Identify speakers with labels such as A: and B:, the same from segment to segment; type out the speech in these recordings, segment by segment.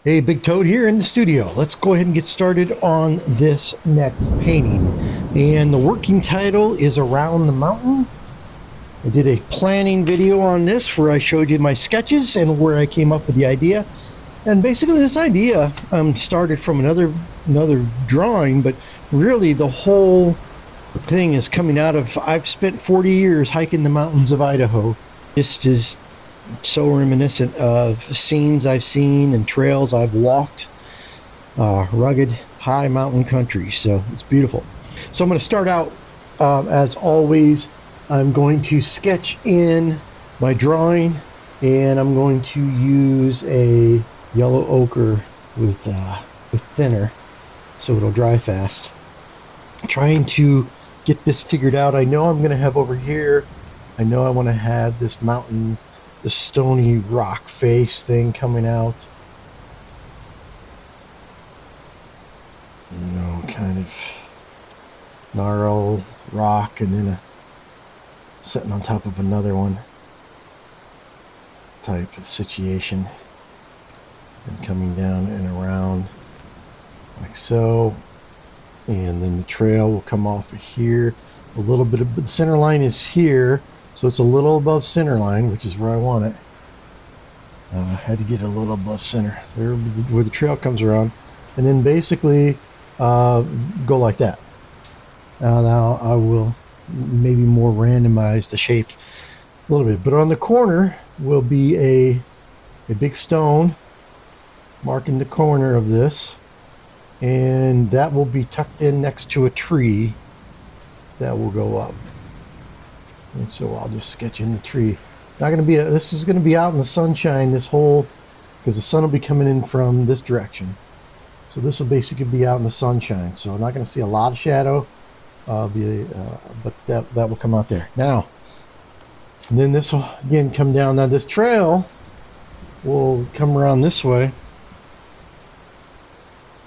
A: Hey, Big Toad here in the studio. Let's go ahead and get started on this next painting. And the working title is Around the Mountain. I did a planning video on this where I showed you my sketches and where I came up with the idea. And basically this idea started from another drawing, but really the whole thing is coming out of, I've spent 40 years hiking the mountains of Idaho. This is so reminiscent of scenes I've seen and trails I've walked, rugged, high mountain country. So it's beautiful. So I'm going to start out, as always, I'm going to sketch in my drawing, and I'm going to use a yellow ochre with thinner so it'll dry fast. Trying to get this figured out. I know I'm going to have over here, I know I want to have this mountain, the stony rock face thing coming out. You know, kind of gnarled rock, and then sitting on top of another one type of situation, and coming down and around like so. And then the trail will come off of here. A little bit of the center line is here, so it's a little above center line, which is where I want it. I had to get it a little above center there where the trail comes around, and then basically go like that. Now I will maybe more randomize the shape a little bit, but on the corner will be a big stone marking the corner of this, and that will be tucked in next to a tree that will go up. And so I'll just sketch in the tree. Not going to be this is going to be out in the sunshine, this whole, because the sun will be coming in from this direction. So this will basically be out in the sunshine. So I'm not going to see a lot of shadow, but that will come out there. Now, and then this will again come down. Now this trail will come around this way,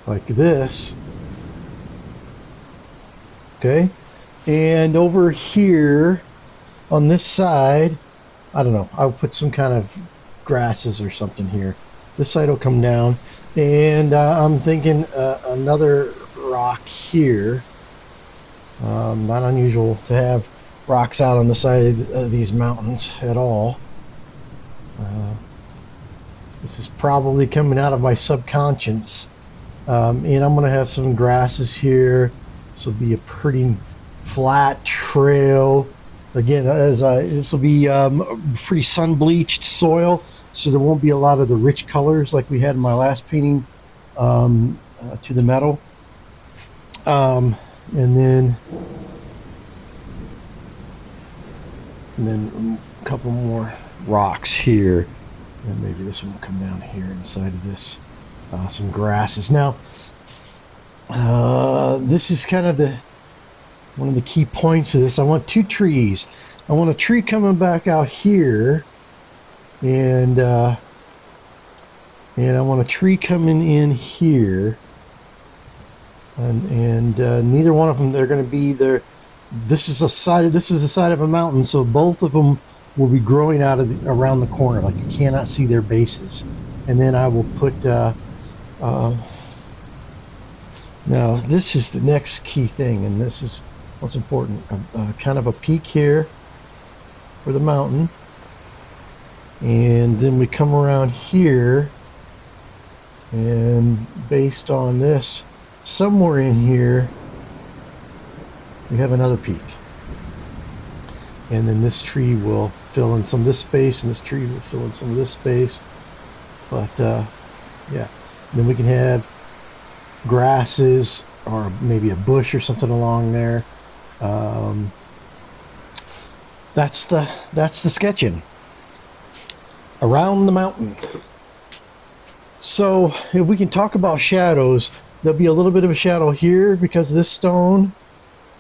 A: like this. Okay, and over here on this side, I don't know, I'll put some kind of grasses or something here. This side will come down, and I'm thinking another rock here. Not unusual to have rocks out on the side of these mountains at all. This is probably coming out of my subconscious. And I'm going to have some grasses here. This will be a pretty flat trail. Again, this will be pretty sun-bleached soil, so there won't be a lot of the rich colors like we had in my last painting to the metal. And then a couple more rocks here, and maybe this one will come down here inside of this. Some grasses. Now, this is kind of one of the key points of this. I want two trees. I want a tree coming back out here, and I want a tree coming in here, and neither one of them, they're going to be there. This is the side of a mountain, so both of them will be growing out of around the corner, like you cannot see their bases. And then I will put now this is the next key thing, and this is what's important. Kind of a peak here for the mountain, and then we come around here, and based on this, somewhere in here we have another peak, and then this tree will fill in some of this space, and this tree will fill in some of this space. But yeah, then we can have grasses or maybe a bush or something along there. That's the sketching around the mountain. So if we can talk about shadows, there'll be a little bit of a shadow here because of this stone.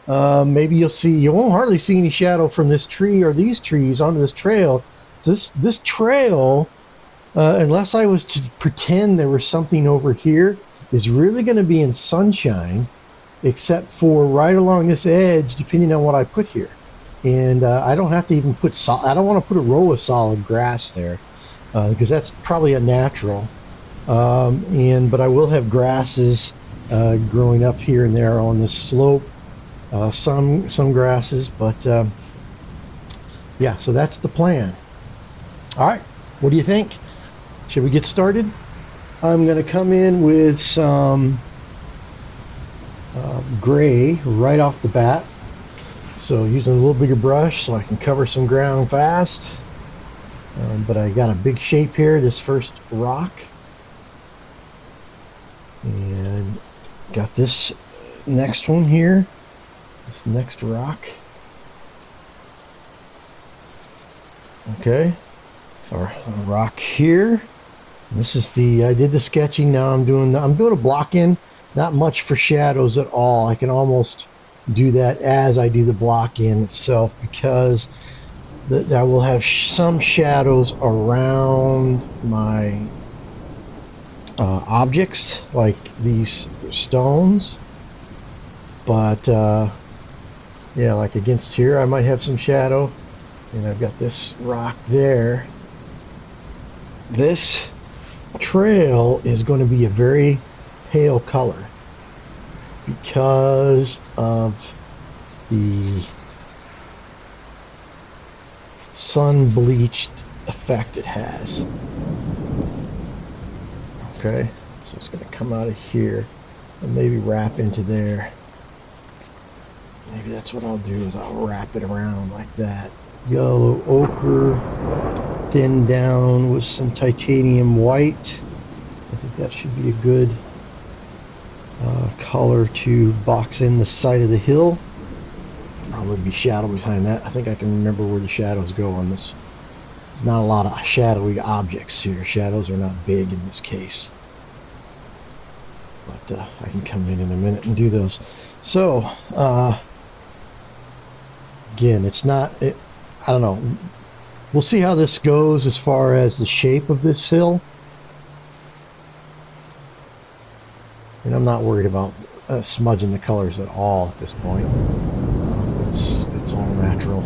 A: Maybe you won't hardly see any shadow from this tree or these trees onto this trail. This trail, unless I was to pretend there was something over here, is really going to be in sunshine, except for right along this edge, depending on what I put here. And I don't have to even I don't want to put a row of solid grass there, because that's probably unnatural. But I will have grasses growing up here and there on this slope. Some grasses, but yeah. So that's the plan. All right. What do you think? Should we get started? I'm going to come in with some gray right off the bat. So using a little bigger brush so I can cover some ground fast. But I got a big shape here, this first rock. And got this next one here, this next rock. Okay, a rock here. This is I did the sketching. Now I'm doing a block in. Not much for shadows at all. I can almost do that as I do the block in itself, because I will have some shadows around my objects, like these stones. But yeah, like against here I might have some shadow. And I've got this rock there. This trail is going to be a very pale color because of the sun bleached effect it has. Okay, so it's going to come out of here and maybe wrap into there. Maybe that's what I'll do, is I'll wrap it around like that. Yellow ochre thinned down with some titanium white. I think that should be a good color to box in the side of the hill. Probably be shadow behind that. I think I can remember where the shadows go on this. There's not a lot of shadowy objects here. Shadows are not big in this case. But I can come in a minute and do those. So, again, it's not... I don't know. We'll see how this goes as far as the shape of this hill. And I'm not worried about smudging the colors at all at this point. It's all natural.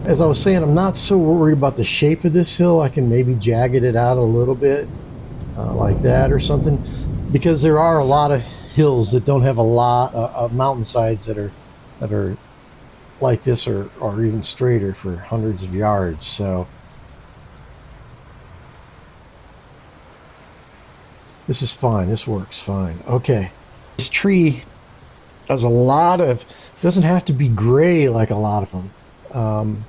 A: As I was saying, I'm not so worried about the shape of this hill. I can maybe jagged it out a little bit, like that or something, because there are a lot of hills that don't have a lot of mountainsides that are like this, or even straighter for hundreds of yards. So this is fine. This works fine. Okay, this tree has doesn't have to be gray like a lot of them.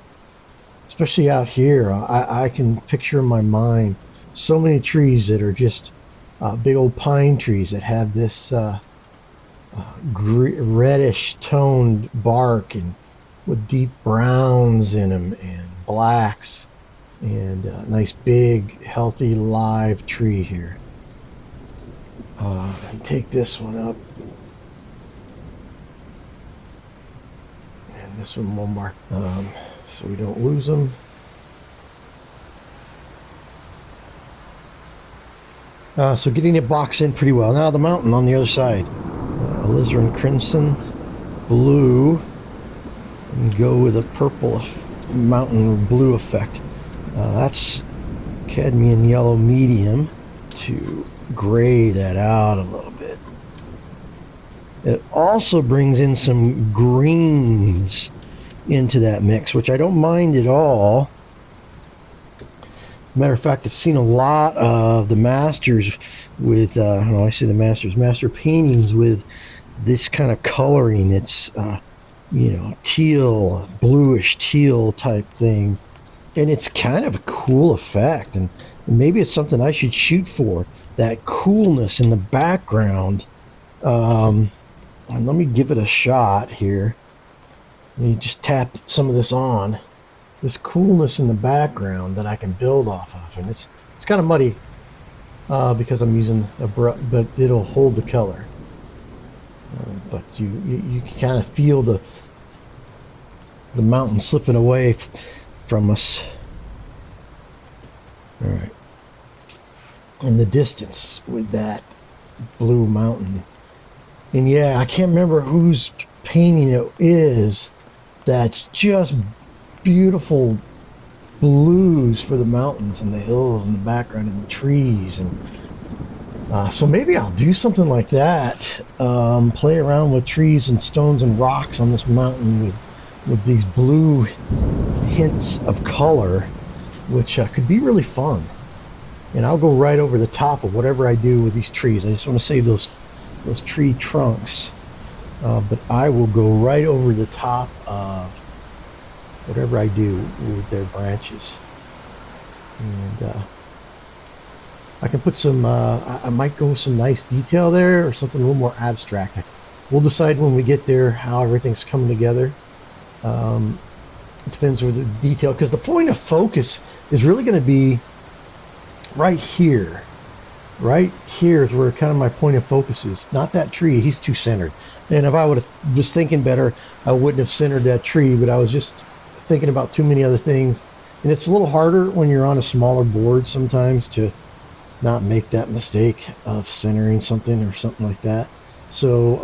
A: Especially out here, I can picture in my mind so many trees that are just big old pine trees that have this reddish toned bark, and with deep browns in them and blacks, and a nice big healthy live tree here. And take this one up, and this one more, so we don't lose them. So getting it boxed in pretty well. Now the mountain on the other side, alizarin crimson, blue, and go with a purple mountain blue effect. That's cadmium yellow medium to gray that out a little bit. It also brings in some greens into that mix, which I don't mind at all. Matter of fact, I've seen a lot of the masters with, master paintings with this kind of coloring. It's teal, bluish teal type thing, and it's kind of a cool effect, and maybe it's something I should shoot for, that coolness in the background. And let me give it a shot here. Let me just tap some of this on, this coolness in the background that I can build off of. And it's kind of muddy because I'm using a brush, but it'll hold the color. But you can kind of feel the mountain slipping away from us. All right. In the distance with that blue mountain. And yeah, I can't remember whose painting it is. That's just beautiful blues for the mountains and the hills and the background and the trees. And so maybe I'll do something like that. Play around with trees and stones and rocks on this mountain with these blue hints of color, which could be really fun. And I'll go right over the top of whatever I do with these trees. I just want to save those tree trunks, but I will go right over the top of whatever I do with their branches. And I can put some, I might go with some nice detail there or something a little more abstract. We'll decide when we get there how everything's coming together. It depends with the detail, because the point of focus is really going to be right here. Right here is where kind of my point of focus is. Not that tree. He's too centered. And if I would have was thinking better, I wouldn't have centered that tree, but I was just thinking about too many other things. And it's a little harder when you're on a smaller board sometimes to not make that mistake of centering something or something like that. So,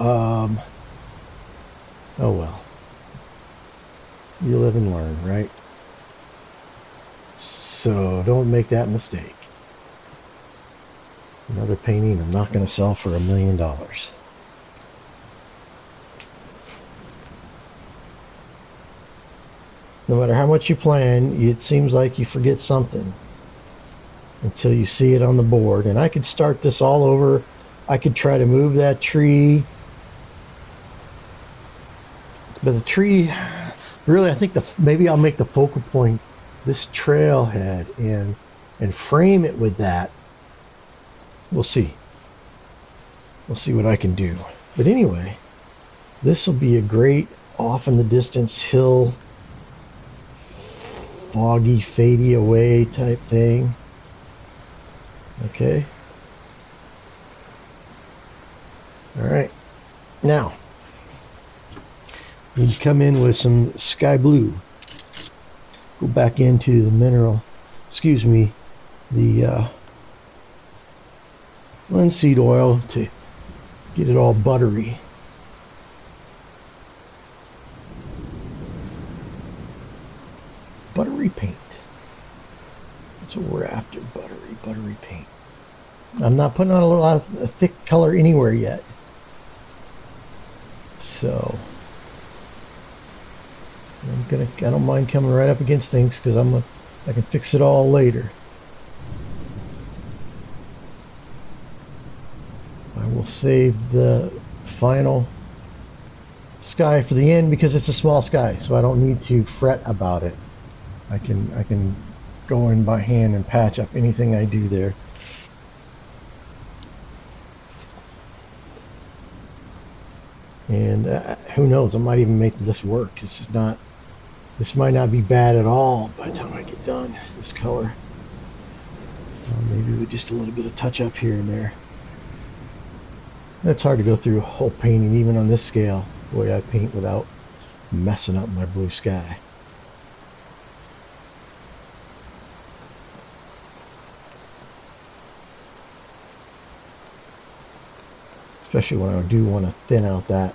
A: oh well. You live and learn, right? So don't make that mistake. Another painting I'm not going to sell for $1 million. No matter how much you plan, it seems like you forget something until you see it on the board. And I could start this all over. I could try to move that tree. But the tree, really, I think maybe I'll make the focal point this trailhead and frame it with that. We'll see. We'll see what I can do. But anyway, this will be a great off in the distance hill, foggy, fadey away type thing. Okay. All right. Now, you come in with some sky blue. Go back into the mineral, the linseed oil to get it all buttery. Buttery paint. That's what we're after, buttery paint. I'm not putting on a lot of thick color anywhere yet. So I don't mind coming right up against things because I can fix it all later. I will save the final sky for the end because it's a small sky, so I don't need to fret about it. I can go in by hand and patch up anything I do there. And who knows, I might even make this work. This might not be bad at all by the time I get done, this color. Maybe with just a little bit of touch up here and there. It's hard to go through a whole painting, even on this scale, the way I paint without messing up my blue sky. Especially when I do want to thin out that.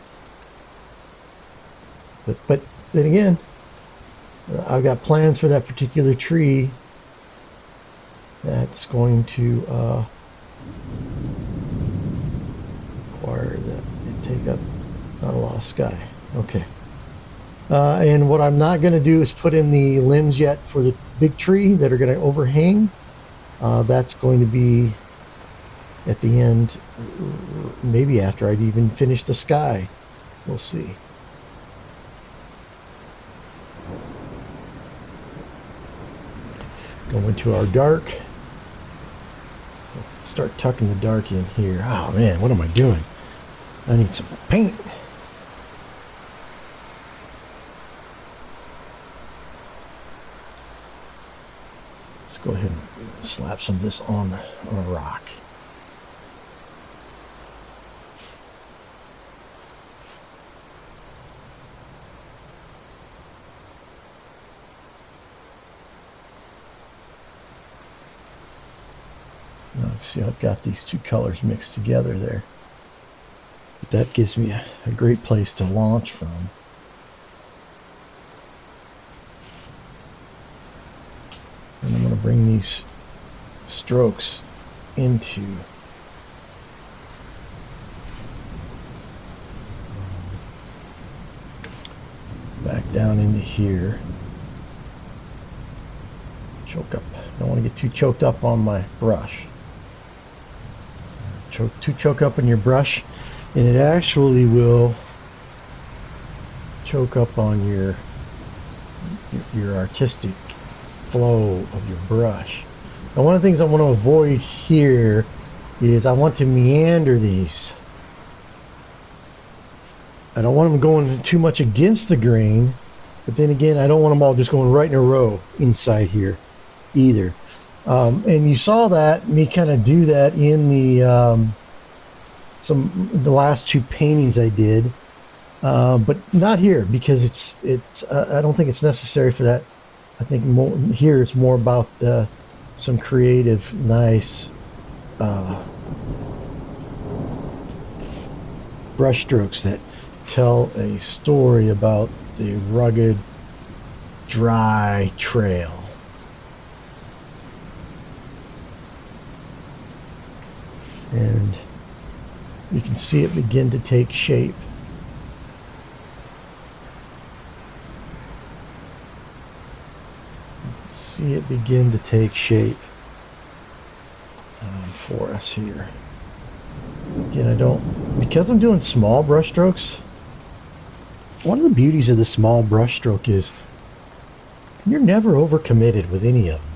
A: But then again, I've got plans for that particular tree that's going to require that it take up not a lot of sky. Okay. And what I'm not going to do is put in the limbs yet for the big tree that are going to overhang. That's going to be at the end, maybe after I'd even finish the sky. We'll see. Go into our dark. Start tucking the dark in here. Oh man, what am I doing? I need some paint. Let's go ahead and slap some of this on a rock. See, I've got these two colors mixed together there. But that gives me a great place to launch from. bring these strokes into back down into here. Choke up. Don't want to get too choked up on my brush. Choke up on your brush, and it actually will choke up on your artistic flow of your brush. Now, one of the things I want to avoid here is I want to meander these. I don't want them going too much against the grain, but then again, I don't want them all just going right in a row inside here either. And you saw that me kind of do that in the last two paintings I did, but not here because it's I don't think it's necessary for that. I think more here it's more about some creative, nice brush strokes that tell a story about the rugged, dry trail. And you can see it begin to take shape. See it begin to take shape for us here. Again, because I'm doing small brush strokes, one of the beauties of the small brush stroke is you're never overcommitted with any of them.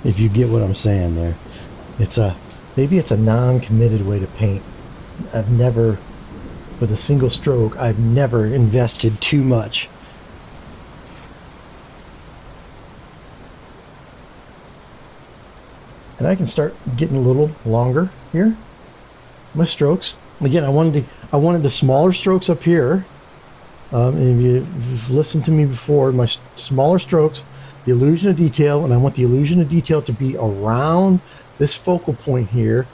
A: If you get what I'm saying there. Maybe it's a non-committed way to paint. With a single stroke, I've never invested too much. And I can start getting a little longer here. My strokes. Again, I wanted the smaller strokes up here. And if you've listened to me before, my smaller strokes, the illusion of detail, and I want the illusion of detail to be around this focal point here.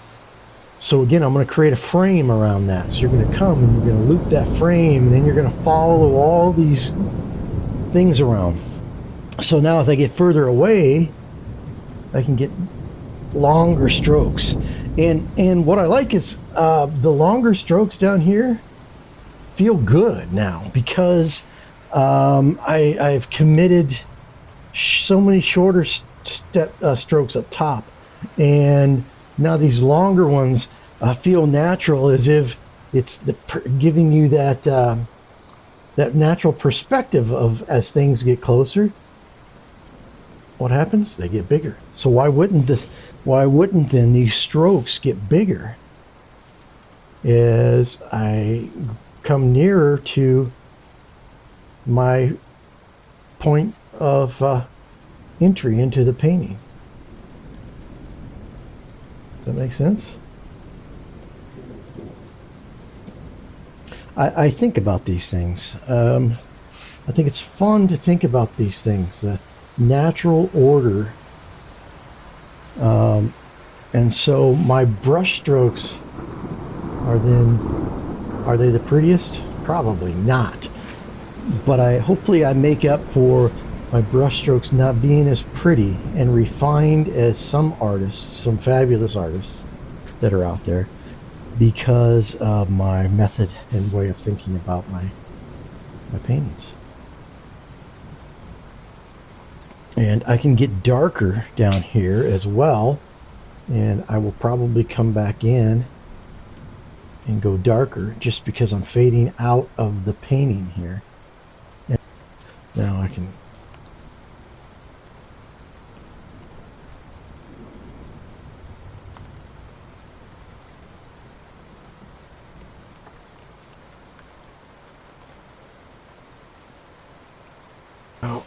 A: So again, I'm going to create a frame around that. So you're going to come and you're going to loop that frame, and then you're going to follow all these things around. So now if I get further away, I can get longer strokes. And what I like is the longer strokes down here feel good now because I've committed so many shorter strokes up top, and now these longer ones feel natural, as if it's giving you that natural perspective of as things get closer. What happens? They get bigger. So why wouldn't then these strokes get bigger as I come nearer to my point of entry into the painting? Does that make sense? I think about these things. I think it's fun to think about these things, the natural order. And so my brush strokes are they the prettiest? Probably not. But hopefully I make up for my brush strokes not being as pretty and refined as some fabulous artists that are out there, because of my method and way of thinking about my paintings. And I can get darker down here as well, and I will probably come back in and go darker just because I'm fading out of the painting here. And now I can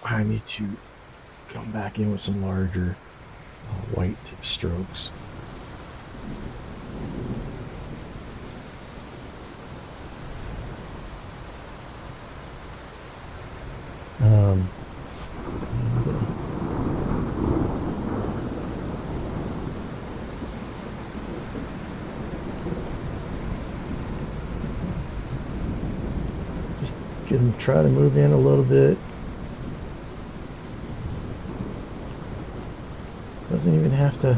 A: I need to come back in with some larger white strokes. Can try to move in a little bit. Doesn't even have to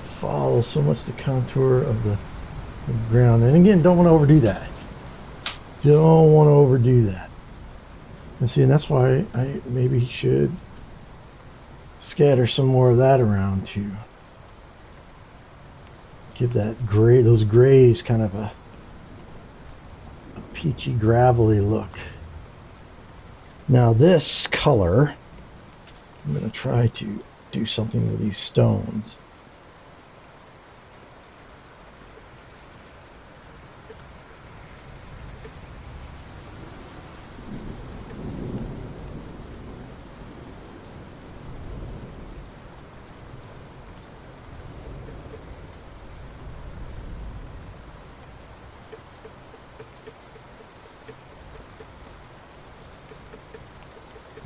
A: follow so much the contour of the ground. And again, don't want to overdo that. Don't want to overdo that. And see, and that's why I maybe should scatter some more of that around to give that gray, those grays kind of a peachy, gravelly look. Now this color, I'm going to try to do something with these stones.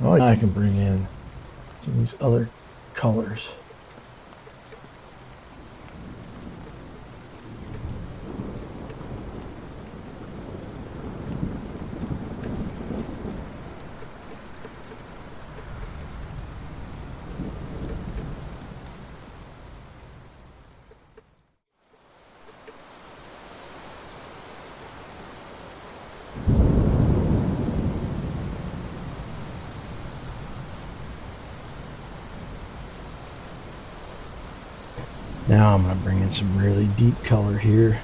A: Oh, I can bring in some of these other colors. Now I'm going to bring in some really deep color here.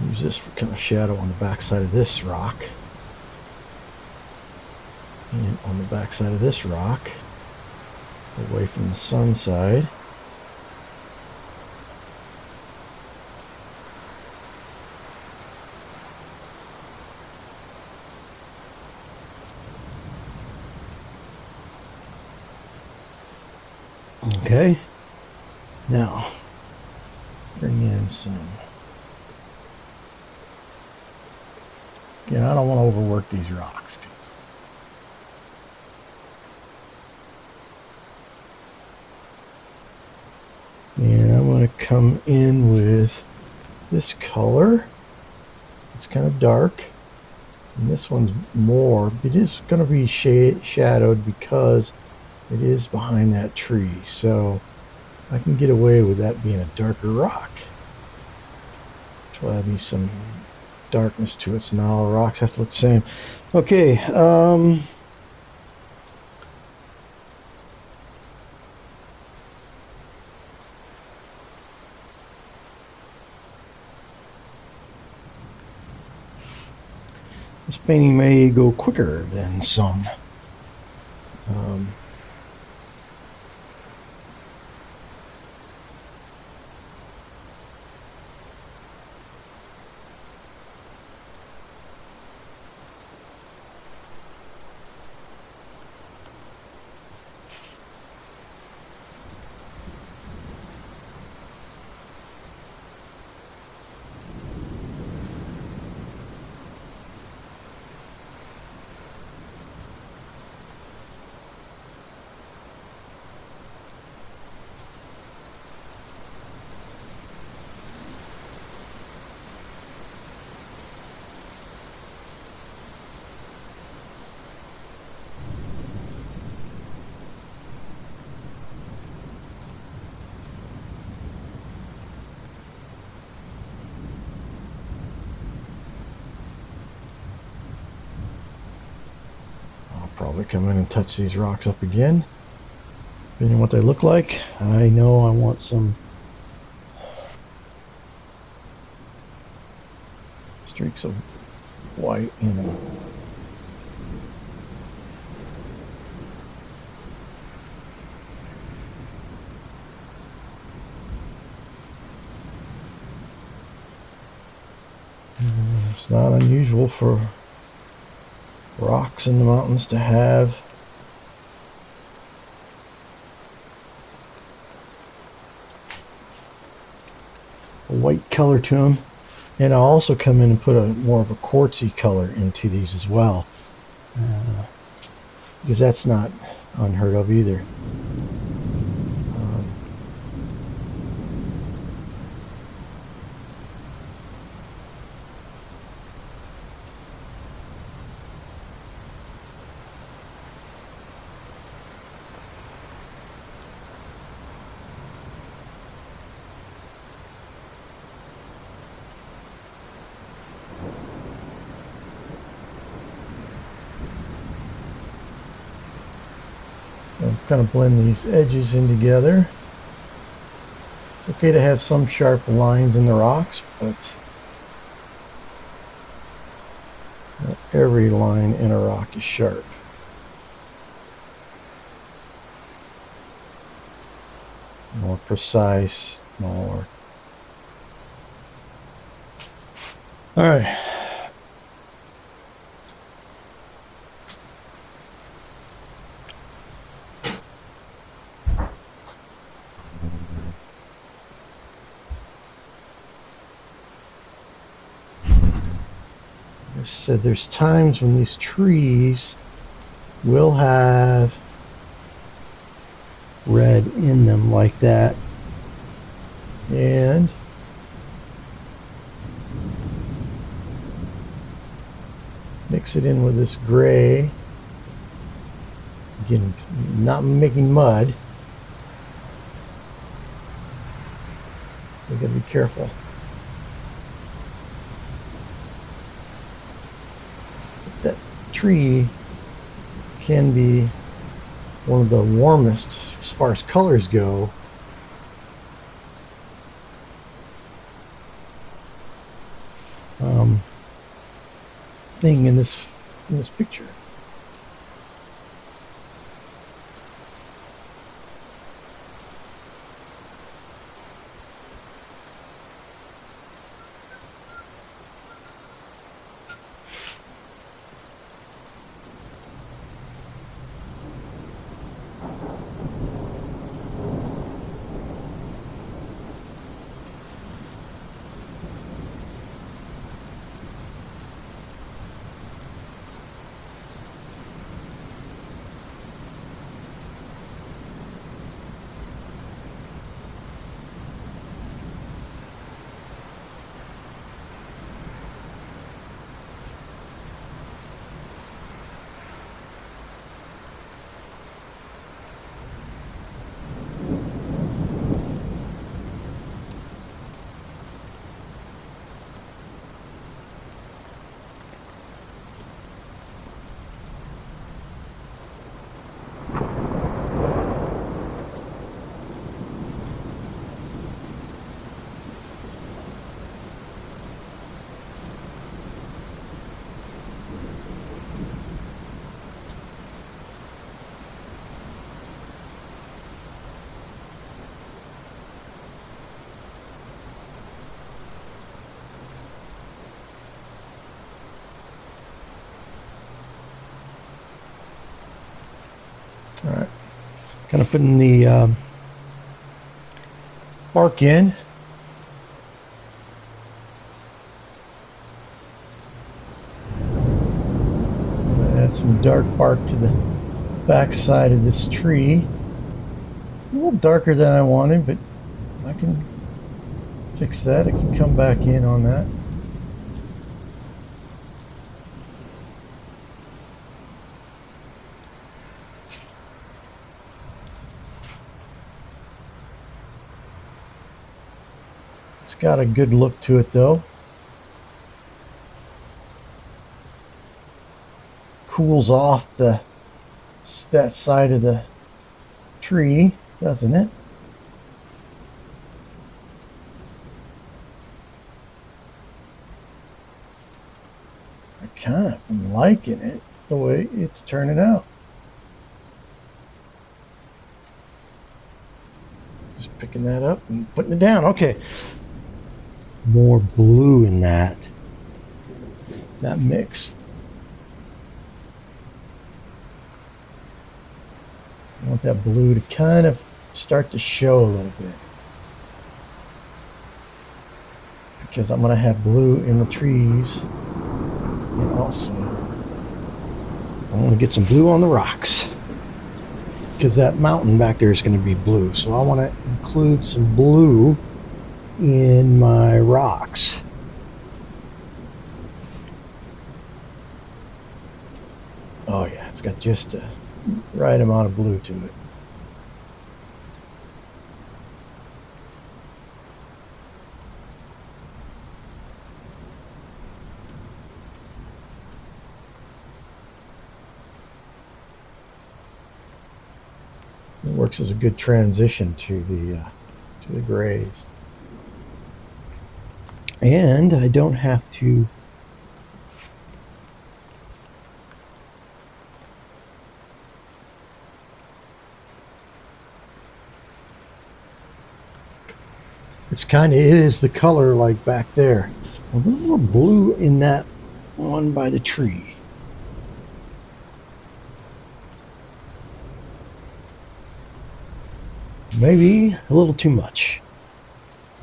A: Use this for kind of shadow on the backside of this rock. And on the backside of this rock, away from the sun side. Okay, now bring in some. Again, I don't want to overwork these rocks. And I'm going to come in with this color. It's kind of dark. And this one's more. It is going to be shadowed because it is behind that tree. So I can get away with that being a darker rock. Which will add me some darkness to it. So now all the rocks have to look the same. Okay. This painting may go quicker than some. Probably come in and touch these rocks up again, depending on what they look like. I know I want some streaks of white in them. It's not unusual for rocks in the mountains to have a white color to them. And I'll also come in and put a more of a quartzy color into these as well, because that's not unheard of either. I'll kind of blend these edges in together. It's okay to have some sharp lines in the rocks, but not every line in a rock is sharp. More precise, more. All right. I said there's times when these trees will have red in them like that, and mix it in with this gray. Again, not making mud, so you gotta be careful. That tree can be one of the warmest as far as colors go. Thing in this picture. All right, kind of putting the bark in. Add some dark bark to the back side of this tree. A little darker than I wanted, but I can fix that. I can come back in on that. It's got a good look to it though. Cools off that side of the tree, doesn't it? I kind of am liking it the way it's turning out. Just picking that up and putting it down. Okay. More blue in that mix. I want that blue to kind of start to show a little bit. because I'm going to have blue in the trees, and also I want to get some blue on the rocks because that mountain back there is going to be blue. So I want to include some blue in my rocks. Oh yeah, it's got just the right amount of blue to it. It works as a good transition to the grays. And I don't have to it's kind of is the color like back there. A little more blue in that one by the tree. Maybe a little too much.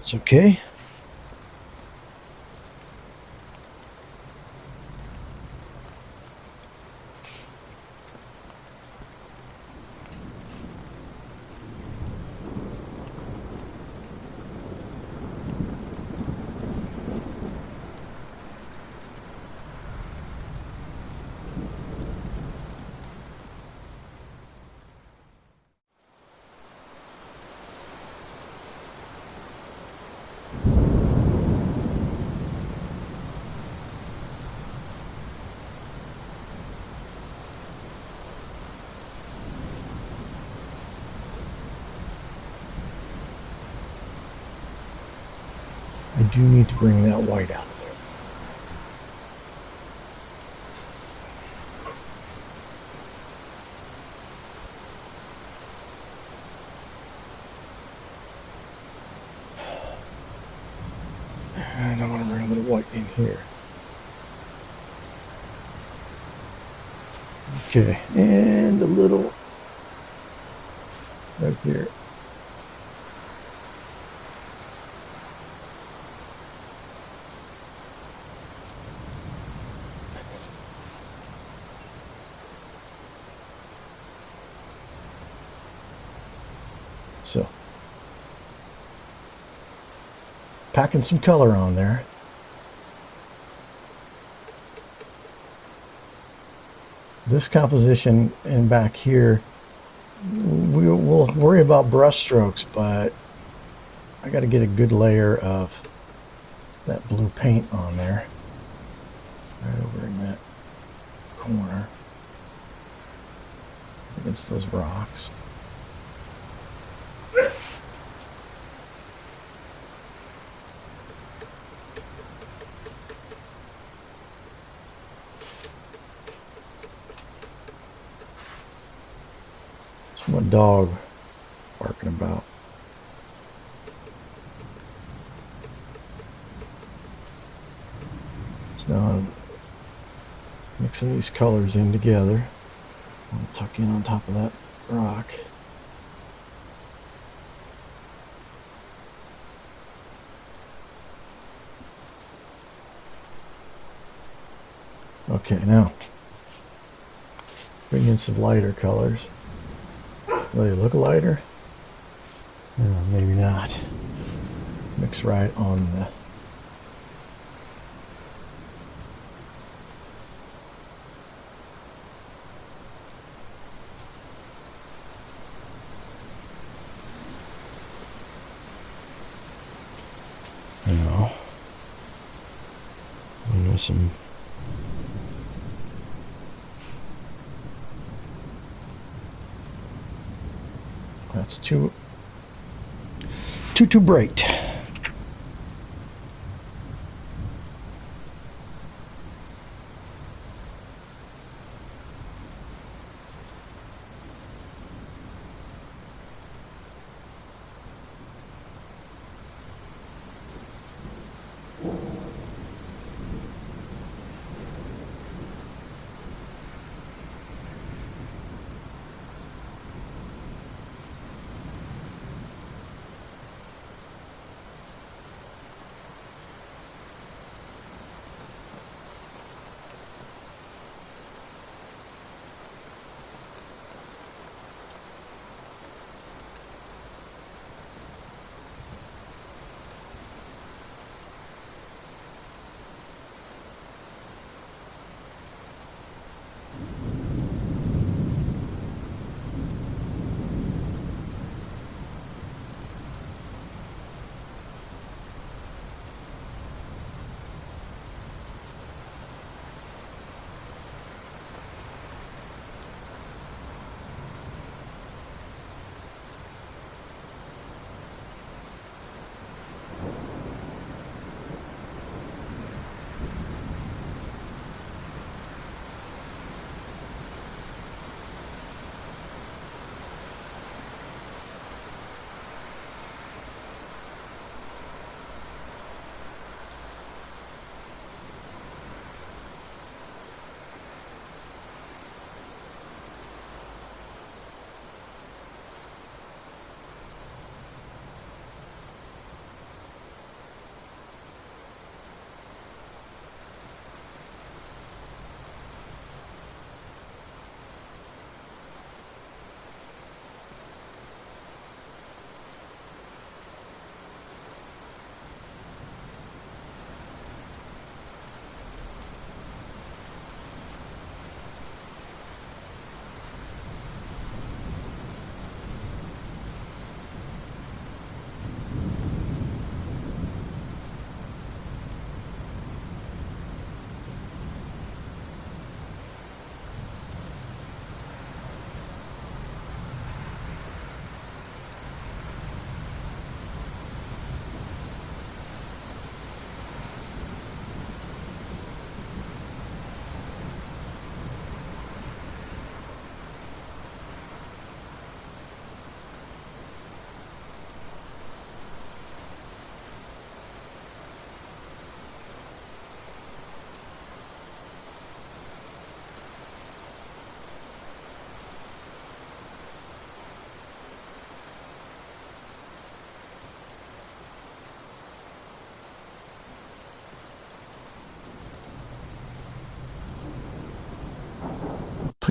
A: It's okay. I do need to bring that white out of there. And I want to bring a little white in here. Okay, and a little right there. So, packing some color on there. This composition and back here, we'll worry about brush strokes, but I got to get a good layer of that blue paint on there. Right over in that corner against those rocks. It's my dog barking about. So now I'm mixing these colors in together. I'll tuck in on top of that rock. Okay, now bring in some lighter colors. Will they look lighter? No, maybe not. Mix right on the some that's too bright.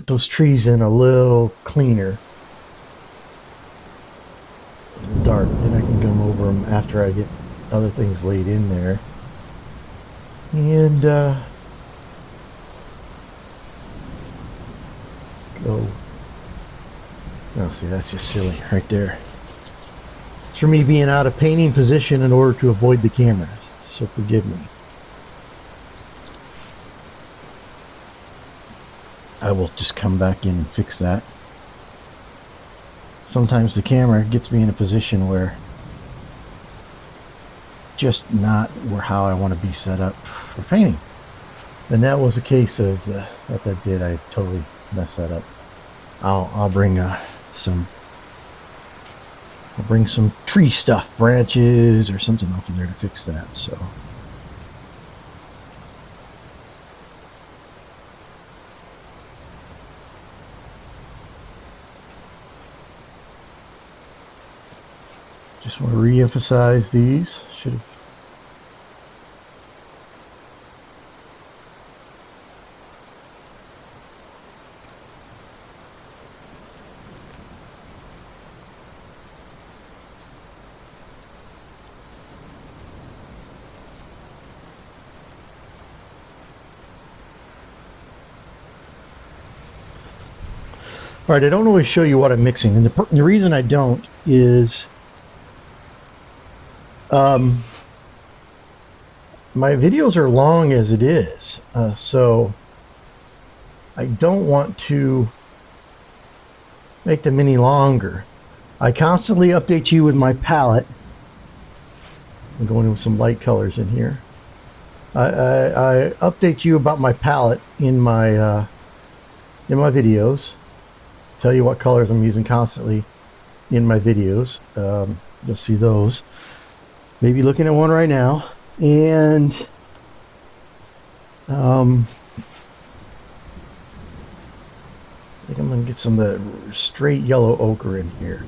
A: put those trees in a little cleaner in the dark. Then I can come over them after I get other things laid in there. And go. Oh, see, that's just silly right there. It's for me being out of painting position in order to avoid the cameras. So forgive me. I will just come back in and fix that. Sometimes the camera gets me in a position where just not where how I want to be set up for painting. And that was a case of what that did. I totally messed that up. I'll bring some tree stuff, branches or something off of there to fix that. So just want to re-emphasize these. Should have. All right, I don't always show you what I'm mixing, and the reason I don't is my videos are long as it is, so I don't want to make them any longer. I constantly update you with my palette. I'm going with some light colors in here. I update you about my palette in my videos. Tell you what colors I'm using constantly in my videos. You'll see those. Maybe looking at one right now, and I think I'm going to get some of the straight yellow ochre in here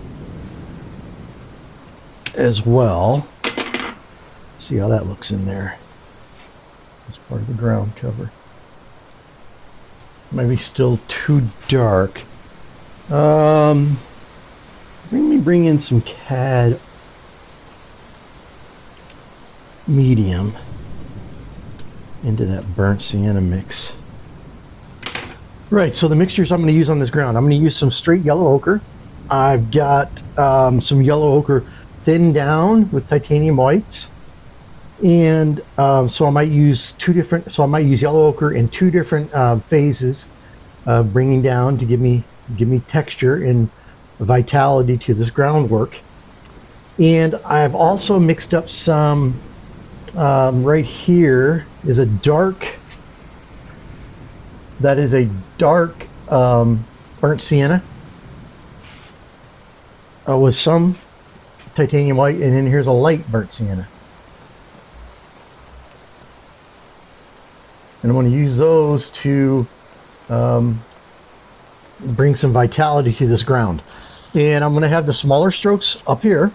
A: as well. See how that looks in there as part of the ground cover. Maybe still too dark. Let me bring in some CAD medium into that burnt sienna mix. Right, so the mixtures I'm going to use on this ground, I'm going to use some straight yellow ochre. I've got some yellow ochre thinned down with titanium whites, and so I might use yellow ochre in two different phases, bringing down to give me texture and vitality to this groundwork. And I've also mixed up some right here is a dark burnt sienna with some titanium white, and then here's a light burnt sienna, and I'm going to use those to bring some vitality to this ground. And I'm going to have the smaller strokes up here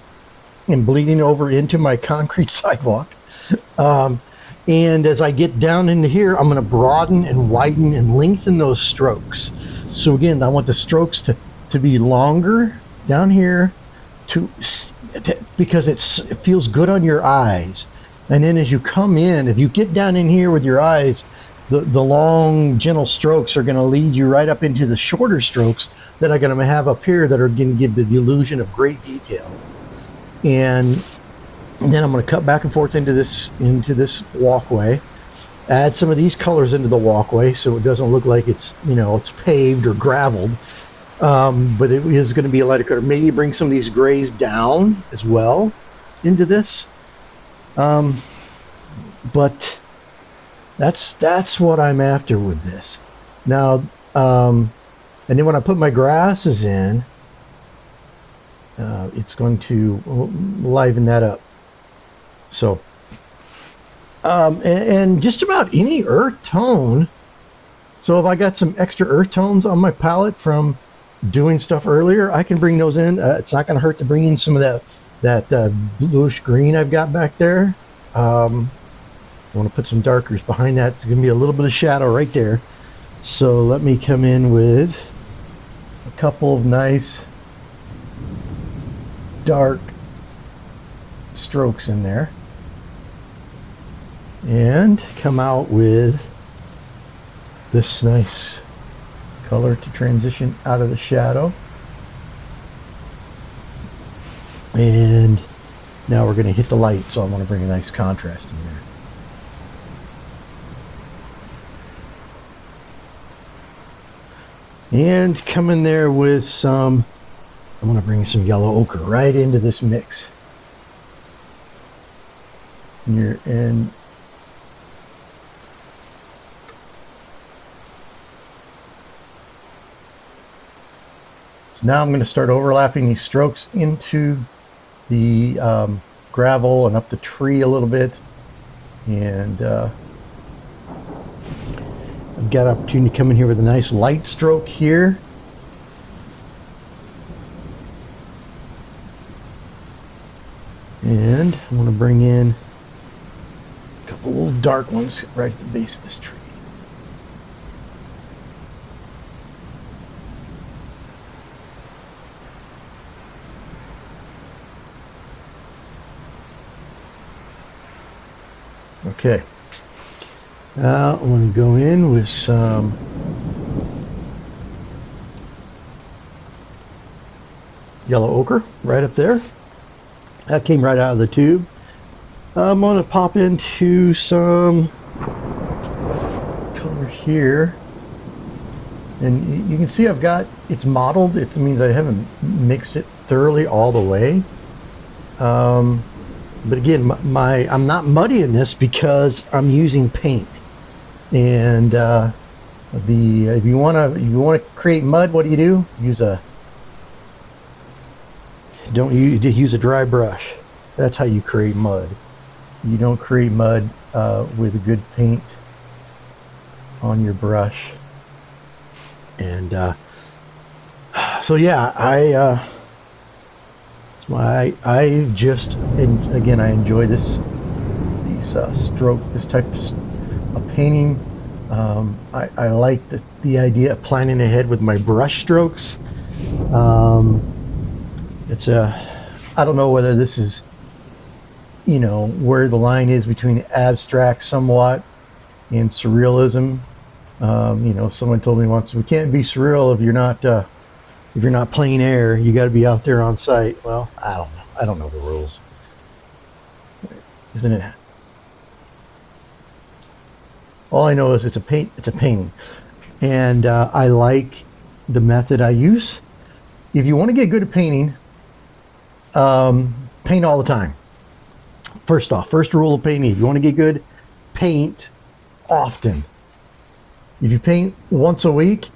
A: and bleeding over into my concrete sidewalk. And as I get down into here, I'm going to broaden and widen and lengthen those strokes. So again, I want the strokes to be longer down here because it feels good on your eyes. And then as you come in, if you get down in here with your eyes, the long, gentle strokes are going to lead you right up into the shorter strokes that I'm going to have up here that are going to give the illusion of great detail. And then I'm going to cut back and forth into this walkway, add some of these colors into the walkway so it doesn't look like it's paved or graveled, but it is going to be a lighter color. Maybe bring some of these grays down as well into this, but that's what I'm after with this. Now, and then when I put my grasses in, it's going to liven that up. So, and just about any earth tone. So if I got some extra earth tones on my palette from doing stuff earlier, I can bring those in. It's not going to hurt to bring in some of that bluish green I've got back there. I want to put some darkers behind that. It's going to be a little bit of shadow right there. So let me come in with a couple of nice dark strokes in there and come out with this nice color to transition out of the shadow. And now we're going to hit the light, so I want to bring a nice contrast in there. And come in there with some, I'm going to bring some yellow ochre right into this mix. And so now I'm going to start overlapping these strokes into the gravel and up the tree a little bit. And I've got opportunity to come in here with a nice light stroke here. And I'm going to bring in a couple little dark ones right at the base of this tree. Okay. Now I'm going to go in with some yellow ochre right up there. That came right out of the tube. I'm going to pop into some color here. And you can see I've got, it's mottled. It means I haven't mixed it thoroughly all the way. But again, I'm not muddying this because I'm using paint. And if you want to create mud, what do? Use a use a dry brush. That's how you create mud. You don't create mud with a good paint on your brush. And so yeah, I just, and again, I enjoy this type of painting. I like the idea of planning ahead with my brush strokes. I don't know whether this is, where the line is between abstract somewhat and surrealism. Someone told me once, we can't be surreal if you're not plein air. You got to be out there on site. Well, I don't know. I don't know the rules, isn't it? All I know is it's a painting, and I like the method I use. If you want to get good at painting, paint all the time. First rule of painting: if you want to get good, paint often. If you paint once a week,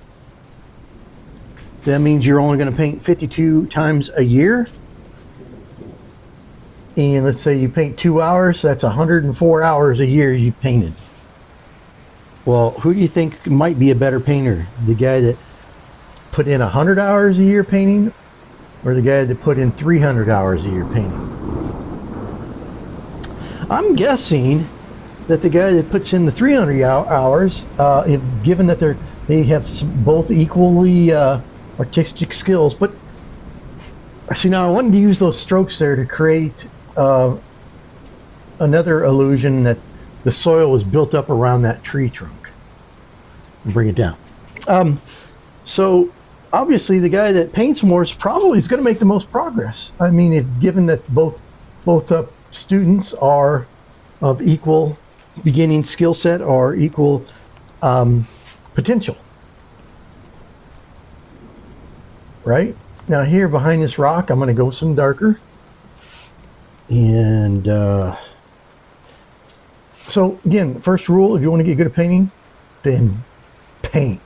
A: that means you're only going to paint 52 times a year. And let's say you paint 2 hours, that's 104 hours a year you've painted. Well, who do you think might be a better painter? The guy that put in 100 hours a year painting, or the guy that put in 300 hours a year painting? I'm guessing that the guy that puts in the 300 hours, given that they have both equally artistic skills, but actually now I wanted to use those strokes there to create another illusion that the soil was built up around that tree trunk. Bring it down. So obviously the guy that paints more is going to make the most progress. I mean, given that both students are of equal beginning skill set or equal potential. Right? Now here behind this rock, I'm going to go some darker. And so again, first rule, if you want to get good at painting, then paint.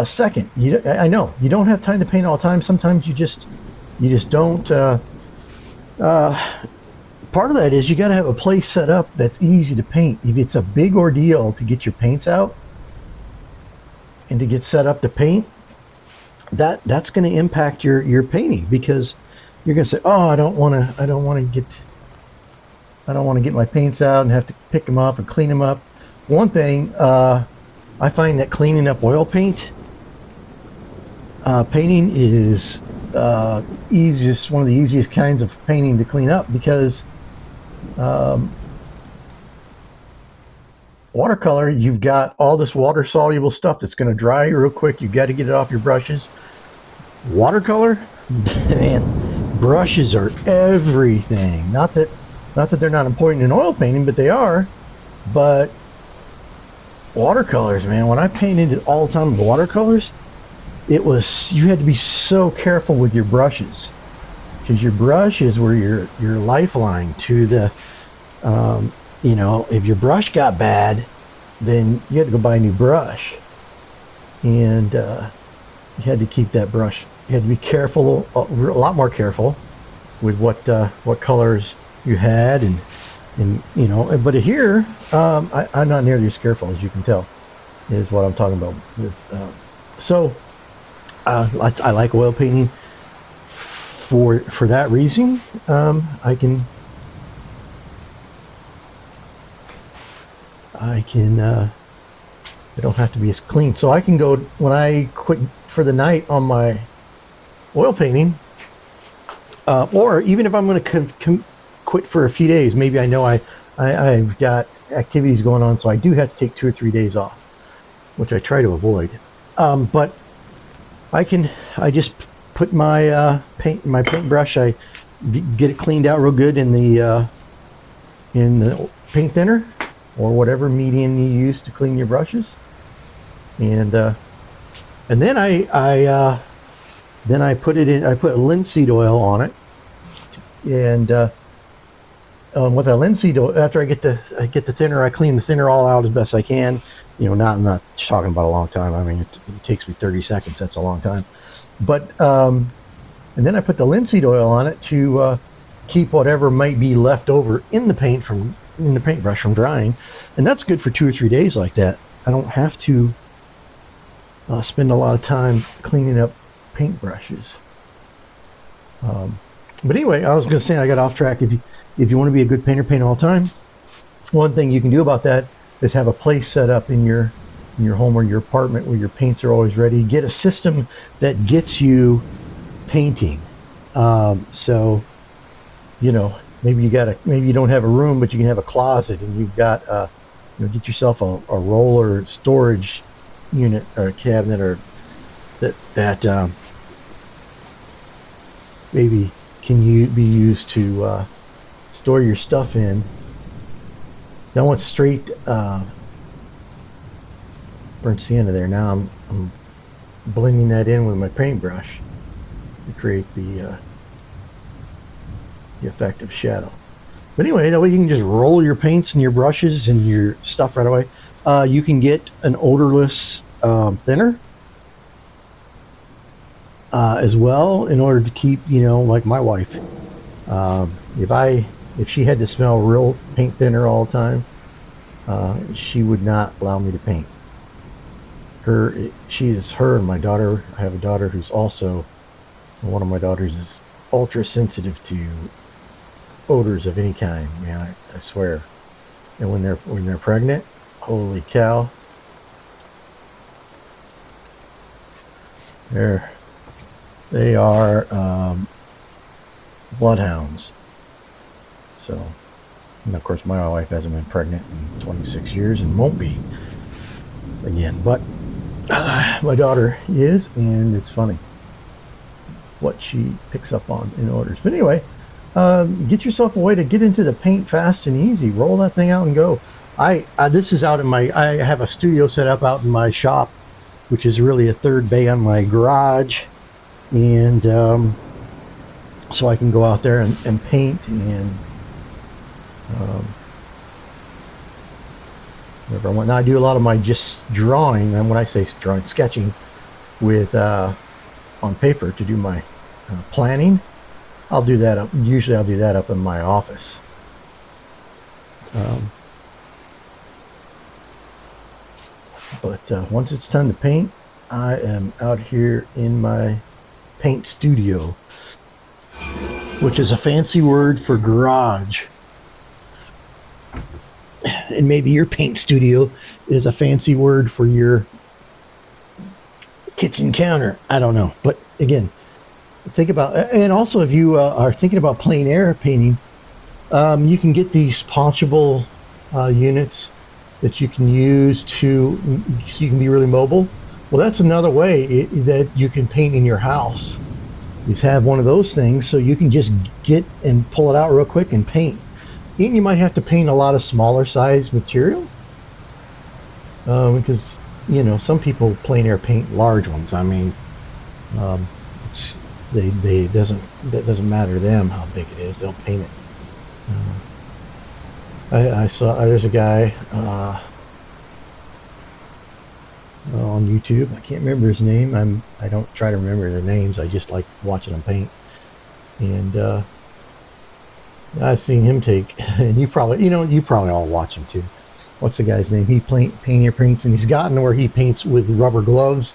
A: Second, I know you don't have time to paint all the time. Sometimes you just don't. Part of that is you got to have a place set up that's easy to paint. If it's a big ordeal to get your paints out and to get set up to paint, that's going to impact your painting, because you're going to say, oh, I don't want to get my paints out and have to pick them up and clean them up. One thing, I find that cleaning up oil paint, painting is one of the easiest kinds of painting to clean up, because watercolor, you've got all this water soluble stuff that's going to dry real quick. You got to get it off your brushes. Watercolor, man, brushes are everything. Not that they're not important in oil painting, but they are. But watercolors, man, when I painted all the time with watercolors, you had to be so careful with your brushes, because your brushes were your lifeline to the if your brush got bad, then you had to go buy a new brush, and you had to keep that brush. You had to be careful, a lot more careful with what colors you had, and But here, I'm not nearly as careful, as you can tell, is what I'm talking about. I like oil painting for that reason. It don't have to be as clean. So I can go, when I quit for the night on my oil painting, or even if I'm going to quit for a few days, maybe I know I've got activities going on, so I do have to take 2 or 3 days off, which I try to avoid. But I just put my paintbrush, I get it cleaned out real good in the paint thinner, or whatever medium you use to clean your brushes, and then I put it in. I put linseed oil on it, and with that linseed oil, after I get the thinner, I clean the thinner all out as best I can. I'm not talking about a long time. I mean, it takes me 30 seconds. That's a long time. But and then I put the linseed oil on it to keep whatever might be left over in the paintbrush from drying, and that's good for 2 or 3 days like that. I don't have to spend a lot of time cleaning up paintbrushes. But anyway, I was going to say, I got off track. If you want to be a good painter, paint all the time, one thing you can do about that is have a place set up in your home or your apartment where your paints are always ready. Get a system that gets you painting. So maybe you don't have a room, but you can have a closet, and you've got get yourself a roller storage unit or a cabinet, or that maybe can be used to store your stuff in. I went straight burnt sienna there. Now I'm blending that in with my paintbrush to create the effect of shadow. But anyway, that way you can just roll your paints and your brushes and your stuff right away. You can get an odorless thinner as well, in order to keep, like my wife. If she had to smell real paint thinner all the time, she would not allow me to paint. Her and my daughter. I have a daughter who's also, one of my daughters is ultra sensitive to odors of any kind, man. I swear. And when they're pregnant, holy cow, they are bloodhounds. So, and of course, my wife hasn't been pregnant in 26 years and won't be again. But my daughter is, and it's funny what she picks up on in odors. But anyway, get yourself a way to get into the paint fast and easy. Roll that thing out and go. This is out in I have a studio set up out in my shop, which is really a third bay on my garage, and so I can go out there and paint and whatever I want. Now I do a lot of my just drawing, and when I say drawing, sketching with on paper to do my planning. I'll do that up. Usually I'll do that up in my office. But once it's time to paint, I am out here in my paint studio, which is a fancy word for garage. and maybe your paint studio is a fancy word for your kitchen counter. I don't know. But again, think about, and also if you are thinking about plein air painting, you can get these punchable units that you can use to, so you can be really mobile. Well, that's another way that you can paint in your house, is have one of those things so you can just get and pull it out real quick and paint. And you might have to paint a lot of smaller size material, because some people plein air paint large ones. I mean, it's they that doesn't matter to them how big it is. They'll paint it. I saw there's a guy on YouTube. I can't remember his name. I don't try to remember their names. I just like watching them paint. And I've seen him take, and you probably all watch him too. What's the guy's name? He paints, and he's gotten to where he paints with rubber gloves,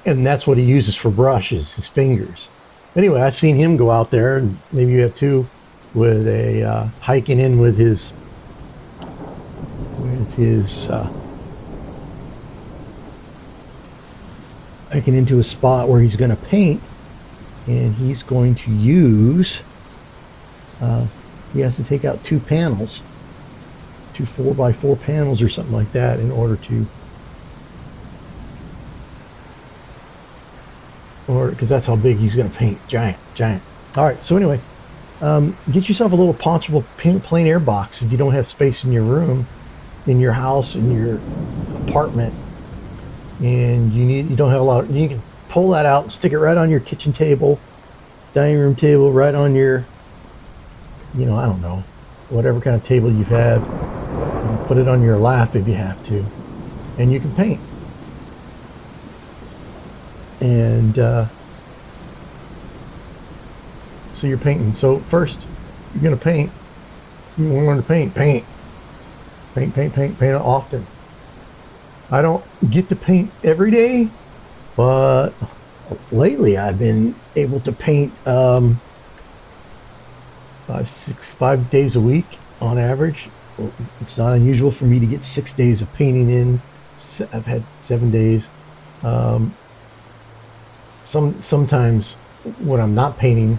A: and that's what he uses for brushes, his fingers. Anyway, I've seen him go out there, and maybe you have too, with a hiking in with his hiking into a spot where he's going to paint, and he's going to use. He has to take out two panels, two 4x4 panels or something like that, in order to, because that's how big he's going to paint. Giant. All right. So anyway, get yourself a little punchable plein air box if you don't have space in your room, in your house, in your apartment, and you don't have a lot. You can pull that out and stick it right on your kitchen table, dining room table, right on your, I don't know, whatever kind of table you have. You can put it on your lap if you have to, and you can paint. And so you're painting. So first, you're going to paint. You want to learn to paint often. I don't get to paint every day, but lately I've been able to paint 5 days a week on average. It's not unusual for me to get 6 days of painting in. I've had 7 days. Sometimes when I'm not painting,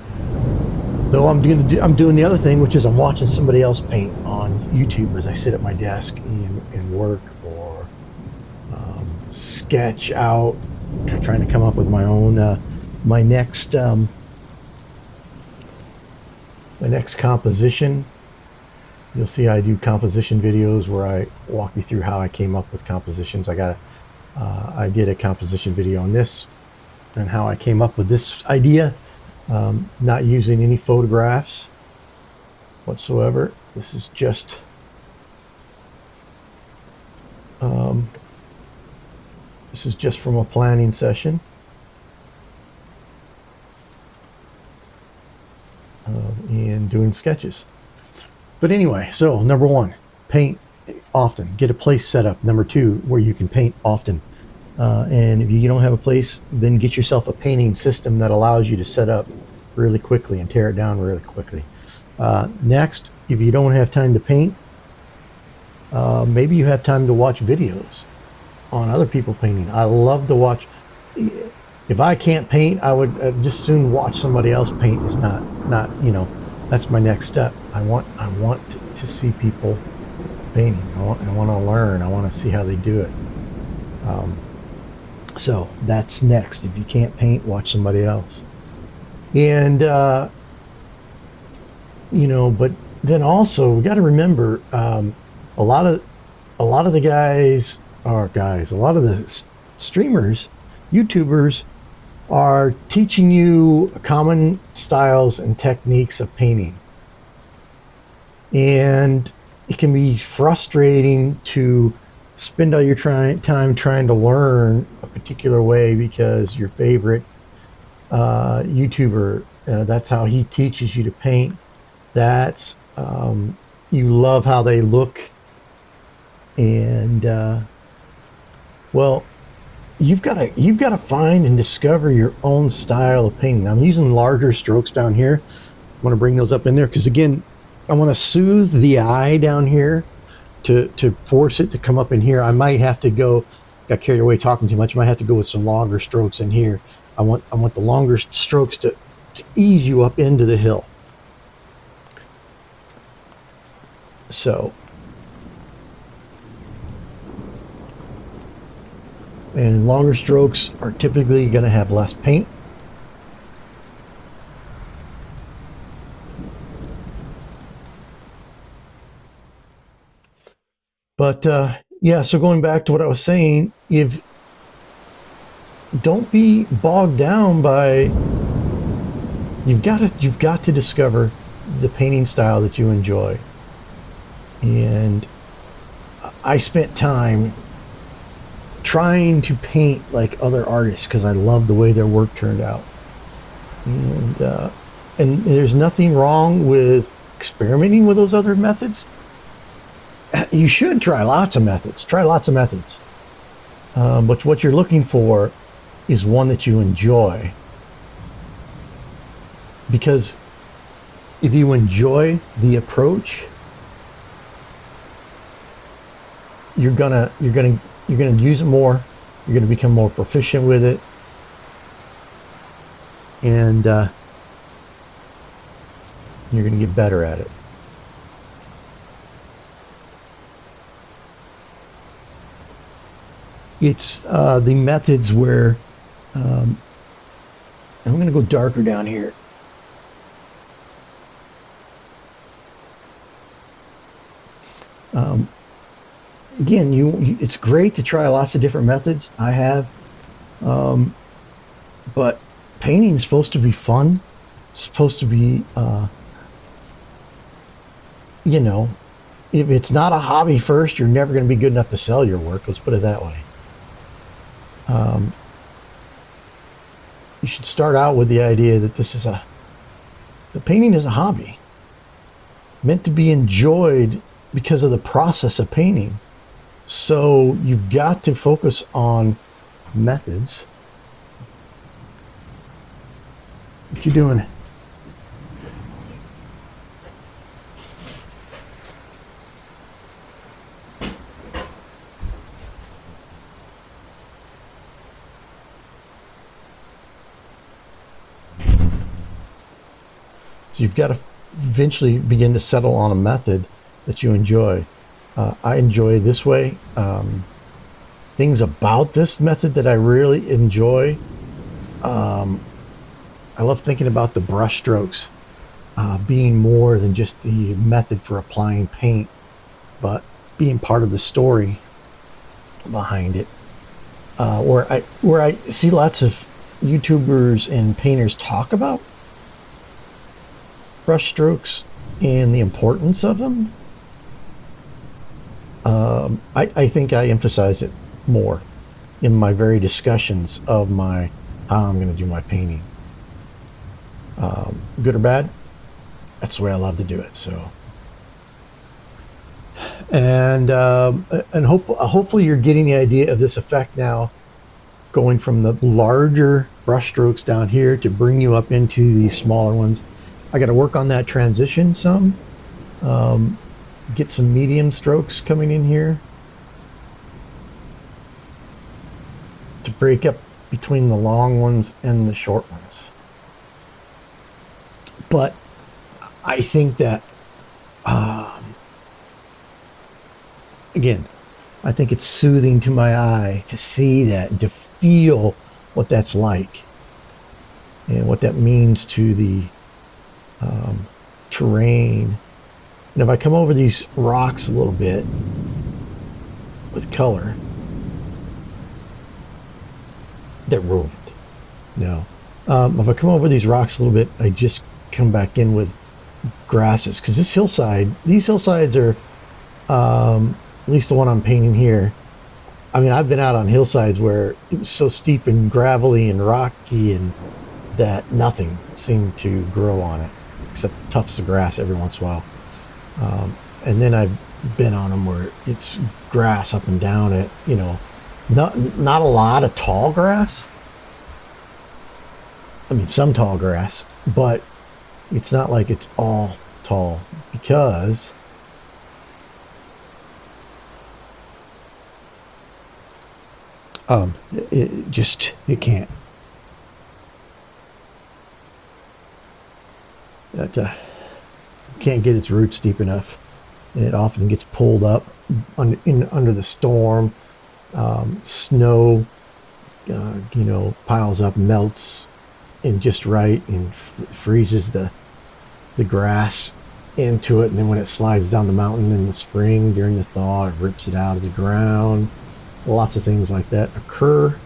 A: though, I'm doing the other thing, which is I'm watching somebody else paint on YouTube as I sit at my desk and work, or sketch out, trying to come up with my own my next composition. You'll see I do composition videos where I walk you through how I came up with compositions. I did a composition video on this and how I came up with this idea, not using any photographs whatsoever. This is just from a planning session. And doing sketches. But anyway, so number one, paint often. Get a place set up. Number two, where you can paint often. And if you don't have a place, then get yourself a painting system that allows you to set up really quickly and tear it down really quickly. Next, if you don't have time to paint, maybe you have time to watch videos on other people painting. I love to watch. If I can't paint, I would just soon watch somebody else paint. It's not that's my next step. I want to see people painting. I want to learn. I want to see how they do it. So that's next. If you can't paint, watch somebody else. And but then also we got to remember, a lot of the guys, a lot of the streamers, YouTubers, are teaching you common styles and techniques of painting. And it can be frustrating to spend all your time trying to learn a particular way because your favorite YouTuber, that's how he teaches you to paint. That's you love how they look, and you've got to find and discover your own style of painting. I'm using larger strokes down here. I want to bring those up in there because, again, I want to soothe the eye down here to force it to come up in here, I might have to got carried away talking too much. I might have to go with some longer strokes in here. I want the longer strokes to ease you up into the hill. So, and longer strokes are typically going to have less paint. But yeah, so going back to what I was saying, don't be bogged down by, you've got to discover the painting style that you enjoy. And I spent time trying to paint like other artists because I love the way their work turned out. And there's nothing wrong with experimenting with those other methods. You should try lots of methods. But what you're looking for is one that you enjoy. Because if you enjoy the approach, you're gonna use it more. You're gonna become more proficient with it, and you're gonna get better at it. It's the methods where, and I'm going to go darker down here. Again, it's great to try lots of different methods. I have, but painting is supposed to be fun. It's supposed to be, if it's not a hobby first, you're never going to be good enough to sell your work. Let's put it that way. You should start out with the idea that the painting is a hobby meant to be enjoyed because of the process of painting. So you've got to focus on methods. What you doing? So you've got to eventually begin to settle on a method that you enjoy. I enjoy this way. Things about this method that I really enjoy. I love thinking about the brush strokes being more than just the method for applying paint, but being part of the story behind it. Where I see lots of YouTubers and painters talk about brush strokes and the importance of them. I think I emphasize it more in my very discussions of how I'm going to do my painting. Good or bad, that's the way I love to do it. So, and hopefully you're getting the idea of this effect now, going from the larger brush strokes down here to bring you up into these smaller ones. I got to work on that transition some. Get some medium strokes coming in here to break up between the long ones and the short ones. But I think that, again, I think it's soothing to my eye to see that and to feel what that's like and what that means to the terrain. And if I come over these rocks a little bit with color, they're ruined. No. If I come over these rocks a little bit, I just come back in with grasses. Because these hillsides are, at least the one I'm painting here. I mean, I've been out on hillsides where it was so steep and gravelly and rocky and that nothing seemed to grow on it, except tufts of grass every once in a while. And then I've been on them where it's grass up and down it, not a lot of tall grass. I mean, some tall grass, but it's not like it's all tall because It can't. That can't get its roots deep enough, and it often gets pulled up under the storm. Snow, piles up, melts in just right, and freezes the grass into it, and then when it slides down the mountain in the spring during the thaw, it rips it out of the ground. Lots of things like that occur.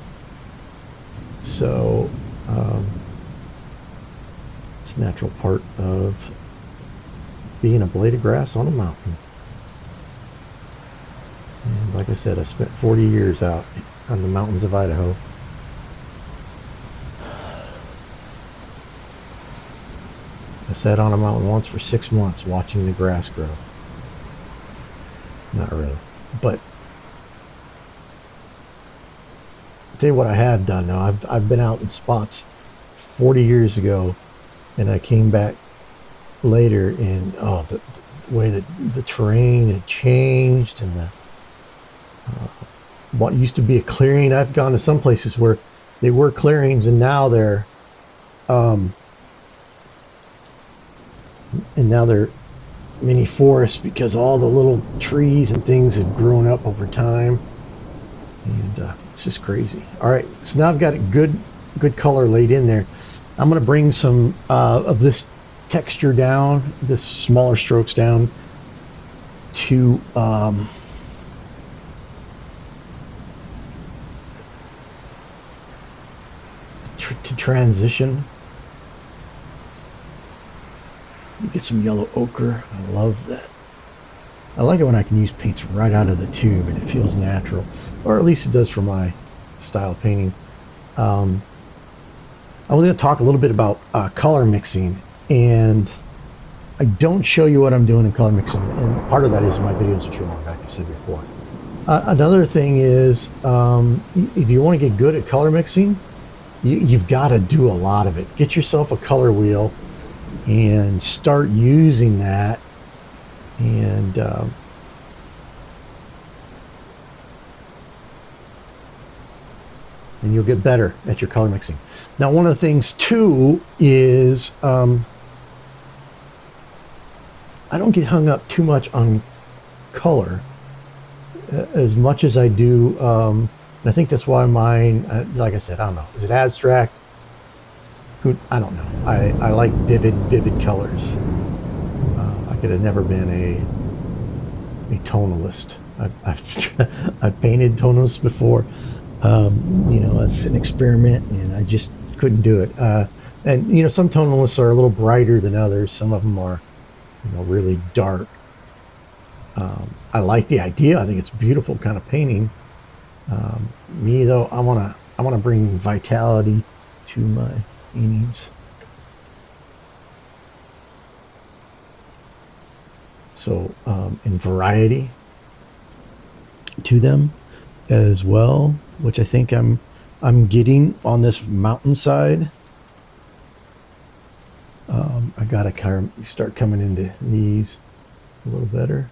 A: So it's a natural part of being a blade of grass on a mountain. And like I said, I spent 40 years out on the mountains of Idaho. I sat on a mountain once for 6 months watching the grass grow. Not really. But I'll tell you what I have done now. I've been out in spots 40 years ago, and I came back later, and the way that the terrain had changed, and what used to be a clearing. I've gone to some places where they were clearings, and now they're mini forests because all the little trees and things have grown up over time, and it's just crazy. All right, so now I've got a good color laid in there. I'm going to bring some of this texture down, this smaller strokes down to transition. You get some yellow ochre. I love that. I like it when I can use paints right out of the tube and it feels natural, or at least it does for my style of painting. I was going to talk a little bit about color mixing, and I don't show you what I'm doing in color mixing, and part of that is my videos are too long, like I said before. Another thing is, if you want to get good at color mixing, you've got to do a lot of it. Get yourself a color wheel and start using that, and you'll get better at your color mixing. Now, one of the things too is I don't get hung up too much on color as much as I do. I think that's why mine, like I said, I don't know. Is it abstract? I don't know. I like vivid colors. I could have never been a tonalist. I've painted tonalists before. It's an experiment, and I just couldn't do it. And some tonalists are a little brighter than others. Some of them are, really dark. I like the idea. I think it's beautiful kind of painting. Me though, I wanna bring vitality to my paintings. So and variety to them as well, which I think I'm getting on this mountainside. I gotta kind of start coming into these a little better.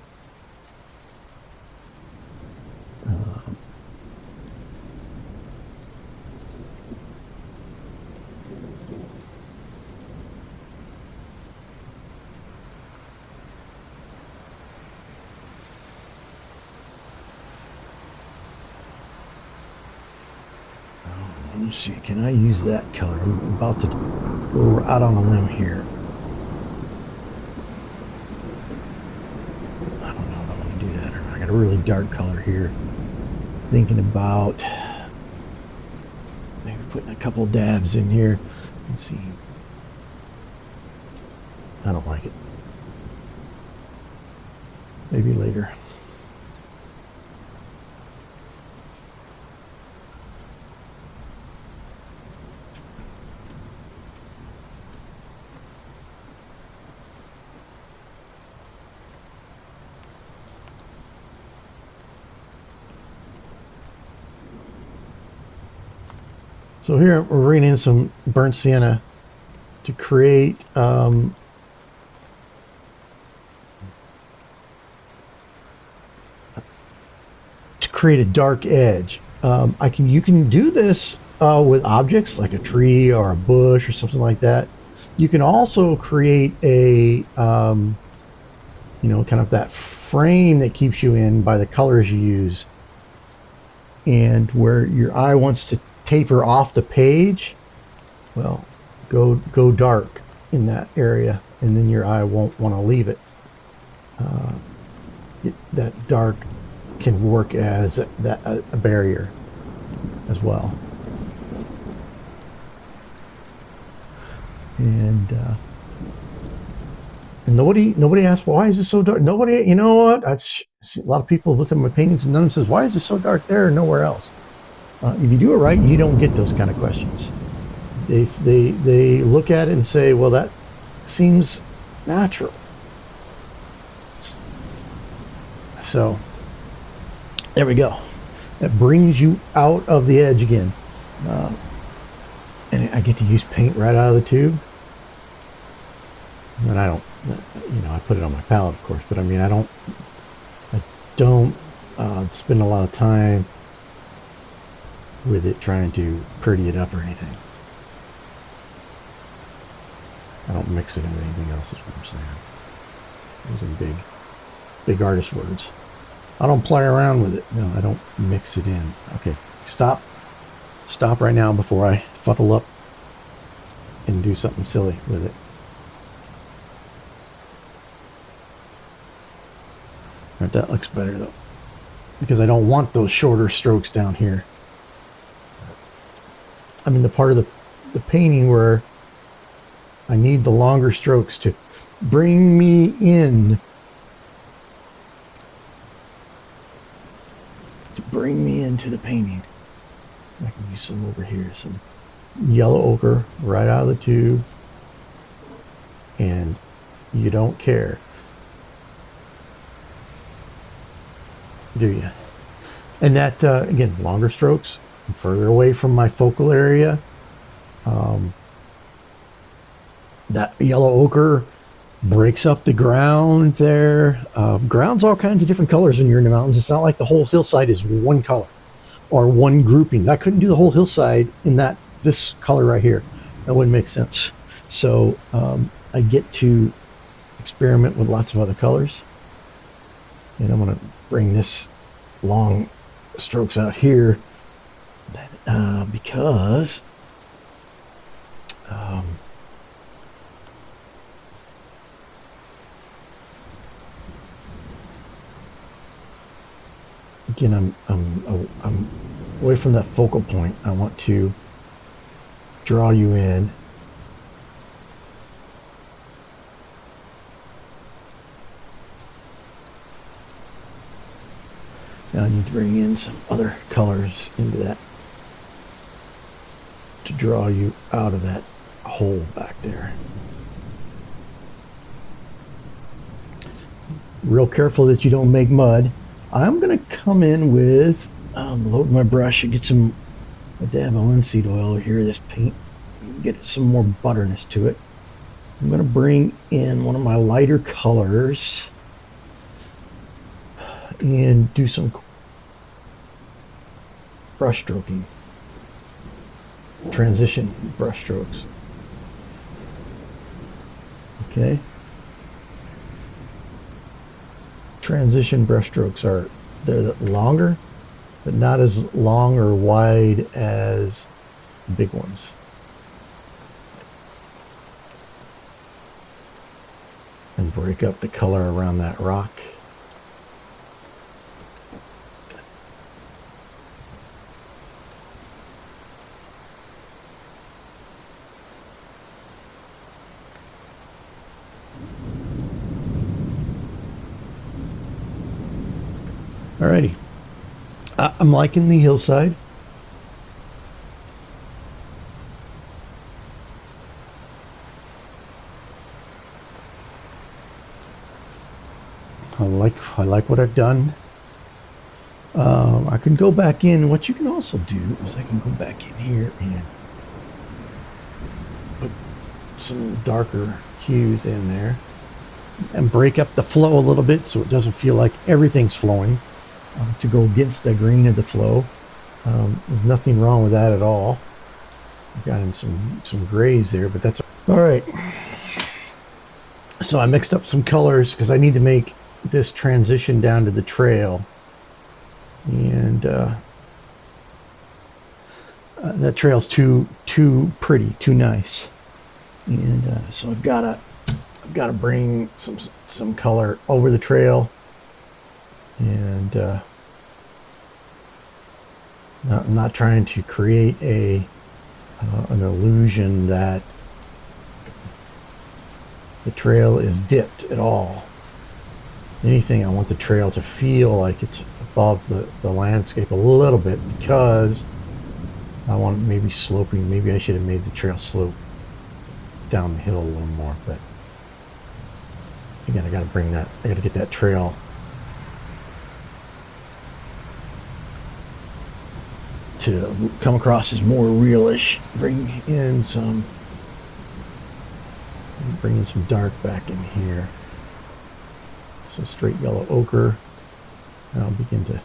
A: Let's see, can I use that color? I'm about to go out on a limb here. I don't know if I want to do that or not. I got a really dark color here. Thinking about maybe putting a couple dabs in here. Let's see. I don't like it. Maybe later. So here we're bringing in some burnt sienna to create to create a dark edge. You can do this with objects like a tree or a bush or something like that. You can also create a kind of that frame that keeps you in by the colors you use, and where your eye wants to taper off the page, well, go dark in that area, and then your eye won't want to leave it. That dark can work as a barrier as well. And nobody asks, well, why is it so dark? Nobody, you know what? I've seen a lot of people look at my paintings and none of them says, why is it so dark there and nowhere else? If you do it right, you don't get those kind of questions. They look at it and say, well, that seems natural. So there we go. That brings you out of the edge again. And I get to use paint right out of the tube. And I don't, I put it on my palette, of course, but I mean, I don't spend a lot of time with it trying to pretty it up or anything. I don't mix it into anything else, is what I'm saying. Those are big artist words. I don't play around with it. No, I don't mix it in. Okay, stop right now before I fuddle up and do something silly with it. All right, that looks better though, because I don't want those shorter strokes down here. I'm in the part of the painting where I need the longer strokes to bring me in. Into the painting. I can use some over here, some yellow ochre right out of the tube, and you don't care, do you? And that again, longer strokes, further away from my focal area. That yellow ochre breaks up the ground there. Ground's all kinds of different colors when you're in the mountains. It's not like the whole hillside is one color or one grouping. I couldn't do the whole hillside in this color right here. That wouldn't make sense. So I get to experiment with lots of other colors. And I'm going to bring this long strokes out here because again, I'm away from that focal point. I want to draw you in. Now I need to bring in some other colors into that to draw you out of that hole back there. Real careful that you don't make mud. I'm going to come in with, load my brush and get a dab of linseed oil here, this paint, get some more butterness to it. I'm going to bring in one of my lighter colors and do some brush stroking, transition brush strokes. Okay. Transition brush strokes they're longer, but not as long or wide as big ones. And break up the color around that rock. Alrighty, I'm liking the hillside. I like what I've done. I can go back in. What you can also do is I can go back in here and put some darker hues in there and break up the flow a little bit so it doesn't feel like everything's flowing. To go against the green of the flow. There's nothing wrong with that at all. I've got in some grays there, but that's all right. So I mixed up some colors because I need to make this transition down to the trail, and that trail's too pretty, too nice, and so I've got to bring some color over the trail, and I'm not trying to create an illusion that the trail is dipped at all. Anything, I want the trail to feel like it's above the landscape a little bit, because I want it maybe sloping. Maybe I should have made the trail slope down the hill a little more, but again, I got to get that trail to come across as more realish. Bring in some dark back in here. So straight yellow ochre. And I'll begin to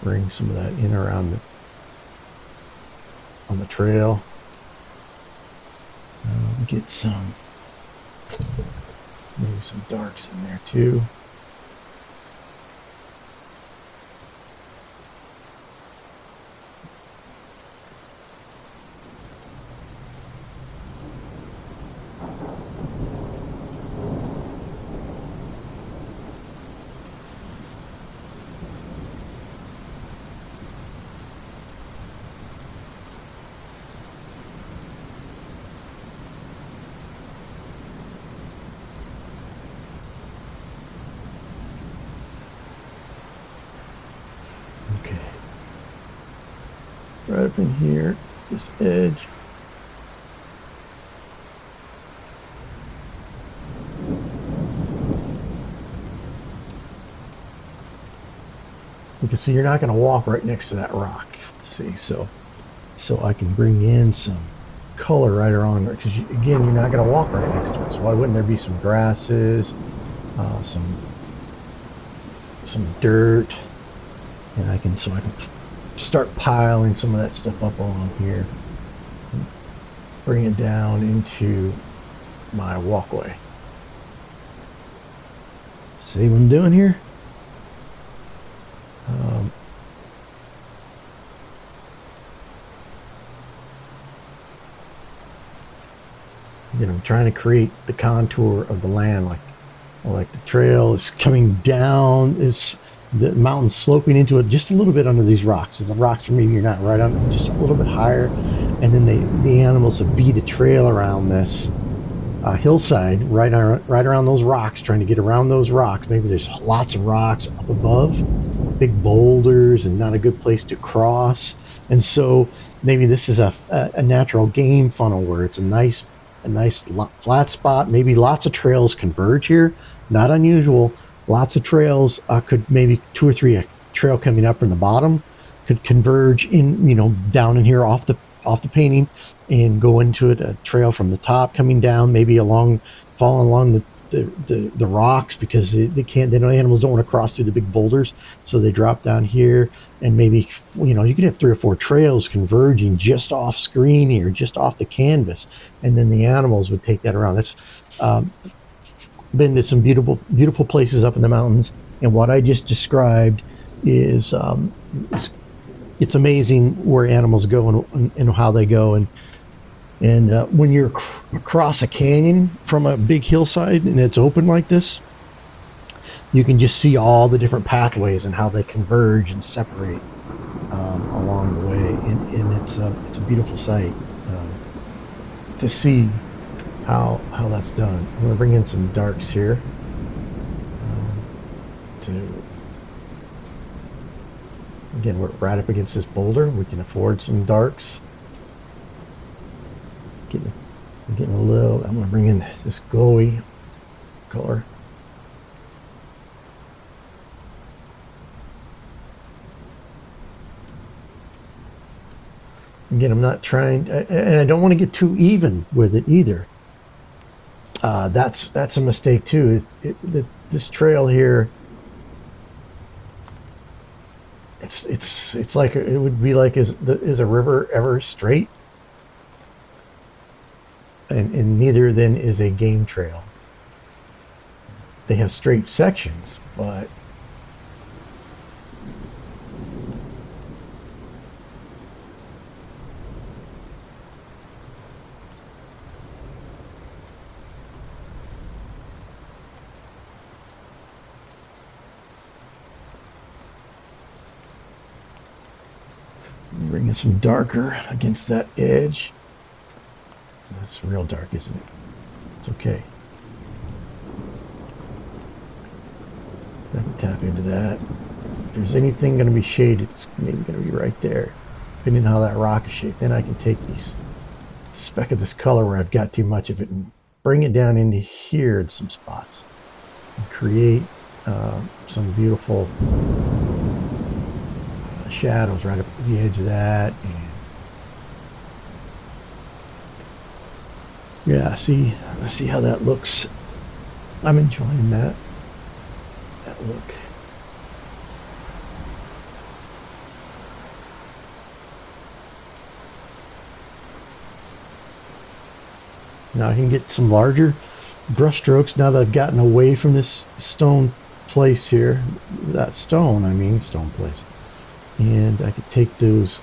A: bring some of that in around on the trail. Get maybe some darks in there too. Okay. Right up in here, this edge. You can see you're not going to walk right next to that rock. See, so I can bring in some color right around there, because again, you're not going to walk right next to it. So why wouldn't there be some grasses, some dirt, and I can start piling some of that stuff up along here, bring it down into my walkway. See what I'm doing here? You know, I'm trying to create the contour of the land, like the trail is coming down, is the mountain sloping into it just a little bit under these rocks. And the rocks, maybe you're not right on, just a little bit higher, and then the animals have beat a trail around this hillside, right around those rocks, trying to get around those rocks. Maybe there's lots of rocks up above, big boulders, and not a good place to cross. And so maybe this is a natural game funnel where it's a nice flat spot. Maybe lots of trails converge here. Not unusual. Lots of trails could, maybe 2 or 3 a trail coming up from the bottom could converge in, down in here off the painting, and go into it, a trail from the top coming down, maybe falling along the rocks, because animals don't want to cross through the big boulders, so they drop down here. And maybe you could have 3 or 4 trails converging just off screen here, just off the canvas, and then the animals would take that around. That's been to some beautiful places up in the mountains, and what I just described is it's amazing where animals go and how they go. And when you're across a canyon from a big hillside and it's open like this, you can just see all the different pathways and how they converge and separate along the way. And it's a beautiful sight to see how that's done. I'm going to bring in some darks here again, we're right up against this boulder. We can afford some darks. Getting a little. I'm going to bring in this glowy color. Again, I'm not trying, and I don't want to get too even with it either. That's a mistake too. This trail here It's like it would be like is a river ever straight? And neither then is a game trail. They have straight sections, but bringing some darker against that edge. That's real dark, isn't it? It's okay. I can tap into that. If there's anything going to be shaded, it's maybe going to be right there. Depending on how that rock is shaped, then I can take these speck of this color where I've got too much of it and bring it down into here in some spots and create some beautiful shadows right up the edge of that. And yeah, let's see how that looks. I'm enjoying that look. Now I can get some larger brush strokes now that I've gotten away from this stone place here. That stone, I mean, stone place. And I could take those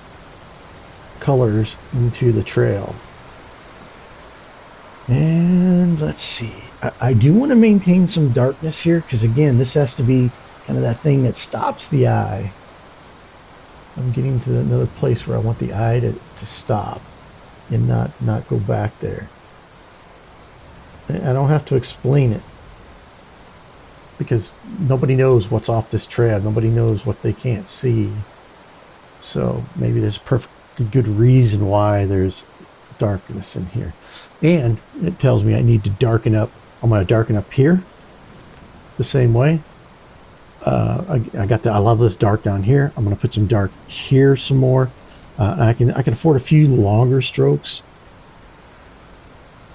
A: colors into the trail. And let's see. I do want to maintain some darkness here because, again, this has to be kind of that thing that stops the eye. I'm getting to another place where I want the eye to stop and not go back there. I don't have to explain it because nobody knows what's off this trail. Nobody knows what they can't see. So maybe there's a perfectly good reason why there's darkness in here. And it tells me I need to darken up. I'm going to darken up here the same way. I love this dark down here. I'm going to put some dark here some more. I can afford a few longer strokes,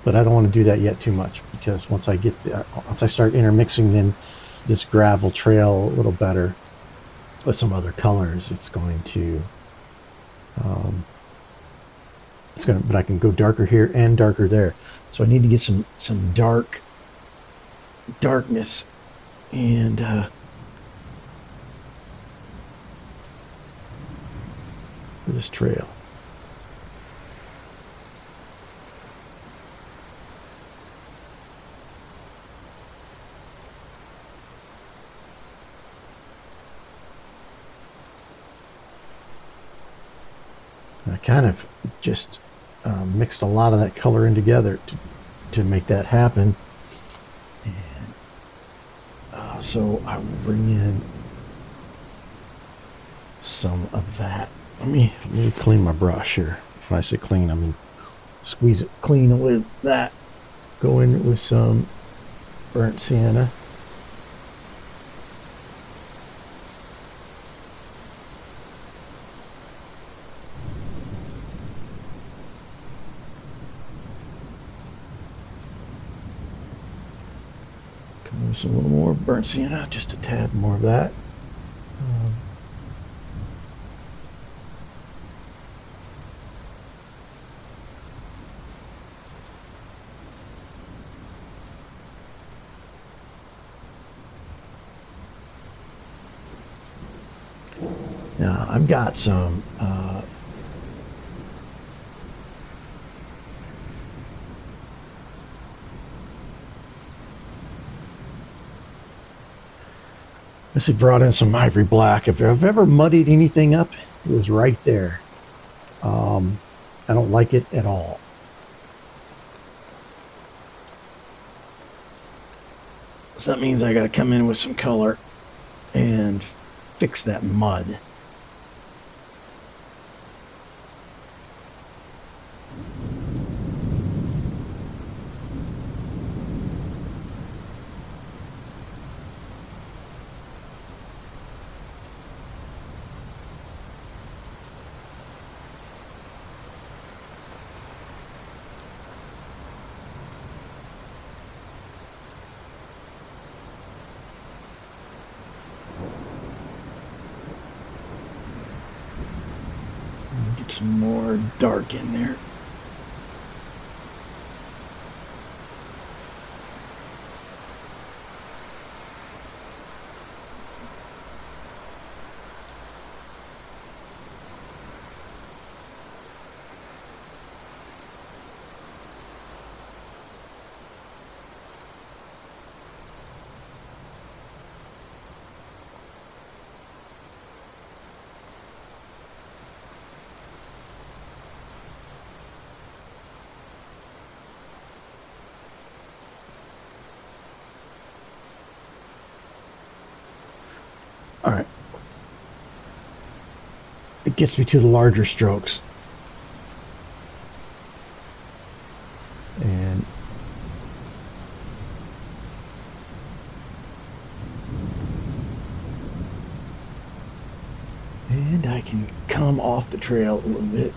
A: but I don't want to do that yet too much because once I start intermixing then this gravel trail a little better with some other colors, it's going to but I can go darker here and darker there. So I need to get some darkness and for this trail. I kind of just mixed a lot of that color in together to make that happen. And so I will bring in some of that. Let me clean my brush here. When I say clean, I mean squeeze it clean with that. Go in with some burnt sienna. Come with some little more burnt sienna, just a tad more of that. Now I've got some this brought in some ivory black. If I've ever muddied anything up, it was right there. I don't like it at all. So that means I got to come in with some color and fix that mud. get some more dark in there. All right. It gets me to the larger strokes. And I can come off the trail a little bit.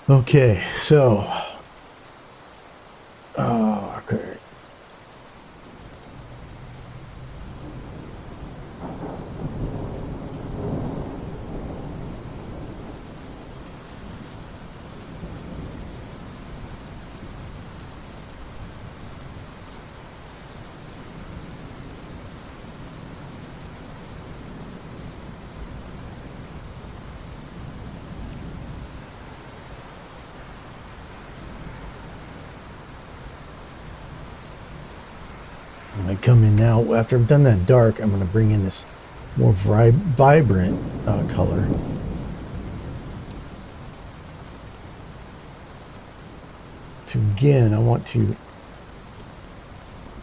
A: Okay, so, oh, okay. When I come in now, after I've done that dark, I'm going to bring in this more vibrant color. So again, I want to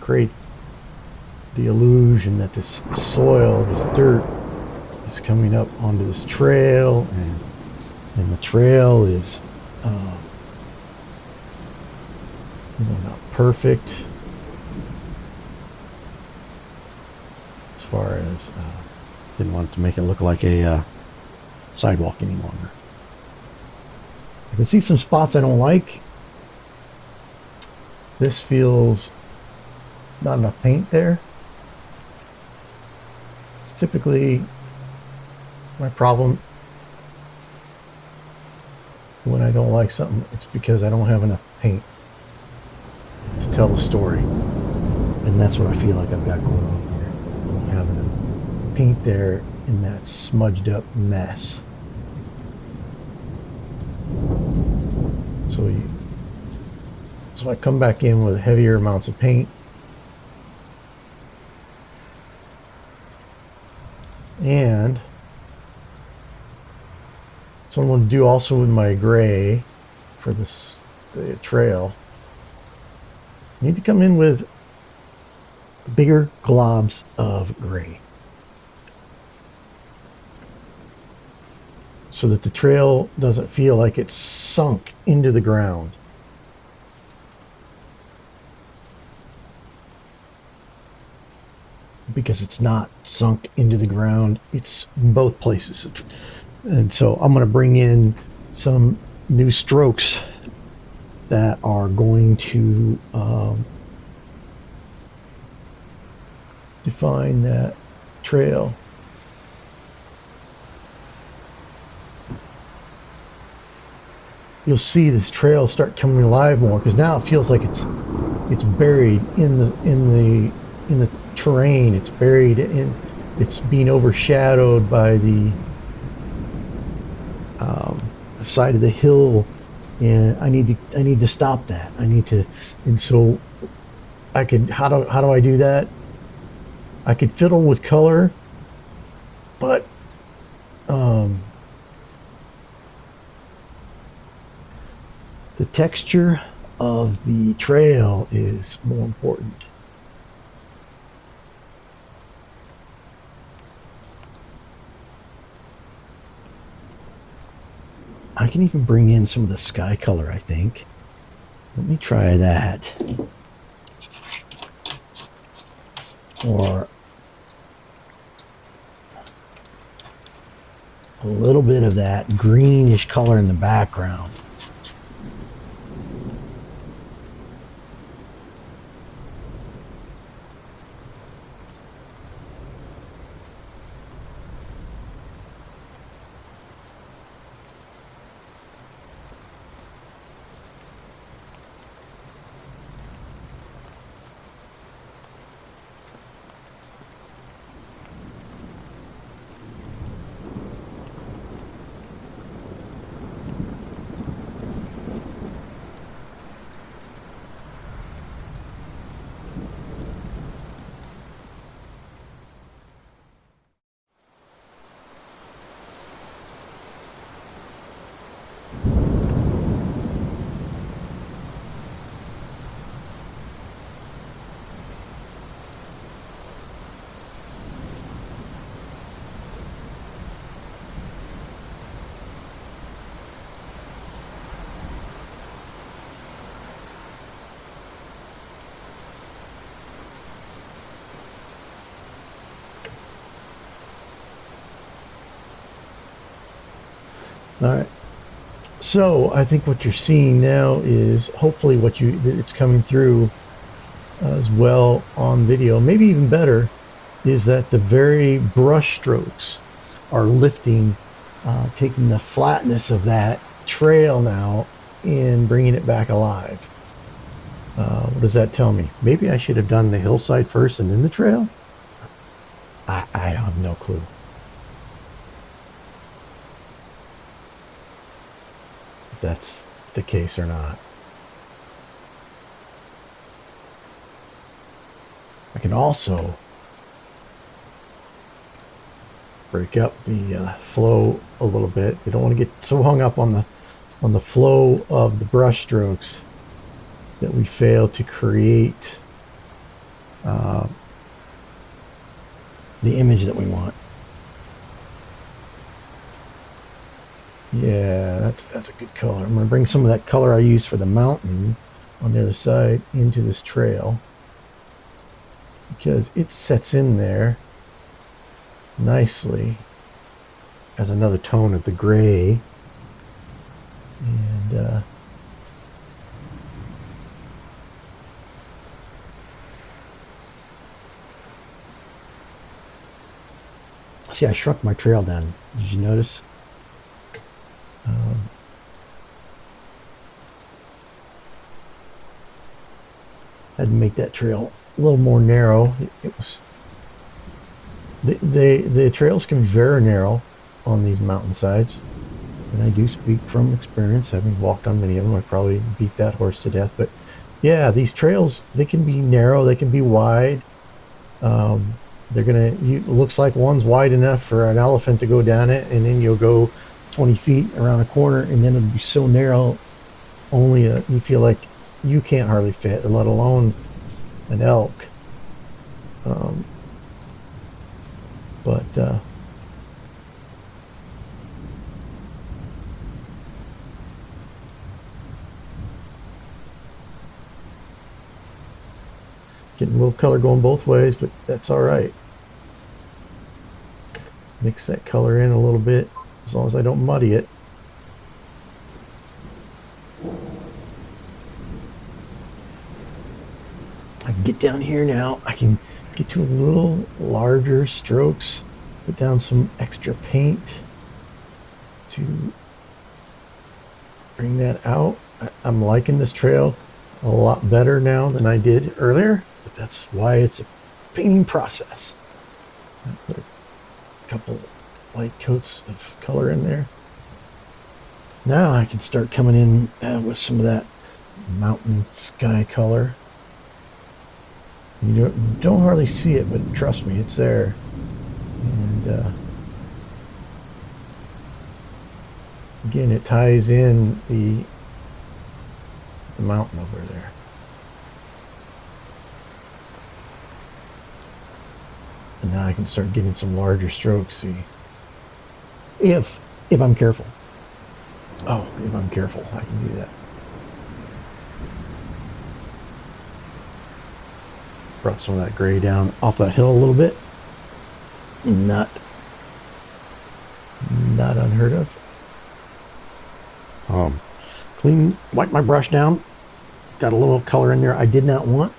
A: create the illusion that this soil, this dirt, is coming up onto this trail, and the trail is, not perfect. As far as didn't want to make it look like a sidewalk any longer. I can see some spots I don't like. This feels not enough paint there. It's typically my problem when I don't like something. It's because I don't have enough paint to tell the story, and that's what I feel like I've got going on here. Having paint there in that smudged up mess. So I come back in with heavier amounts of paint, and so I'm going to do also with my gray for the trail. I need to come in with bigger globs of gray so that the trail doesn't feel like it's sunk into the ground. Because it's not sunk into the ground, it's in both places. And so I'm going to bring in some new strokes that are going to define that trail. You'll see this trail start coming alive more because now it feels like it's buried in the terrain. It's buried in. It's being overshadowed by the side of the hill, and I need to stop that. And so I could. How do I do that? I could fiddle with color, but the texture of the trail is more important. I can even bring in some of the sky color, I think. Let me try that. Or a little bit of that greenish color in the background. All right. So I think what you're seeing now is hopefully it's coming through as well on video. Maybe even better is that the very brush strokes are lifting, taking the flatness of that trail now and bringing it back alive. What does that tell me? Maybe I should have done the hillside first and then the trail. I have no clue. If that's the case or not. I can also break up the flow a little bit. You don't want to get so hung up on the flow of the brush strokes that we fail to create the image that we want. Yeah, that's a good color. I'm going to bring some of that color I used for the mountain on the other side into this trail because it sets in there nicely as another tone of the gray. And see, I shrunk my trail down. Did you notice? Had to make that trail a little more narrow. It was the trails can be very narrow on these mountainsides, and I do speak from experience, having walked on many of them. I probably beat that horse to death, but yeah, these trails, they can be narrow, they can be wide. It looks like one's wide enough for an elephant to go down it, and then you'll go 20 feet around a corner, and then it'll be so narrow, you feel like you can't hardly fit, let alone an elk. But getting a little color going both ways, but that's all right. Mix that color in a little bit, as long as I don't muddy it. I can get down here now. I can get to a little larger strokes, put down some extra paint to bring that out. I'm liking this trail a lot better now than I did earlier, but that's why it's a painting process. I put a couple light coats of color in there. Now I can start coming in with some of that mountain sky color. You don't hardly see it, but trust me, it's there. And again, it ties in the mountain over there. And now I can start getting some larger strokes, see, if I'm careful. Oh, if I'm careful, I can do that. Brought some of that gray down off that hill a little bit. Not unheard of. Wipe my brush down. Got a little color in there I did not want.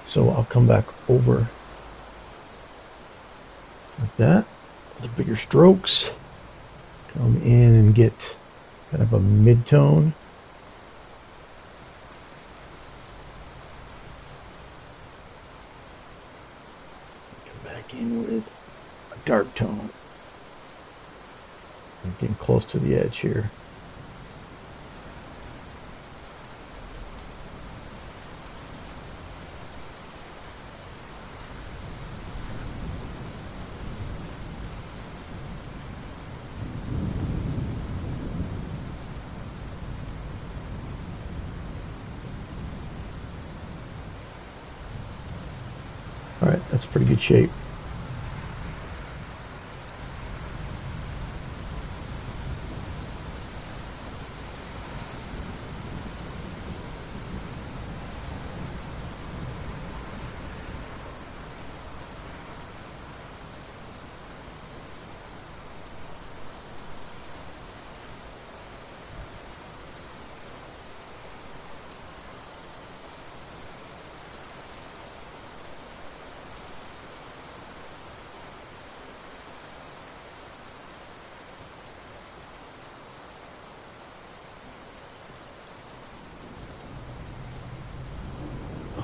A: So I'll come back over like that. The bigger strokes. Come in and get kind of a mid-tone. Come back in with a dark tone. I'm getting close to the edge here. All right, that's pretty good shape.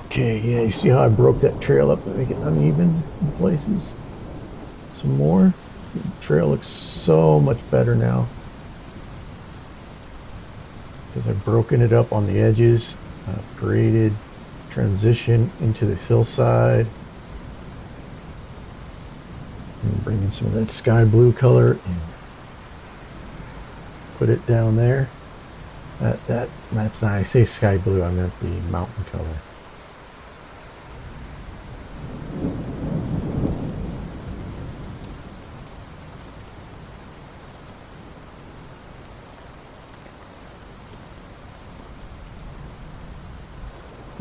A: Okay, yeah, you see how I broke that trail up to make it uneven in places? Some more. The trail looks so much better now. Because I've broken it up on the edges. I've graded, transition into the hillside. And bring in some of that sky blue color and put it down there. That's not, I say sky blue, I meant the mountain color.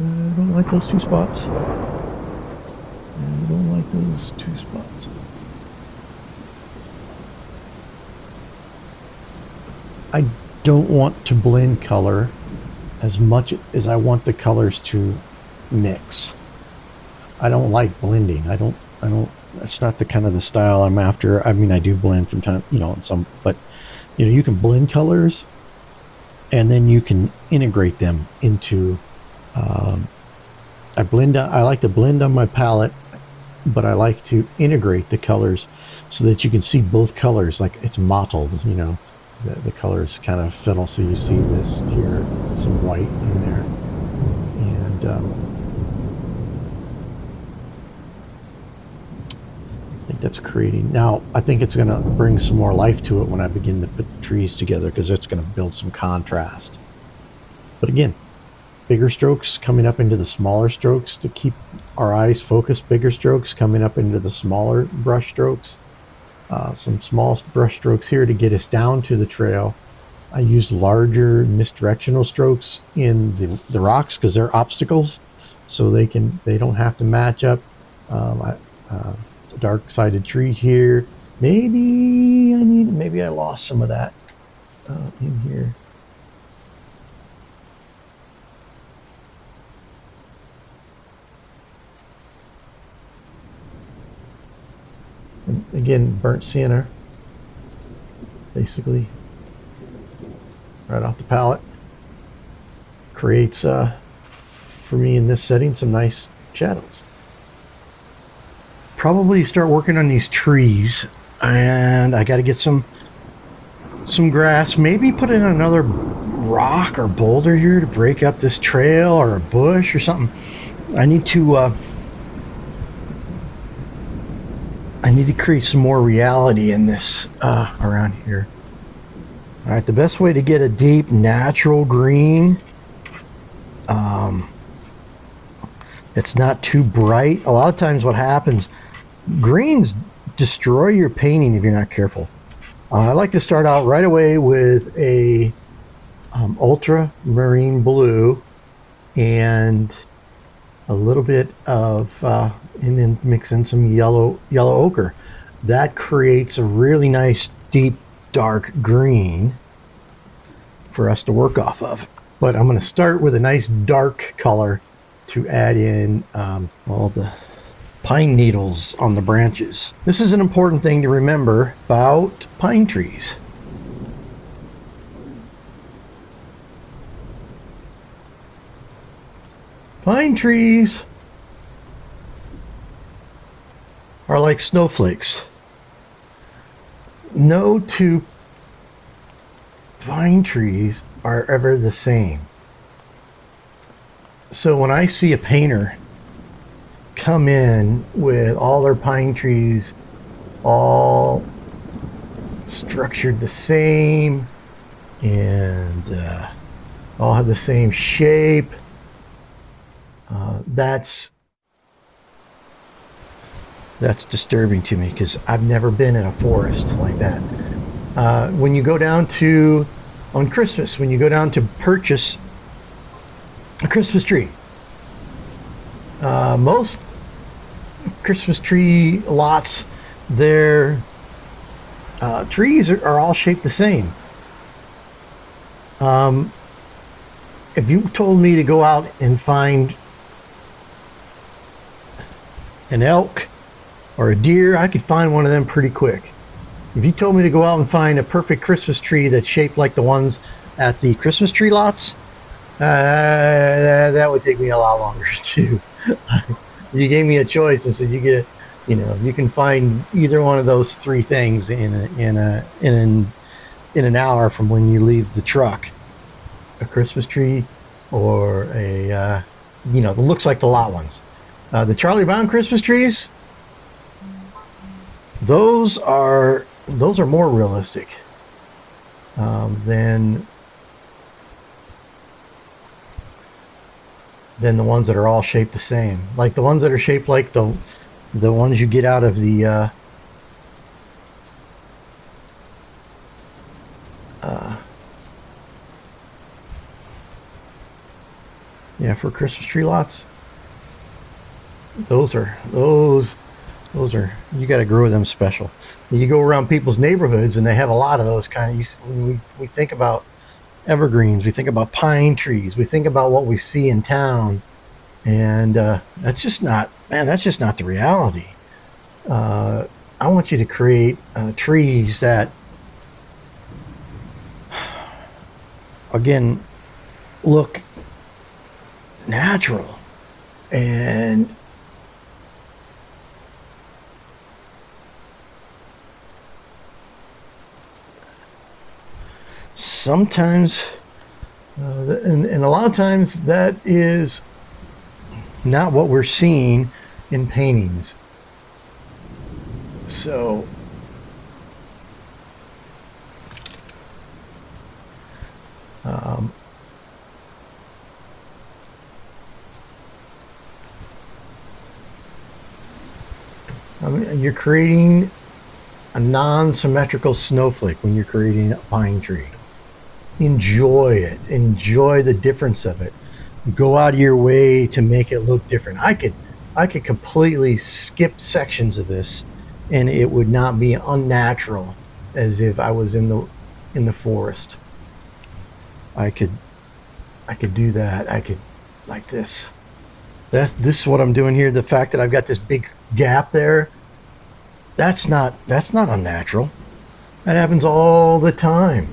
A: I don't like those two spots. I don't like those two spots. I don't want to blend color as much as I want the colors to mix. I don't like blending. I don't, that's not the kind of the style I'm after. I mean, I do blend from time, but you can blend colors and then you can integrate them into, I like to blend on my palette, but I like to integrate the colors so that you can see both colors, like it's mottled, the colors kind of fiddle. So you see this here, some white in there. And I think that's creating, now I think it's going to bring some more life to it when I begin to put the trees together, because it's going to build some contrast. But again, bigger strokes coming up into the smaller strokes to keep our eyes focused, bigger strokes coming up into the smaller brush strokes. Some small brush strokes here to get us down to the trail. I used larger misdirectional strokes in the rocks because they're obstacles, so they don't have to match up. Dark sided tree here. Maybe I lost some of that in here. And again, burnt sienna, basically, right off the palette, creates, for me in this setting, some nice shadows. Probably start working on these trees, and I got to get some grass. Maybe put in another rock or boulder here to break up this trail, or a bush or something. I need to create some more reality in this around here. All right, the best way to get a deep natural green, it's not too bright. A lot of times what happens, greens destroy your painting if you're not careful. I like to start out right away with a ultramarine blue and a little bit of, and then mix in some yellow ochre. That creates a really nice deep dark green for us to work off of. But I'm going to start with a nice dark color to add in all the pine needles on the branches. This is an important thing to remember about pine trees. Pine trees are like snowflakes. No two pine trees are ever the same. So when I see a painter come in with all their pine trees all structured the same and all have the same shape, that's disturbing to me because I've never been in a forest like that. When you go down to, on Christmas, when you go down to purchase a Christmas tree, most Christmas tree lots, their trees are all shaped the same. If you told me to go out and find an elk or a deer, I could find one of them pretty quick. If you told me to go out and find a perfect Christmas tree that's shaped like the ones at the Christmas tree lots, that would take me a lot longer too. You gave me a choice and said you can find either one of those three things in an hour from when you leave the truck. A Christmas tree or a that looks like the lot ones. The Charlie Brown Christmas trees, those are more realistic than the ones that are all shaped the same. Like the ones that are shaped like the ones you get out of the for Christmas tree lots. Those are you got to grow them special. You go around people's neighborhoods and they have a lot of those kind of. When we think about evergreens, we think about pine trees, we think about what we see in town, and that's just not the reality. I want you to create trees that, again, look natural and sometimes and a lot of times that is not what we're seeing in paintings. So you're creating a non-symmetrical snowflake when you're creating a pine tree. Enjoy it. Enjoy the difference of it. Go out of your way to make it look different. I could completely skip sections of this and it would not be unnatural as if I was in the forest. I could do that. I could, like this. This is what I'm doing here. The fact that I've got this big gap there, that's not unnatural. That happens all the time.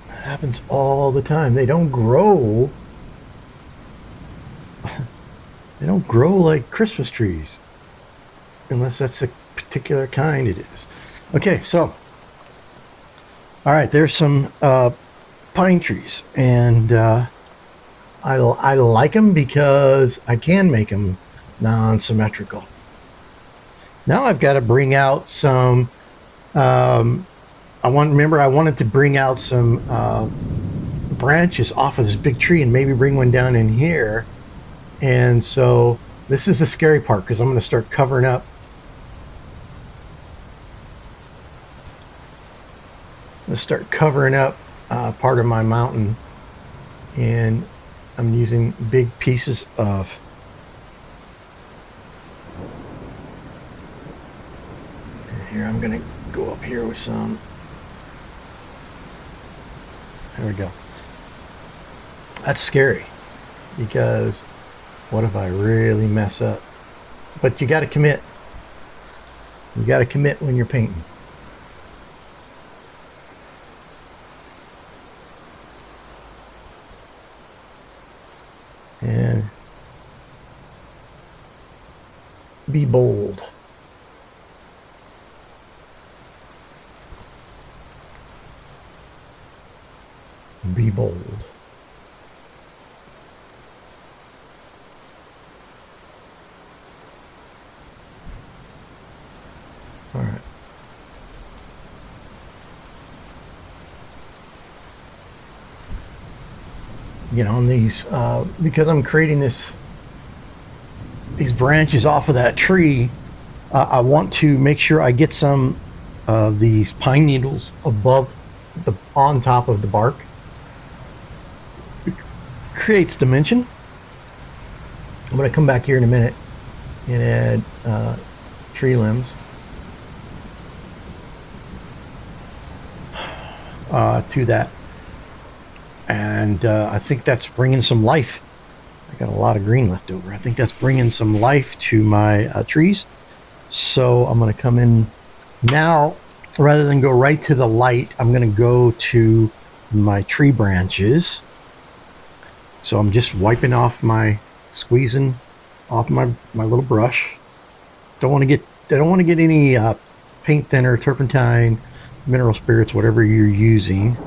A: It happens all the time. They don't grow. They don't grow like Christmas trees, unless that's a particular kind it is. Okay, so all right, there's some pine trees, and I like them because I can make them non-symmetrical. Now I've got to bring out some. I wanted to bring out some branches off of this big tree and maybe bring one down in here. And so this is the scary part because I'm going to start covering up going to start covering up part of my mountain, and I'm using big pieces of here. I'm going to go up here with some. There we go. That's scary, because what if I really mess up? But you got to commit. You got to commit when you're painting. And be bold. Be bold. All right. You know, on these, because I'm creating these branches off of that tree, I want to make sure I get some of these pine needles on top of the bark. It creates dimension. I'm going to come back here in a minute and add tree limbs to that. And I think that's bringing some life. I got a lot of green left over. I think that's bringing some life to my trees. So I'm going to come in now, rather than go right to the light, I'm going to go to my tree branches. So I'm just wiping off squeezing off my little brush. I don't want to get any paint thinner, turpentine, mineral spirits, whatever you're using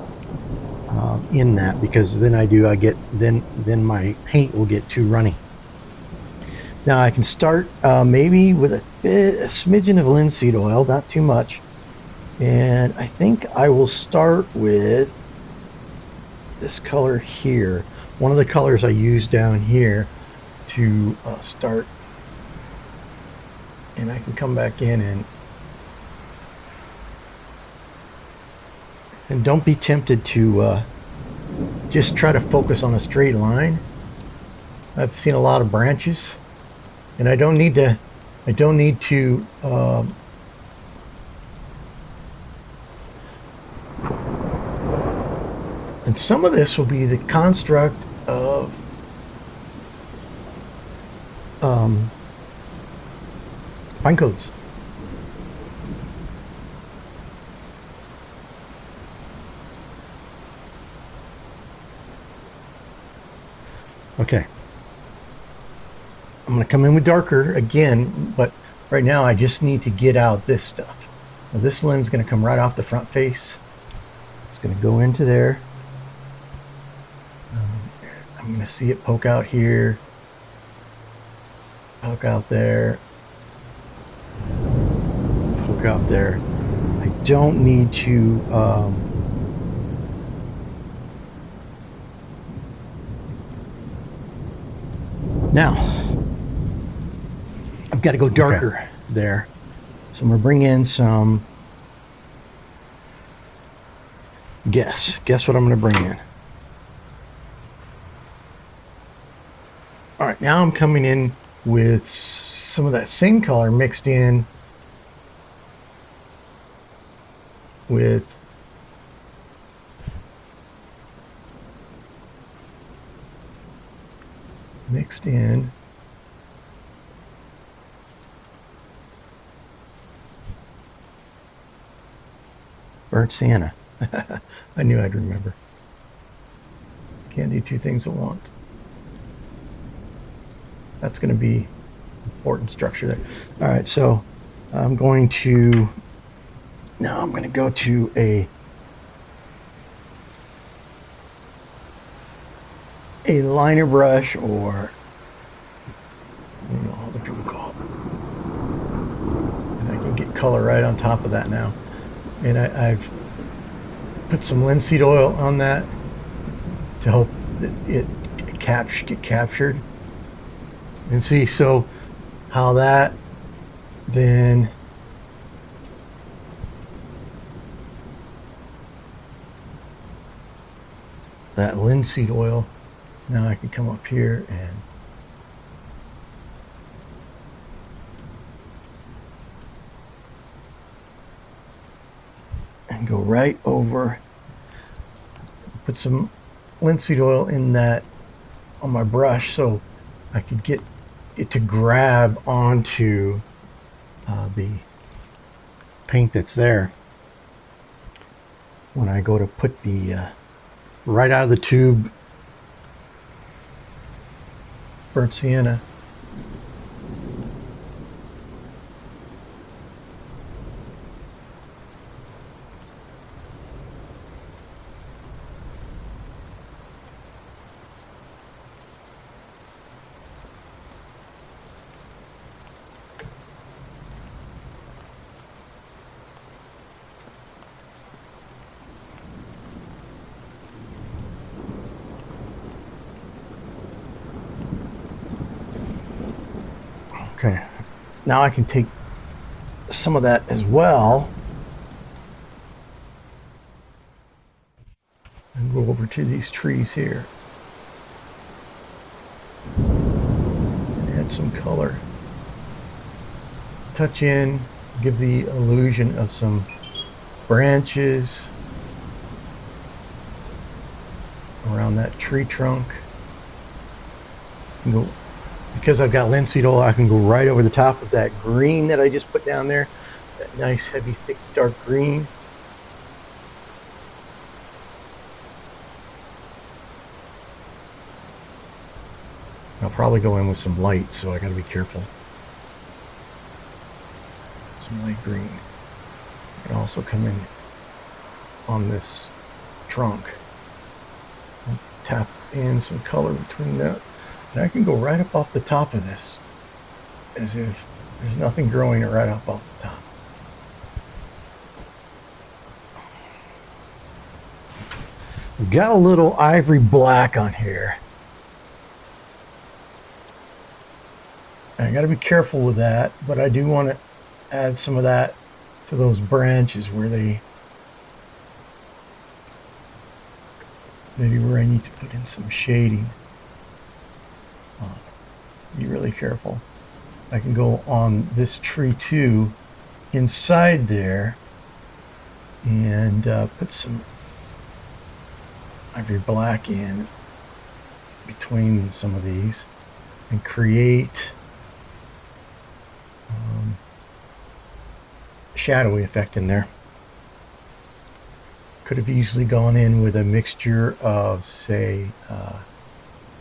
A: in that, because then then my paint will get too runny. Now I can start maybe with a smidgen of linseed oil, not too much, and I think I will start with this color here, one of the colors I use down here to start, and I can come back in and don't be tempted to just try to focus on a straight line. I've seen a lot of branches, and I don't need to and some of this will be the construct of pine cones. Okay, I'm going to come in with darker again, but right now I just need to get out this stuff. Now this limb's going to come right off the front face. It's going to go into there. I'm going to see it poke out here, poke out there, poke out there. I don't need to now I've got to go darker there. So I'm going to bring in some, guess what I'm going to bring in. All right, now I'm coming in with some of that same color mixed in with burnt sienna. I knew I'd remember. Can't do two things at once. That's going to be important structure there. All right, so I'm going to go to a liner brush, or I don't know how other people call it. And I can get color right on top of that now. And I've put some linseed oil on that to help it get captured. And see, so how that then that linseed oil. Now I can come up here and go right over, put some linseed oil in that on my brush so I could get it to grab onto the paint that's there when I go to put the right out of the tube burnt sienna. Okay, now I can take some of that as well and go over to these trees here and add some color. Touch in, give the illusion of some branches around that tree trunk. Go, because I've got linseed oil, I can go right over the top of that green that I just put down there. That nice, heavy, thick, dark green. I'll probably go in with some light, so I gotta be careful. Some light green. I can also come in on this trunk. I'll tap in some color between that. And I can go right up off the top of this as if there's nothing growing right up off the top. We've got a little ivory black on here. And I got to be careful with that, but I do want to add some of that to those branches where maybe where I need to put in some shading. Be really careful. I can go on this tree too, inside there, and put some ivory black in between some of these and create shadowy effect in there. Could have easily gone in with a mixture of, say,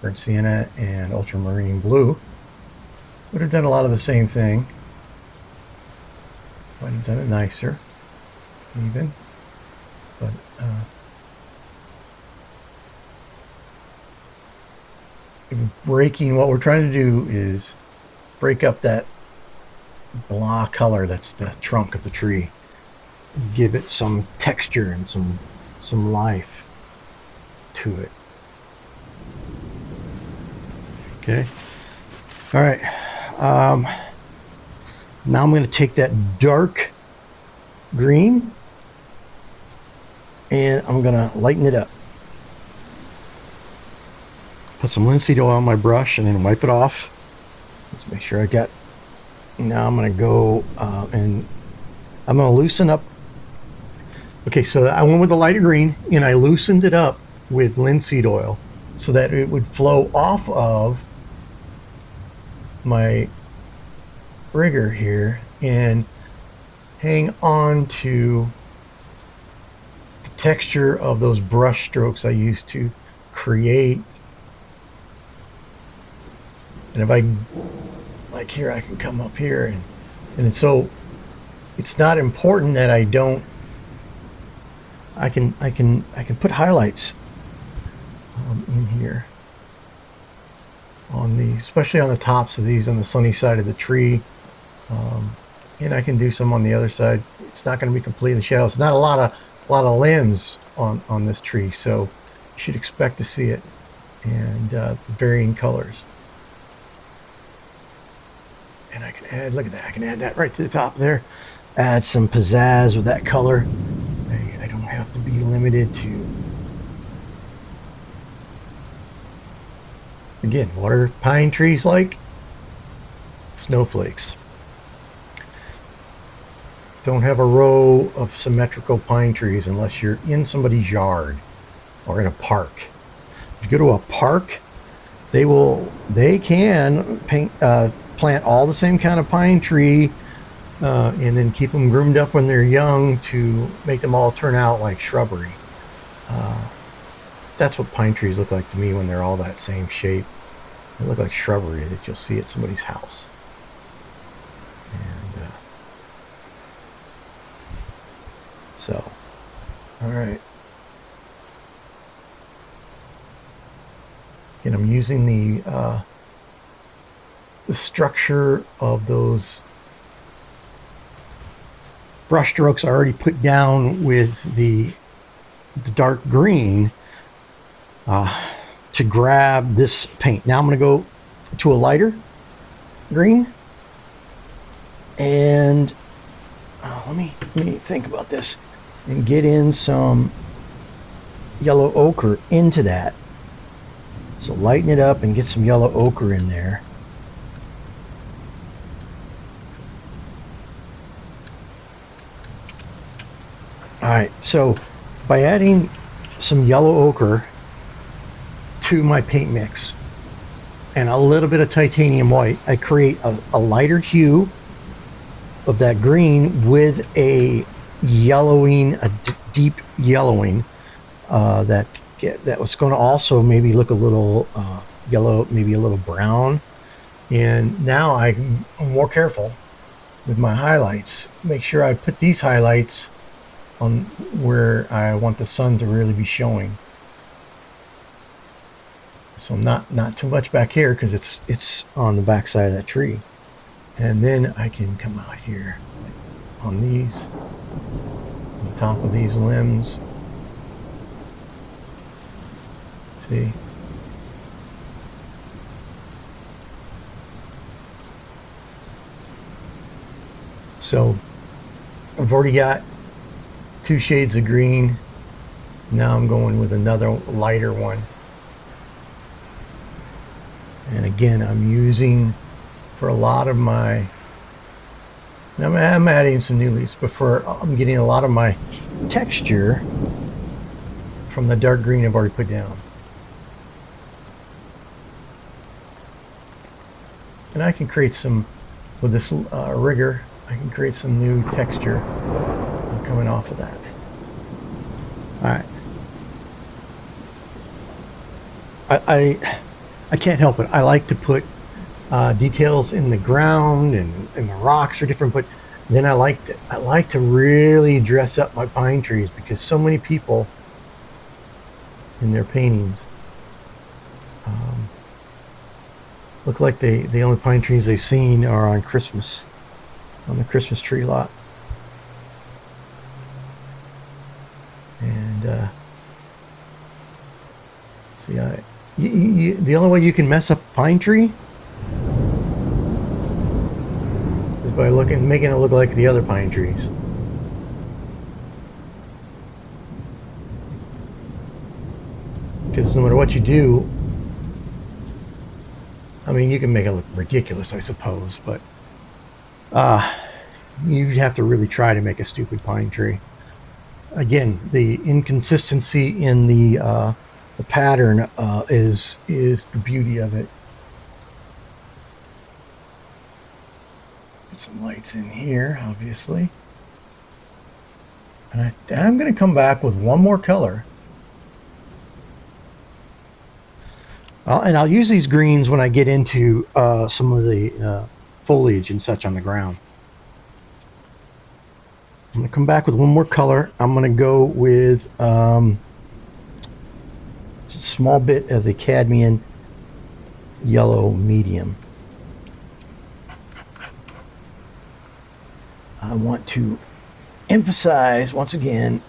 A: burnt sienna and ultramarine blue. Would have done a lot of the same thing. Might have done it nicer, even. But breaking, what we're trying to do is break up that blah color that's the trunk of the tree. Give it some texture and some life to it. Okay. All right. Now I'm going to take that dark green and I'm going to lighten it up. Put some linseed oil on my brush and then wipe it off. Let's make sure I got. Now I'm going to go and I'm going to loosen up. Okay, so I went with the lighter green and I loosened it up with linseed oil so that it would flow off of my rigger here and hang on to the texture of those brush strokes I used to create. And if I, like here, I can come up here and so it's not important that I don't. I can put highlights in here on these, especially on the tops of these on the sunny side of the tree, and I can do some on the other side. It's not going to be completely shadow. It's not a lot of limbs on this tree, so you should expect to see it, and varying colors. And I can add, look at that, I can add that right to the top there. Add some pizzazz with that color. I don't have to be limited to Again, what are pine trees like? Snowflakes. Don't have a row of symmetrical pine trees unless you're in somebody's yard or in a park. If you go to a park, they can plant all the same kind of pine tree and then keep them groomed up when they're young to make them all turn out like shrubbery. That's what pine trees look like to me when they're all that same shape. They look like shrubbery that you'll see at somebody's house. And so, all right. And I'm using the structure of those brush strokes I already put down with the dark green to grab this paint. Now I'm going to go to a lighter green, and let me think about this and get in some yellow ochre into that. So lighten it up and get some yellow ochre in there. All right, so by adding some yellow ochre to my paint mix and a little bit of titanium white, I create a lighter hue of that green with a yellowing, deep yellowing that was going to also maybe look a little yellow, maybe a little brown. And now I'm more careful with my highlights. Make sure I put these highlights on where I want the sun to really be showing. So not too much back here because it's on the back side of that tree. And then I can come out here on these, on top of these limbs. See? So I've already got 2 shades of green. Now I'm going with another lighter one. And again, I'm using for a lot of my, I'm adding some new leaves, but I'm getting a lot of my texture from the dark green I've already put down. And I can create some, with this rigger, I can create some new texture coming off of that. All right. I can't help it. I like to put details in the ground and the rocks are different, but then I like to really dress up my pine trees because so many people in their paintings look like the only pine trees they've seen are on Christmas, on the Christmas tree lot. And see, the only way you can mess up a pine tree is by making it look like the other pine trees. Because no matter what you do, I mean, you can make it look ridiculous, I suppose, but you have to really try to make a stupid pine tree. Again, the inconsistency in the pattern is the beauty of it. Put some lights in here, obviously. And I'm going to come back with one more color. And I'll use these greens when I get into some of the foliage and such on the ground. I'm going to come back with one more color. I'm going to go with a small bit of the cadmium yellow medium. I want to emphasize once again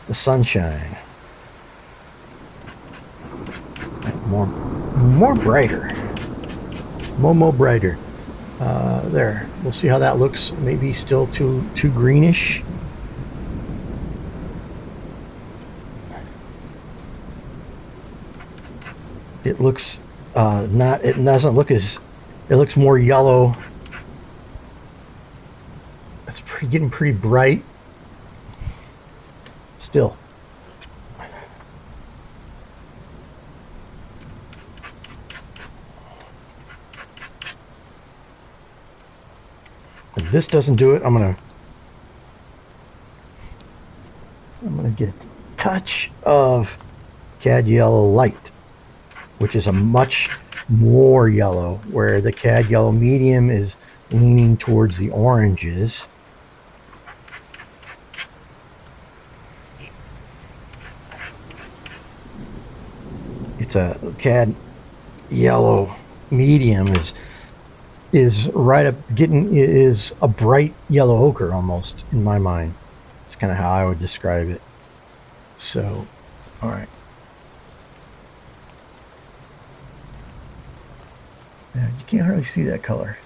A: the sunshine. More brighter, more brighter. There, we'll see how that looks. Maybe still too greenish. it looks not. It doesn't look as. It looks more yellow. It's getting pretty bright. Still. If this doesn't do it, I'm gonna get a touch of cad yellow light, which is a much more yellow, where the cad yellow medium is leaning towards the oranges. It's a cad yellow medium is right up getting is a bright yellow ochre almost in my mind. It's kind of how I would describe it. So, all right. Yeah, you can't hardly see that color.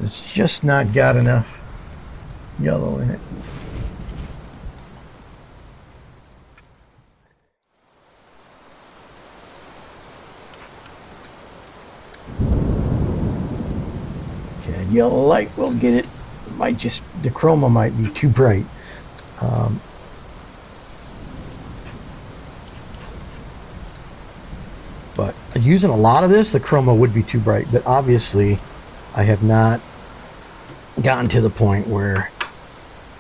A: It's just not got enough yellow in it. Okay, yellow light will get it. Might just, the chroma might be too bright. But using a lot of this, the chroma would be too bright. But obviously, I have not gotten to the point where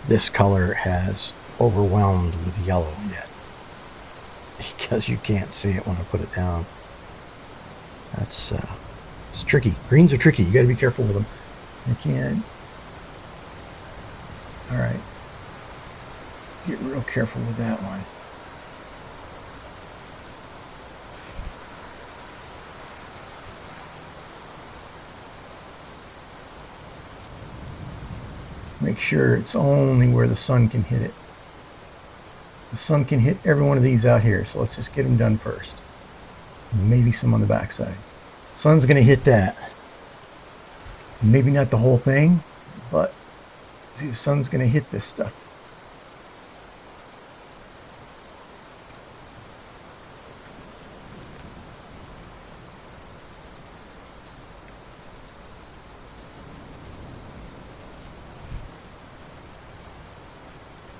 A: this color has overwhelmed with yellow yet, because you can't see it when I put it down. That's it's tricky. Greens are tricky. You got to be careful with them. I can't. All right. Get real careful with that one. Make sure it's only where the sun can hit it. The sun can hit every one of these out here, so let's just get them done first. Maybe some on the backside. Sun's going to hit that. Maybe not the whole thing, but see, the sun's going to hit this stuff.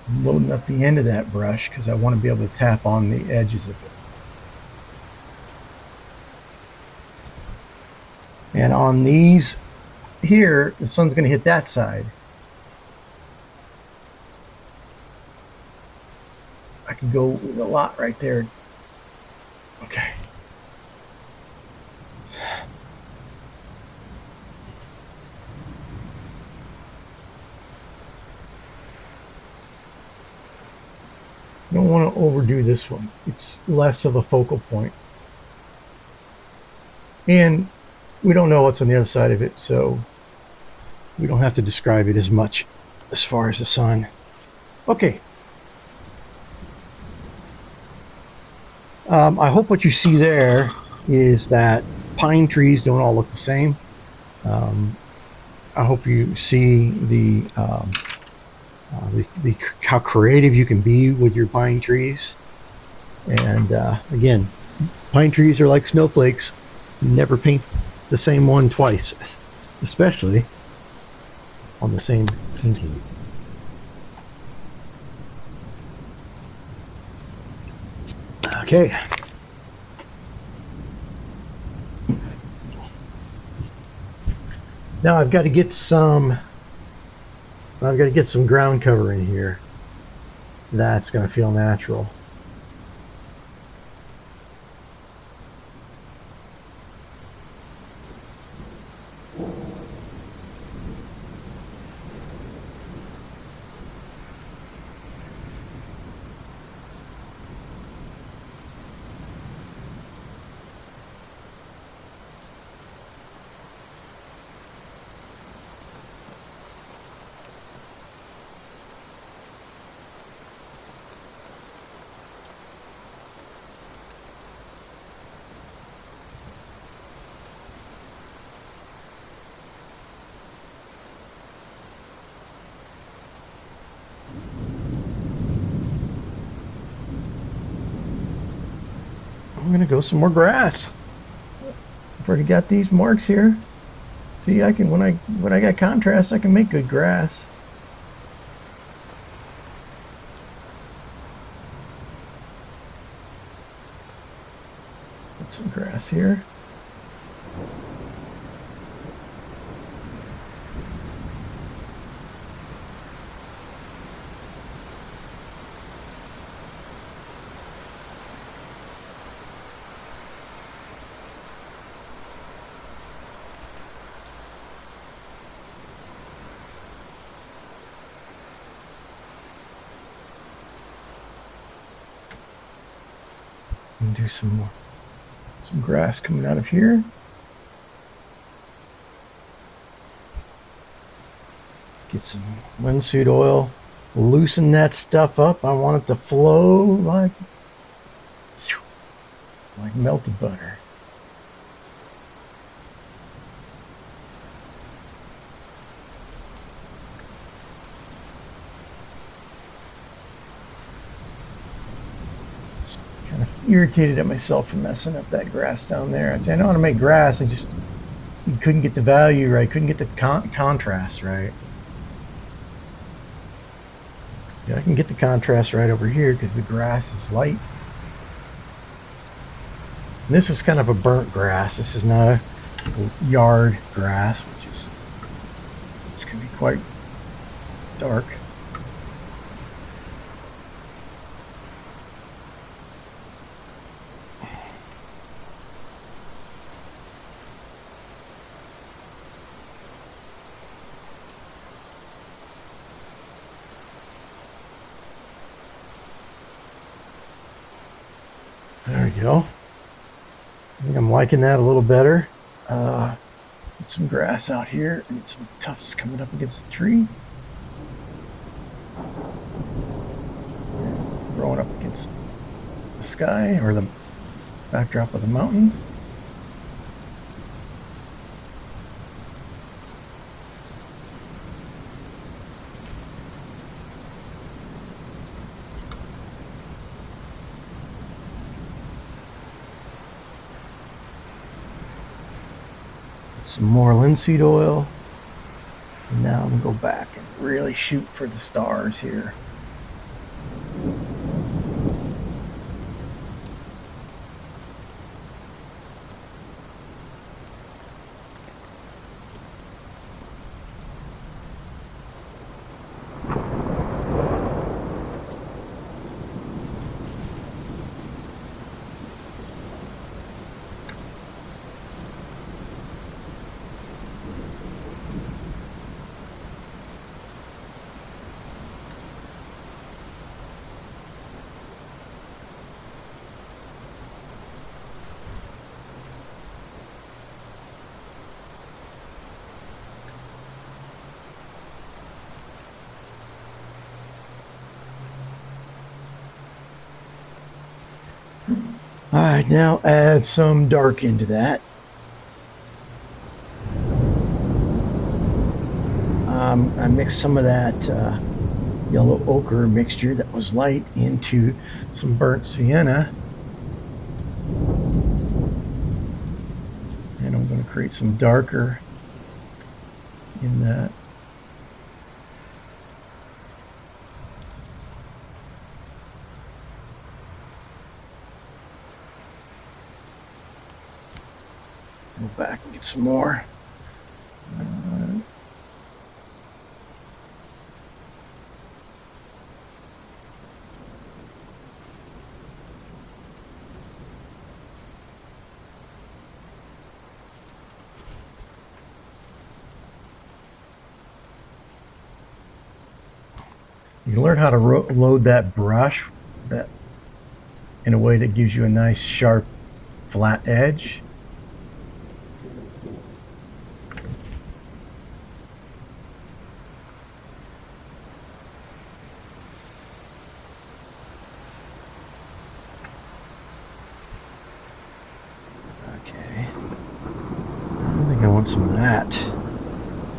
A: I'm loading up the end of that brush because I want to be able to tap on the edges of it. And on these here, the sun's going to hit that side. I can go with a lot right there. Okay. Don't want to overdo this one. It's less of a focal point. And we don't know what's on the other side of it, so we don't have to describe it as much as far as the sun. Okay. I hope what you see there is that pine trees don't all look the same. I hope you see the how creative you can be with your pine trees. And again, pine trees are like snowflakes. You never paint the same one twice, especially on the same painting. Okay. Now I've got to get some ground cover in here. That's going to feel natural. I'm gonna go some more grass. I've already got these marks here. See, I can when I got contrast, I can make good grass. Put some grass here. And do some grass coming out of here. Get some linseed oil, loosen that stuff up. I want it to flow like melted butter. Kind of irritated at myself for messing up that grass down there. I said, I know how to make grass. I just couldn't get the value right. Couldn't get the contrast right. Yeah, I can get the contrast right over here because the grass is light. And this is kind of a burnt grass. This is not a yard grass, which can be quite dark. There we go. I think I'm liking that a little better. Get some grass out here and some tufts coming up against the tree. Growing up against the sky or the backdrop of the mountain. Some more linseed oil, and now I'm gonna go back and really shoot for the stars here. All right, now add some dark into that. I mixed some of that yellow ochre mixture that was light into some burnt sienna. And I'm going to create some darker in that. Go back and get some more. You learn how to load that brush in a way that gives you a nice sharp flat edge. Okay, I think I want some of that.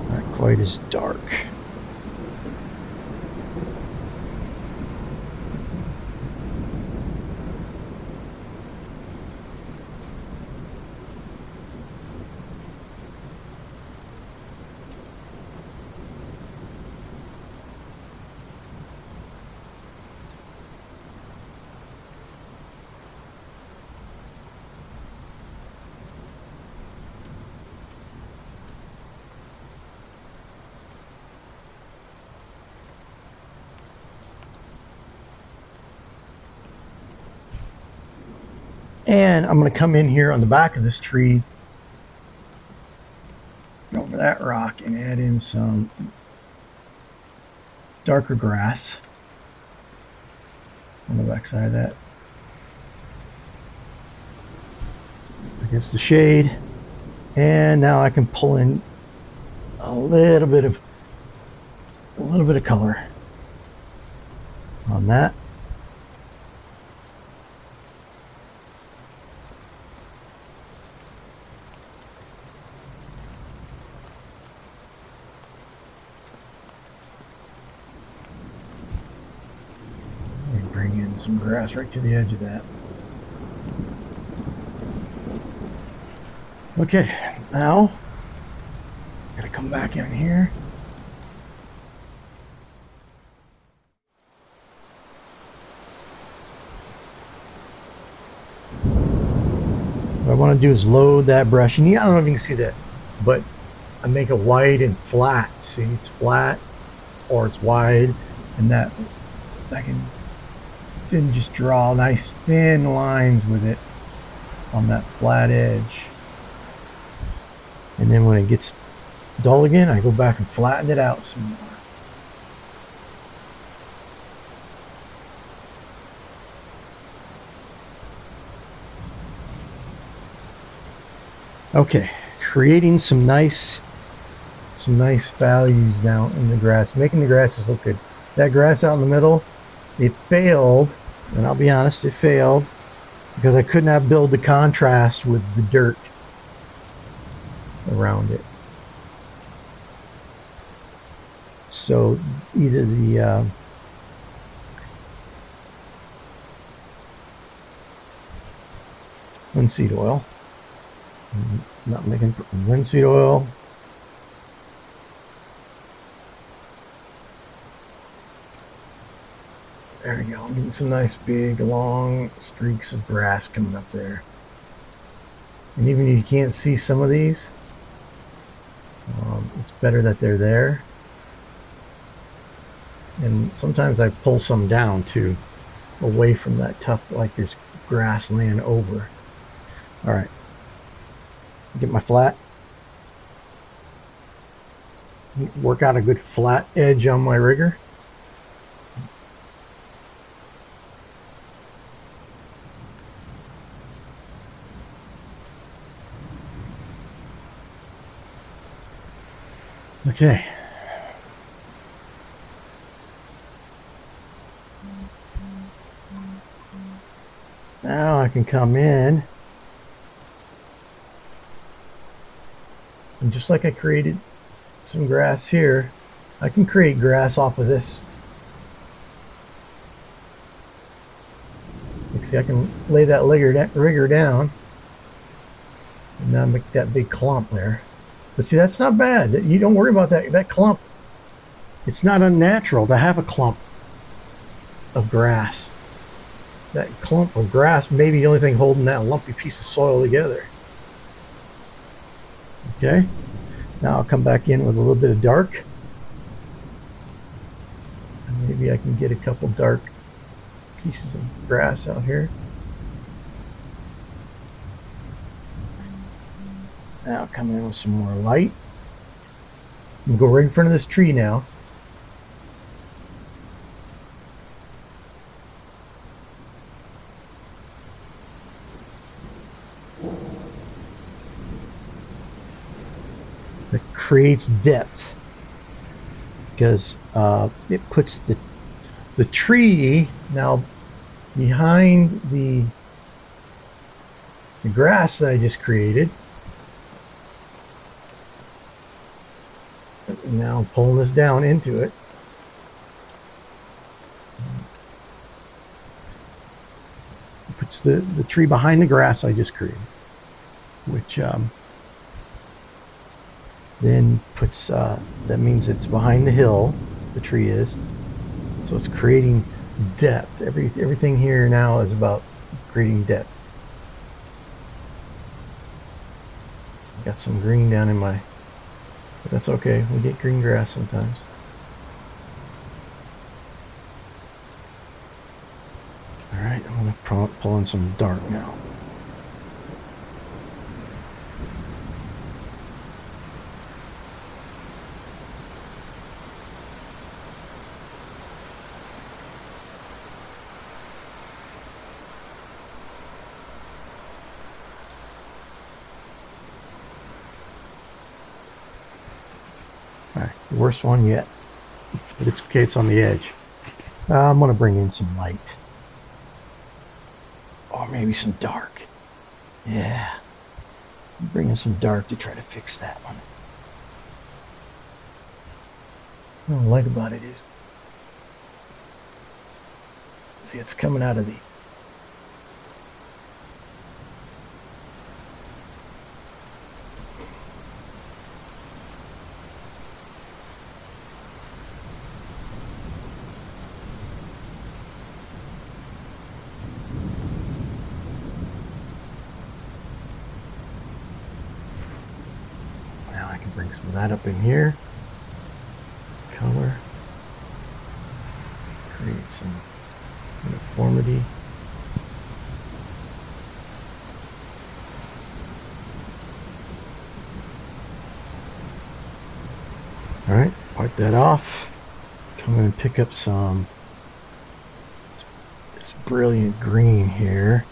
A: Not quite as dark. And I'm going to come in here on the back of this tree over that rock and add in some darker grass on the back side of that against the shade. And now I can pull in a little bit of color on that. Bring in some grass right to the edge of that. Okay, now gotta come back in here. What I want to do is load that brush, and I don't know if you can see that, but I make it wide and flat. See, it's flat or it's wide, and that I can then just draw nice thin lines with it on that flat edge. And then when it gets dull again, I go back and flatten it out some more. Okay, creating some nice values down in the grass, making the grasses look good. That grass out in the middle, it failed, and I'll be honest, it failed because I could not build the contrast with the dirt around it. So either the linseed oil, not making linseed oil, there we go. I'm getting some nice big long streaks of grass coming up there. And even if you can't see some of these, it's better that they're there. And sometimes I pull some down too, away from that tough, like there's grass laying over. All right, get my flat. Work out a good flat edge on my rigger. Okay. Now I can come in and just like I created some grass here, I can create grass off of this. You see, I can lay that rigger down and now make that big clump there. But see, that's not bad. You don't worry about that clump. It's not unnatural to have a clump of grass. That clump of grass may be the only thing holding that lumpy piece of soil together. Okay, now I'll come back in with a little bit of dark. And maybe I can get a couple dark pieces of grass out here. Now I'll come in with some more light. I'm gonna go right in front of this tree now. That creates depth because it puts the tree now behind the grass that I just created. And now I'm pulling this down into it. It puts the tree behind the grass I just created, which then puts that means it's behind the hill, the tree is, so it's creating depth. Everything here now is about creating depth. Got some green down in my, but that's okay, we get green grass sometimes. All right, I'm gonna pull in some dark now. All right, worst one yet, but it's okay. It's on the edge. I'm gonna bring in some light, or maybe some dark. Yeah, bring in some dark to try to fix that one. What I like about it is, see, it's coming out of the. Now I can bring some of that up in here. Color. Create some uniformity. All right, wipe that off. Come in and pick up some this brilliant green here.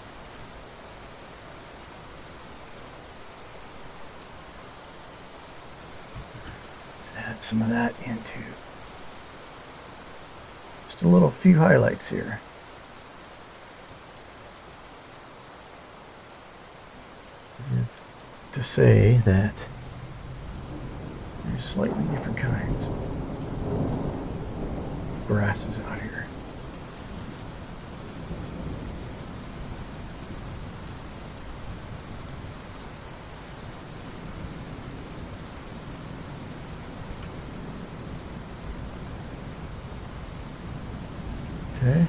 A: Add some of that into just a little few highlights here. To say that there's slightly different kinds of grasses out here. Okay.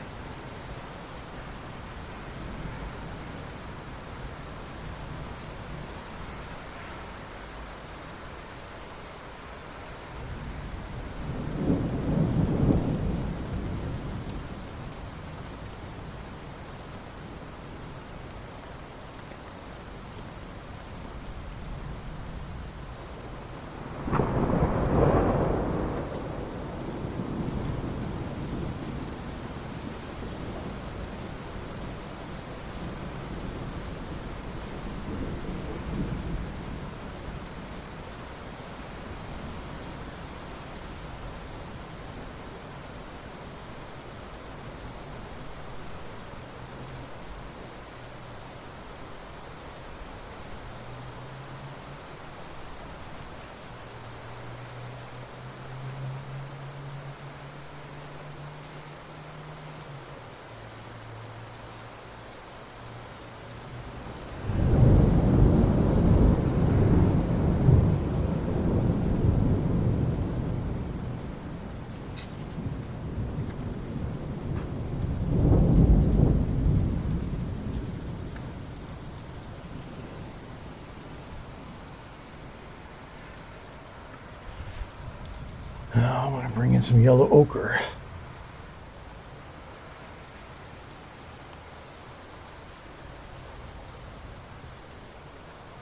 A: Now I'm going to bring in some yellow ochre.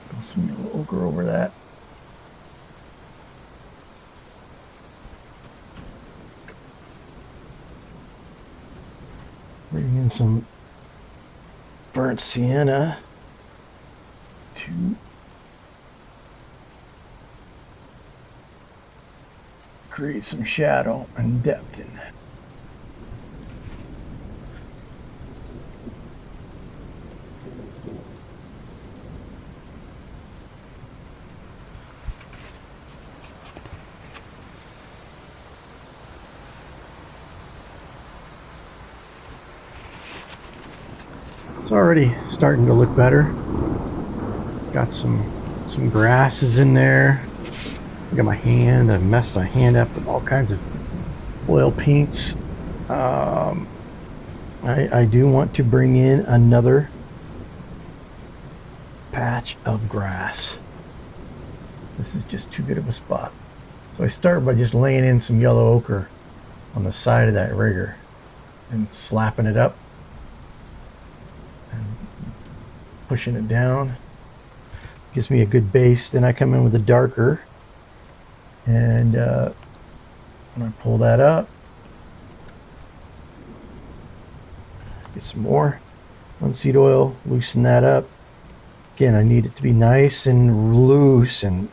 A: Put some yellow ochre over that. Bring in some burnt sienna to create some shadow and depth in that. It's already starting to look better. Got some grasses in there. I got my hand. I messed my hand up with all kinds of oil paints. I do want to bring in another patch of grass. This is just too good of a spot. So I start by just laying in some yellow ochre on the side of that rigger and slapping it up and pushing it down. Gives me a good base. Then I come in with a darker, and when I pull that up, get some more linseed oil, loosen that up. Again, I need it to be nice and loose and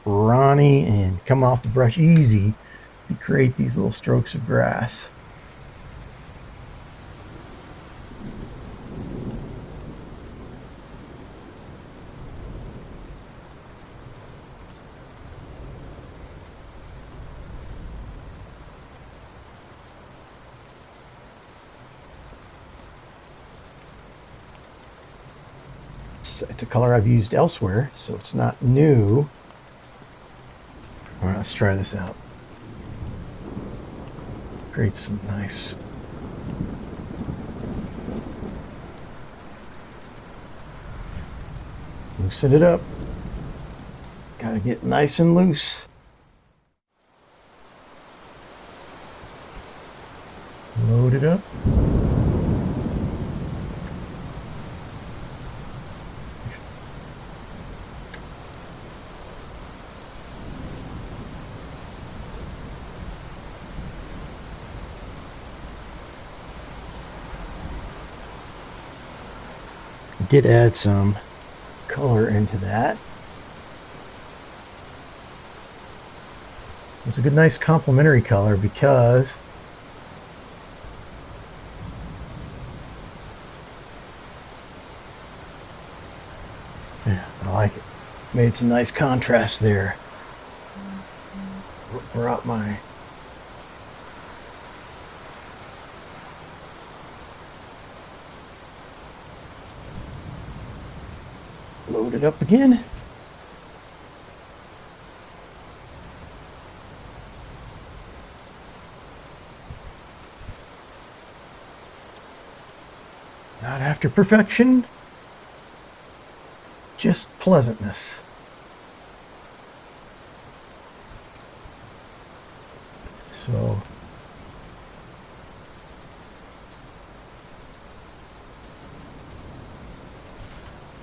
A: brawny and come off the brush easy to create these little strokes of grass. It's a color I've used elsewhere, so it's not new. All right, let's try this out. Create some nice loosen it up. Gotta get nice and loose. Load it up. Did add some color into that. It's a good, nice complementary color because yeah, I like it. Made some nice contrast there. Brought my load it up again. Not after perfection, just pleasantness. So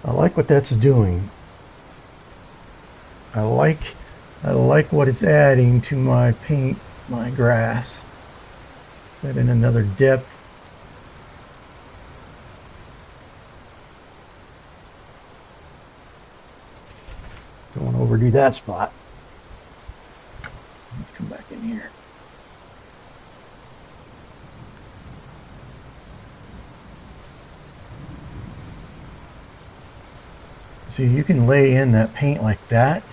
A: I like what that's doing. I like what it's adding to my paint, my grass. Set in another depth. Don't want to overdo that spot. Let's come back in here. See, you can lay in that paint like that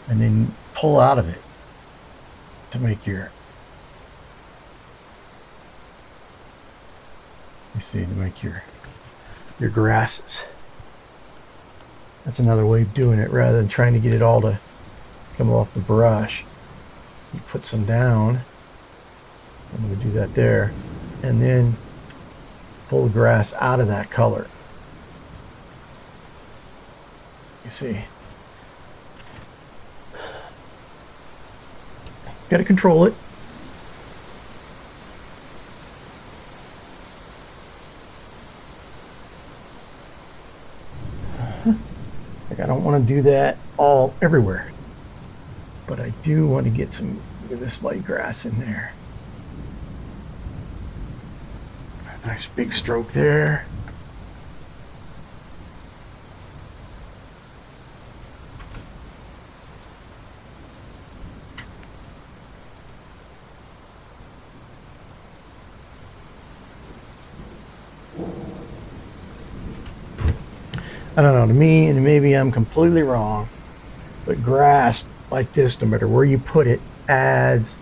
A: and then pull out of it to make your, your grasses. That's another way of doing it rather than trying to get it all to come off the brush. You put some down. I'm going to do that there. And then pull the grass out of that color. You see. Got to control it. Like I don't want to do that all everywhere, but I do want to get some of this light grass in there. Nice big stroke there. I don't know, to me, and maybe I'm completely wrong, but grass like this, no matter where you put it, adds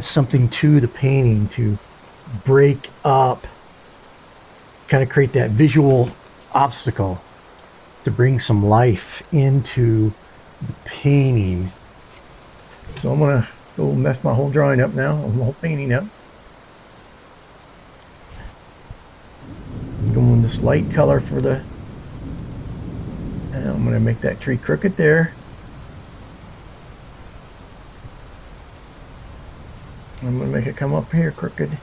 A: something to the painting to break up, kind of create that visual obstacle to bring some life into the painting. So I'm going to go mess my whole drawing up now, my whole painting up. Going this light color for the, and I'm going to make that tree crooked there. I'm going to make it come up here crooked.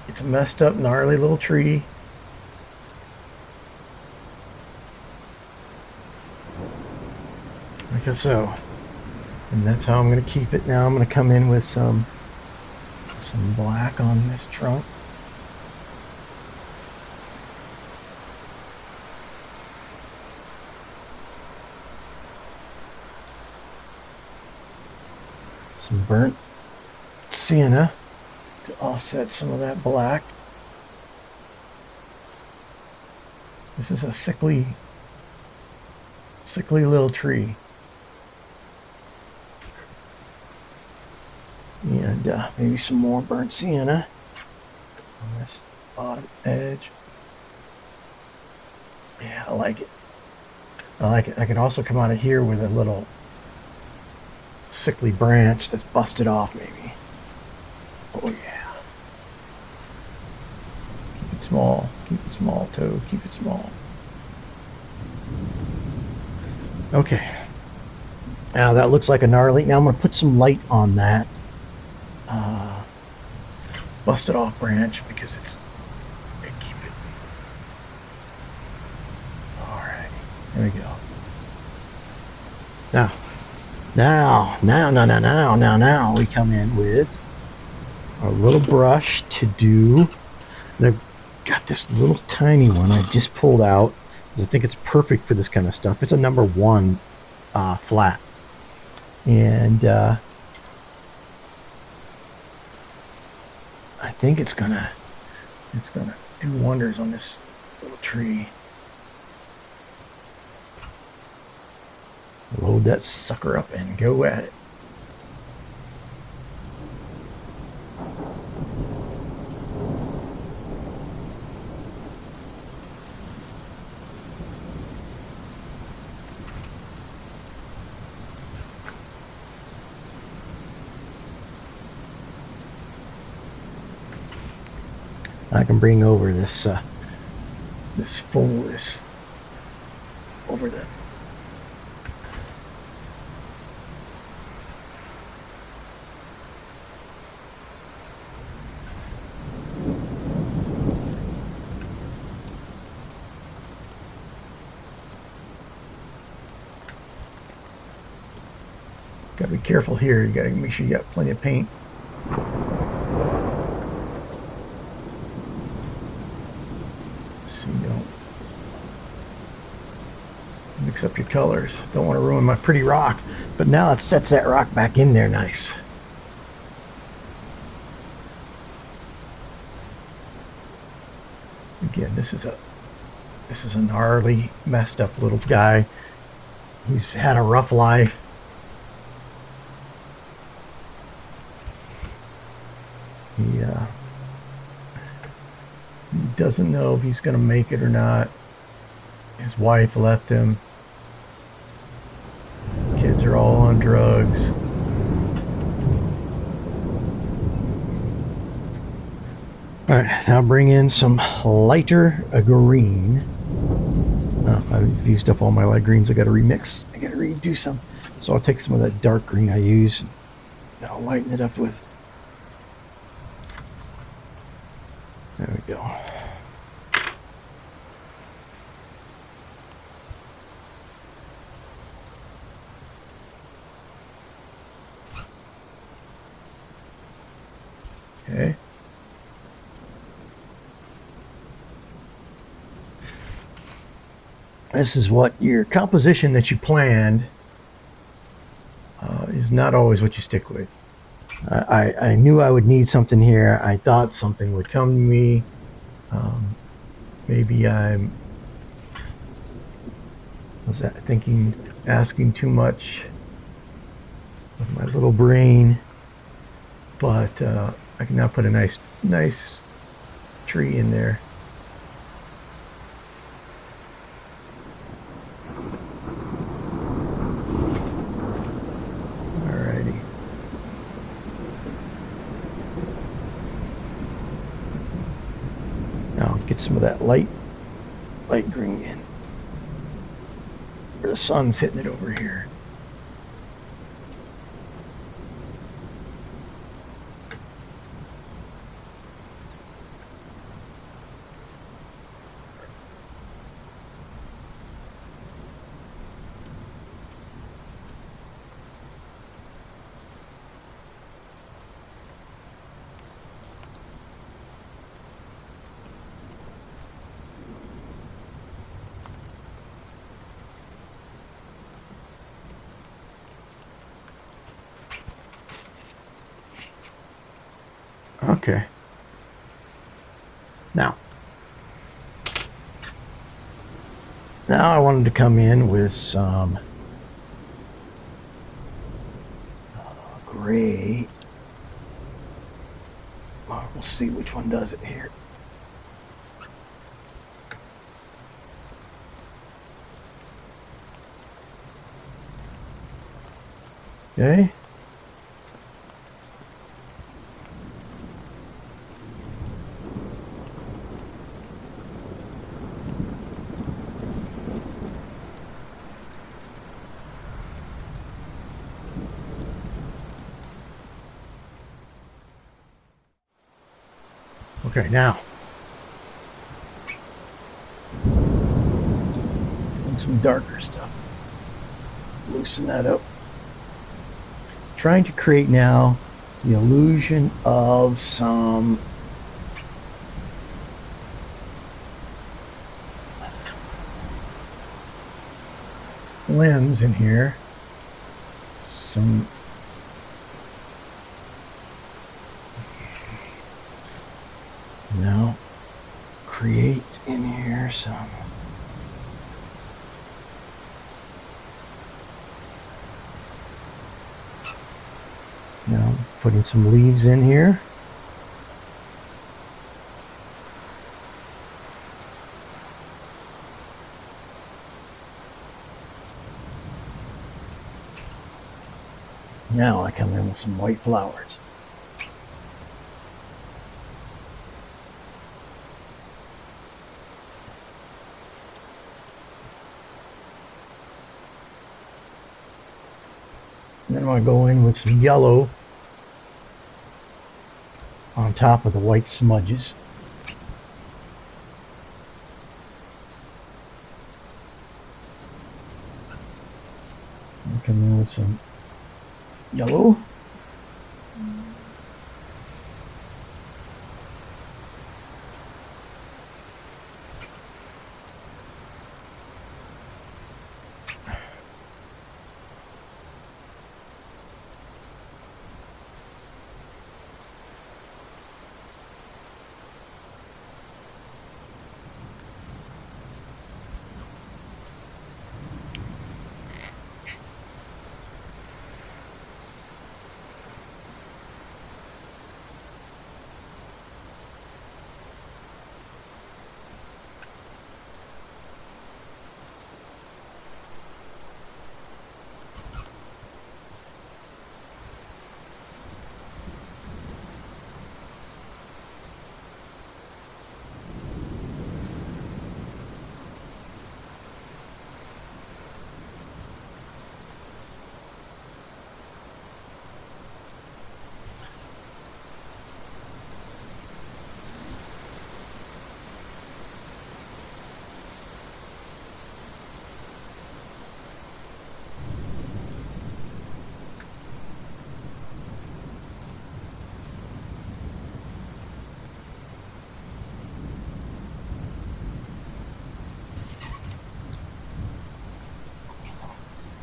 A: It's a messed up, gnarly little tree. Like so. And that's how I'm going to keep it. Now I'm going to come in with some black on this trunk. some burnt sienna to offset some of that black. This is a sickly little tree. And maybe some more burnt sienna on this bottom edge. Yeah, I like it. I like it. I can also come out of here with a little sickly branch that's busted off, maybe. Oh yeah. Keep it small. Keep it small, Toad. Keep it small. Okay. Now that looks like a gnarly. Now I'm going to put some light on that busted off branch because it's keep it. All right. There we go. Now we come in with our little brush to do. And I've got this little tiny one I just pulled out. I think it's perfect for this kind of stuff. It's a number 1 flat. And I think it's gonna do wonders on this little tree. Load that sucker up and go at it. I can bring over this fullness over there. Gotta be careful here. You gotta make sure you got plenty of paint. So you don't mix up your colors. Don't want to ruin my pretty rock. But now it sets that rock back in there nice. Again, this is a gnarly, messed up little guy. He's had a rough life. He doesn't know if he's going to make it or not. His wife left him. Kids are all on drugs. All right, now bring in some lighter green. I've used up all my light greens. I got to remix. I got to redo some. So I'll take some of that dark green I use and I'll lighten it up with. There we go. Okay. This is what your composition that you planned is not always what you stick with. I knew I would need something here. I thought something would come to me. Maybe I'm asking too much of my little brain, but I can now put a nice tree in there. Get some of that light green in where the sun's hitting it over here. Okay. Now I wanted to come in with some gray. Well, we'll see which one does it here. Okay. Okay, now and some darker stuff. Loosen that up. Trying to create now the illusion of some limbs in here. Some now create in here some now putting some leaves in here. Now I come in with some white flowers. And then I'm going to go in with some yellow on top of the white smudges. I'll come in with some yellow.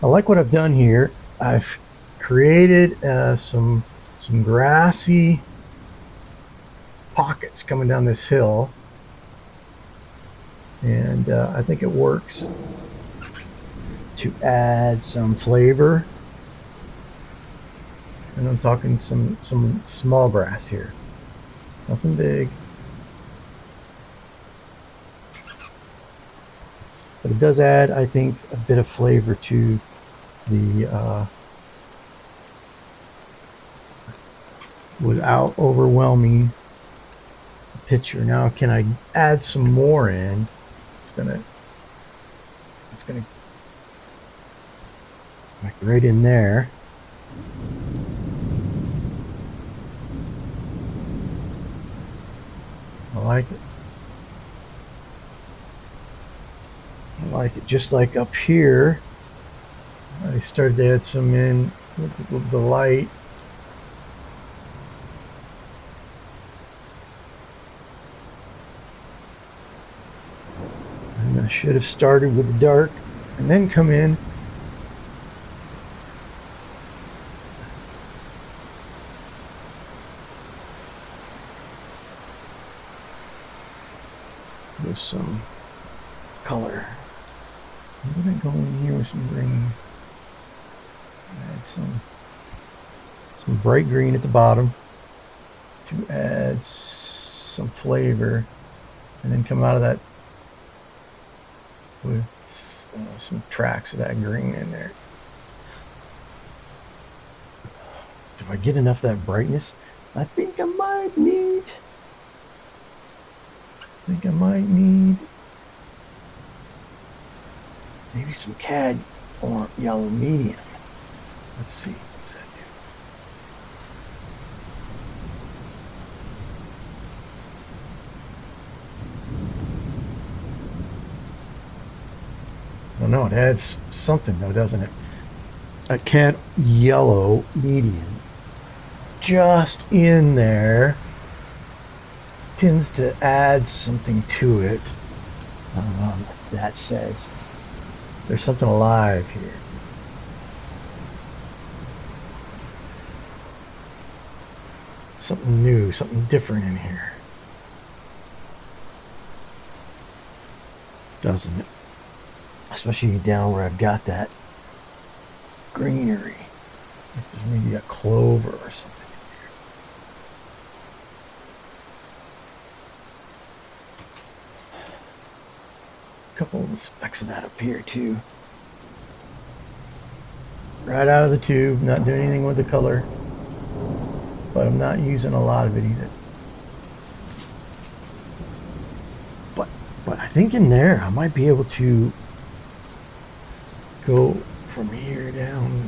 A: I like what I've done here. I've created some grassy pockets coming down this hill, and I think it works to add some flavor. And I'm talking some small grass here, nothing big, but it does add, I think, a bit of flavor to the without overwhelming the picture. Now, can I add some more in? It's gonna like right in there. I like it. I like it. Just like up here, I started to add some in with the light. And I should have started with the dark and then come in with some color. I'm gonna go in here with some green. Add some bright green at the bottom to add some flavor, and then come out of that with some tracks of that green in there. Do I get enough of that brightness? I think I might need maybe some cad or yellow medium. Let's see. What does that do? Oh no, it adds something though, doesn't it? A cad yellow medium just in there tends to add something to it that says there's something alive here. Something new, something different in here. Doesn't it? Especially down where I've got that greenery. Like there's maybe a clover or something. A couple of the specks of that up here too. Right out of the tube, not doing anything with the color, but I'm not using a lot of it either. But I think in there I might be able to go from here down.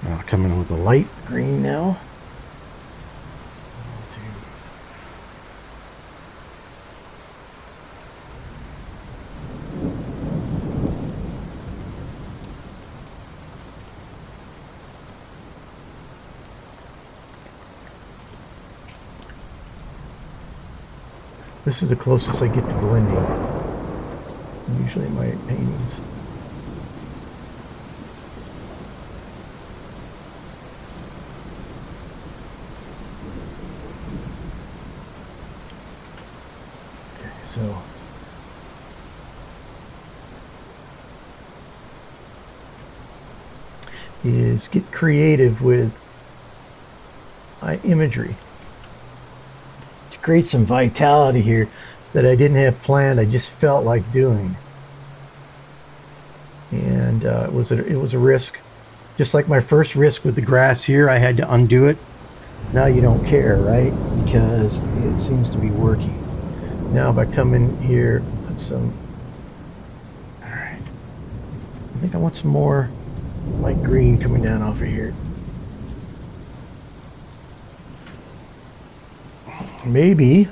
A: I'll come in with the light green now. This is the closest I get to blending, usually in my paintings. Okay, so is get creative with my imagery. Create some vitality here that I didn't have planned. I just felt like doing, and it was a risk, just like my first risk with the grass here. I had to undo it. Now you don't care, right? Because it seems to be working. Now if I come in here, put some. All right. I think I want some more light green coming down off of here. Maybe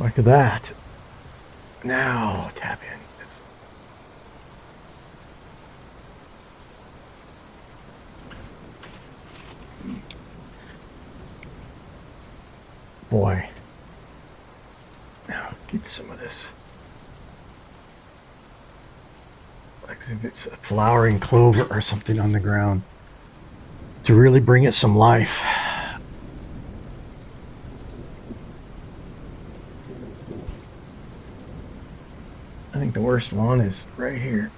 A: like that. Now tap in. Boy. Now get some of this. Like if it's a flowering clover or something on the ground, to really bring it some life. I think the worst one is right here.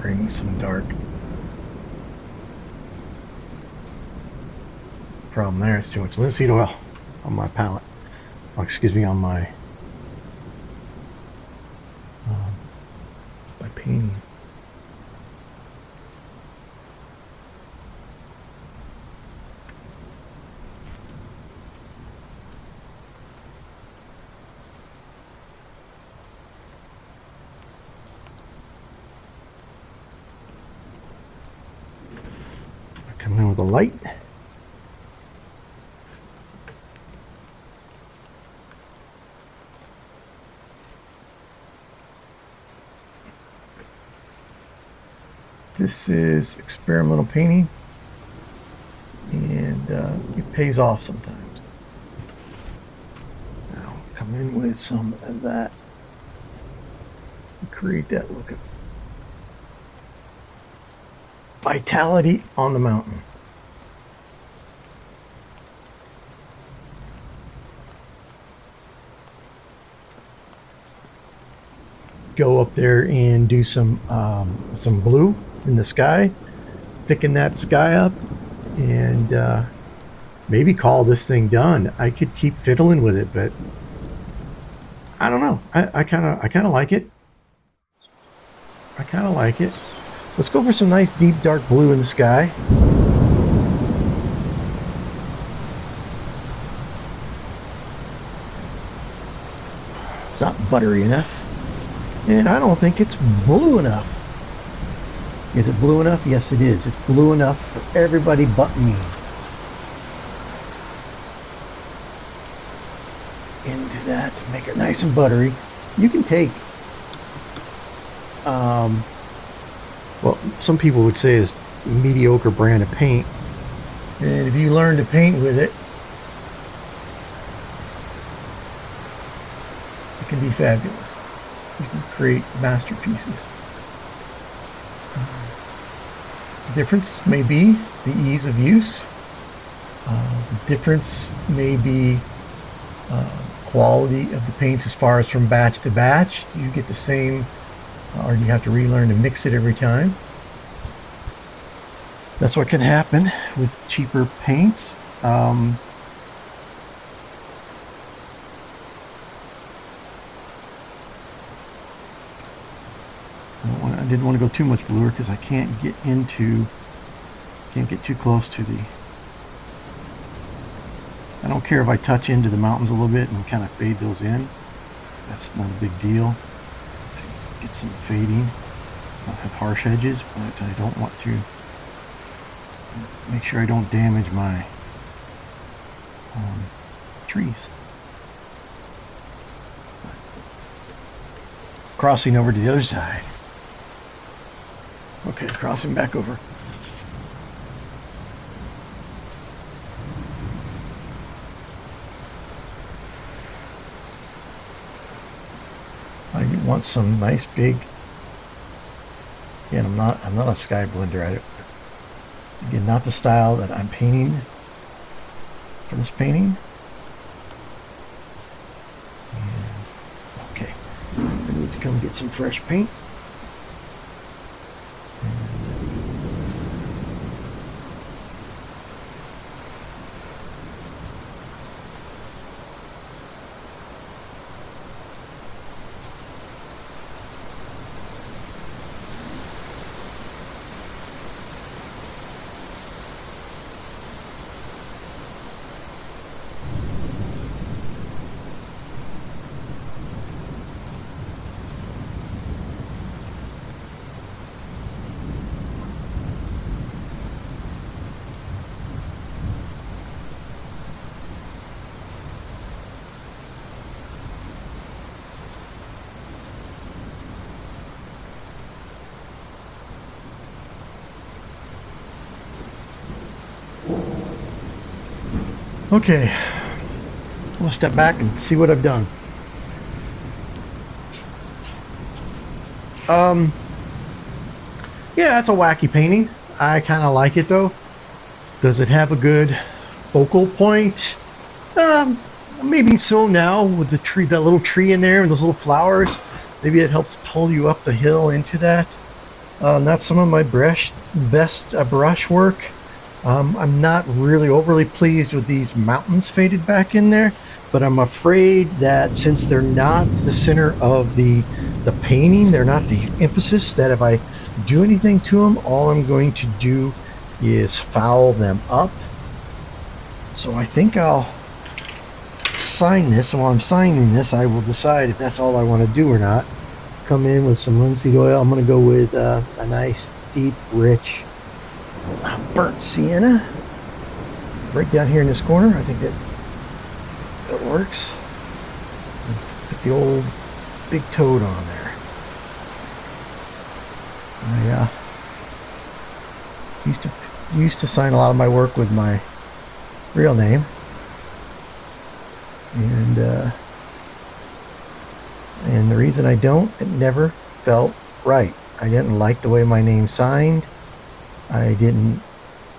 A: Bring some dark. Problem there is too much linseed oil on my palette. Oh, excuse me, on my painting. Come in with a light. This is experimental painting, and it pays off sometimes. Now come in with some of that, create that look of vitality on the mountain. Go up there and do some blue in the sky, thicken that sky up, and maybe call this thing done. I could keep fiddling with it, but I don't know. I kind of like it. I kind of like it. Let's go for some nice deep dark blue in the sky. It's not buttery enough. And I don't think it's blue enough. Is it blue enough? Yes, it is. It's blue enough for everybody but me. Into that to make it nice and buttery. You can take, well, some people would say is mediocre brand of paint. And if you learn to paint with it, it can be fabulous. You can create masterpieces. The difference may be the ease of use. The difference may be quality of the paints as far as from batch to batch. Do you get the same, or do you have to relearn to mix it every time? That's what can happen with cheaper paints. I didn't want to go too much bluer because I can't get too close to the. I don't care if I touch into the mountains a little bit and kind of fade those in. That's not a big deal. Get some fading. Not have harsh edges, but I don't want to make sure I don't damage my trees. Crossing over to the other side. Okay, crossing back over. I want some nice big. Again, I'm not a sky blender. Again, not the style that I'm painting for this painting. And, okay, I need to come get some fresh paint. Okay, I'm gonna step back and see what I've done. Yeah, it's a wacky painting. I kind of like it though. Does it have a good focal point? Maybe so now with the tree, that little tree in there and those little flowers. Maybe it helps pull you up the hill into that. That's some of my best brush work. I'm not really overly pleased with these mountains faded back in there, but I'm afraid that since they're not the center of the painting, they're not the emphasis, that if I do anything to them, all I'm going to do is foul them up. So I think I'll sign this, and while I'm signing this, I will decide if that's all I want to do or not. Come in with some linseed oil. I'm going to go with a nice, deep, rich burnt sienna right down here in this corner. I think that works. Put the old big toad on there. Used to sign a lot of my work with my real name, and the reason I don't, it never felt right. I didn't like the way my name signed. I didn't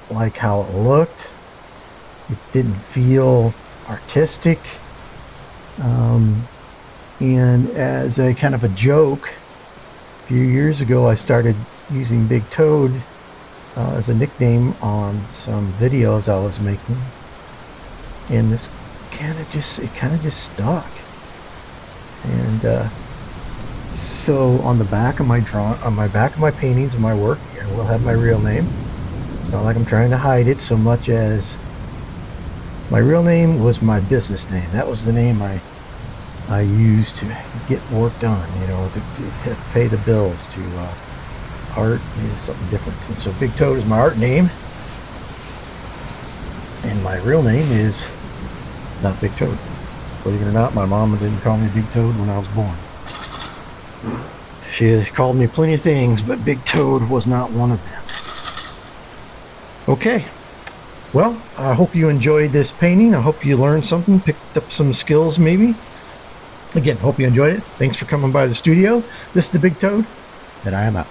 A: like how it looked. It didn't feel artistic. And as a kind of a joke, a few years ago, I started using Big Toad as a nickname on some videos I was making, and this kind of just stuck. And so on the back of my paintings and my work, I will have my real name. It's not like I'm trying to hide it so much as my real name was my business name. That was the name I used to get work done, to pay the bills. Art is something different. And so Big Toad is my art name, and my real name is not Big Toad. Believe it or not, my mom didn't call me Big Toad when I was born. She called me plenty of things, but Big Toad was not one of them. Okay. Well, I hope you enjoyed this painting. I hope you learned something, picked up some skills maybe. Again, hope you enjoyed it. Thanks for coming by the studio. This is the Big Toad, and I am out.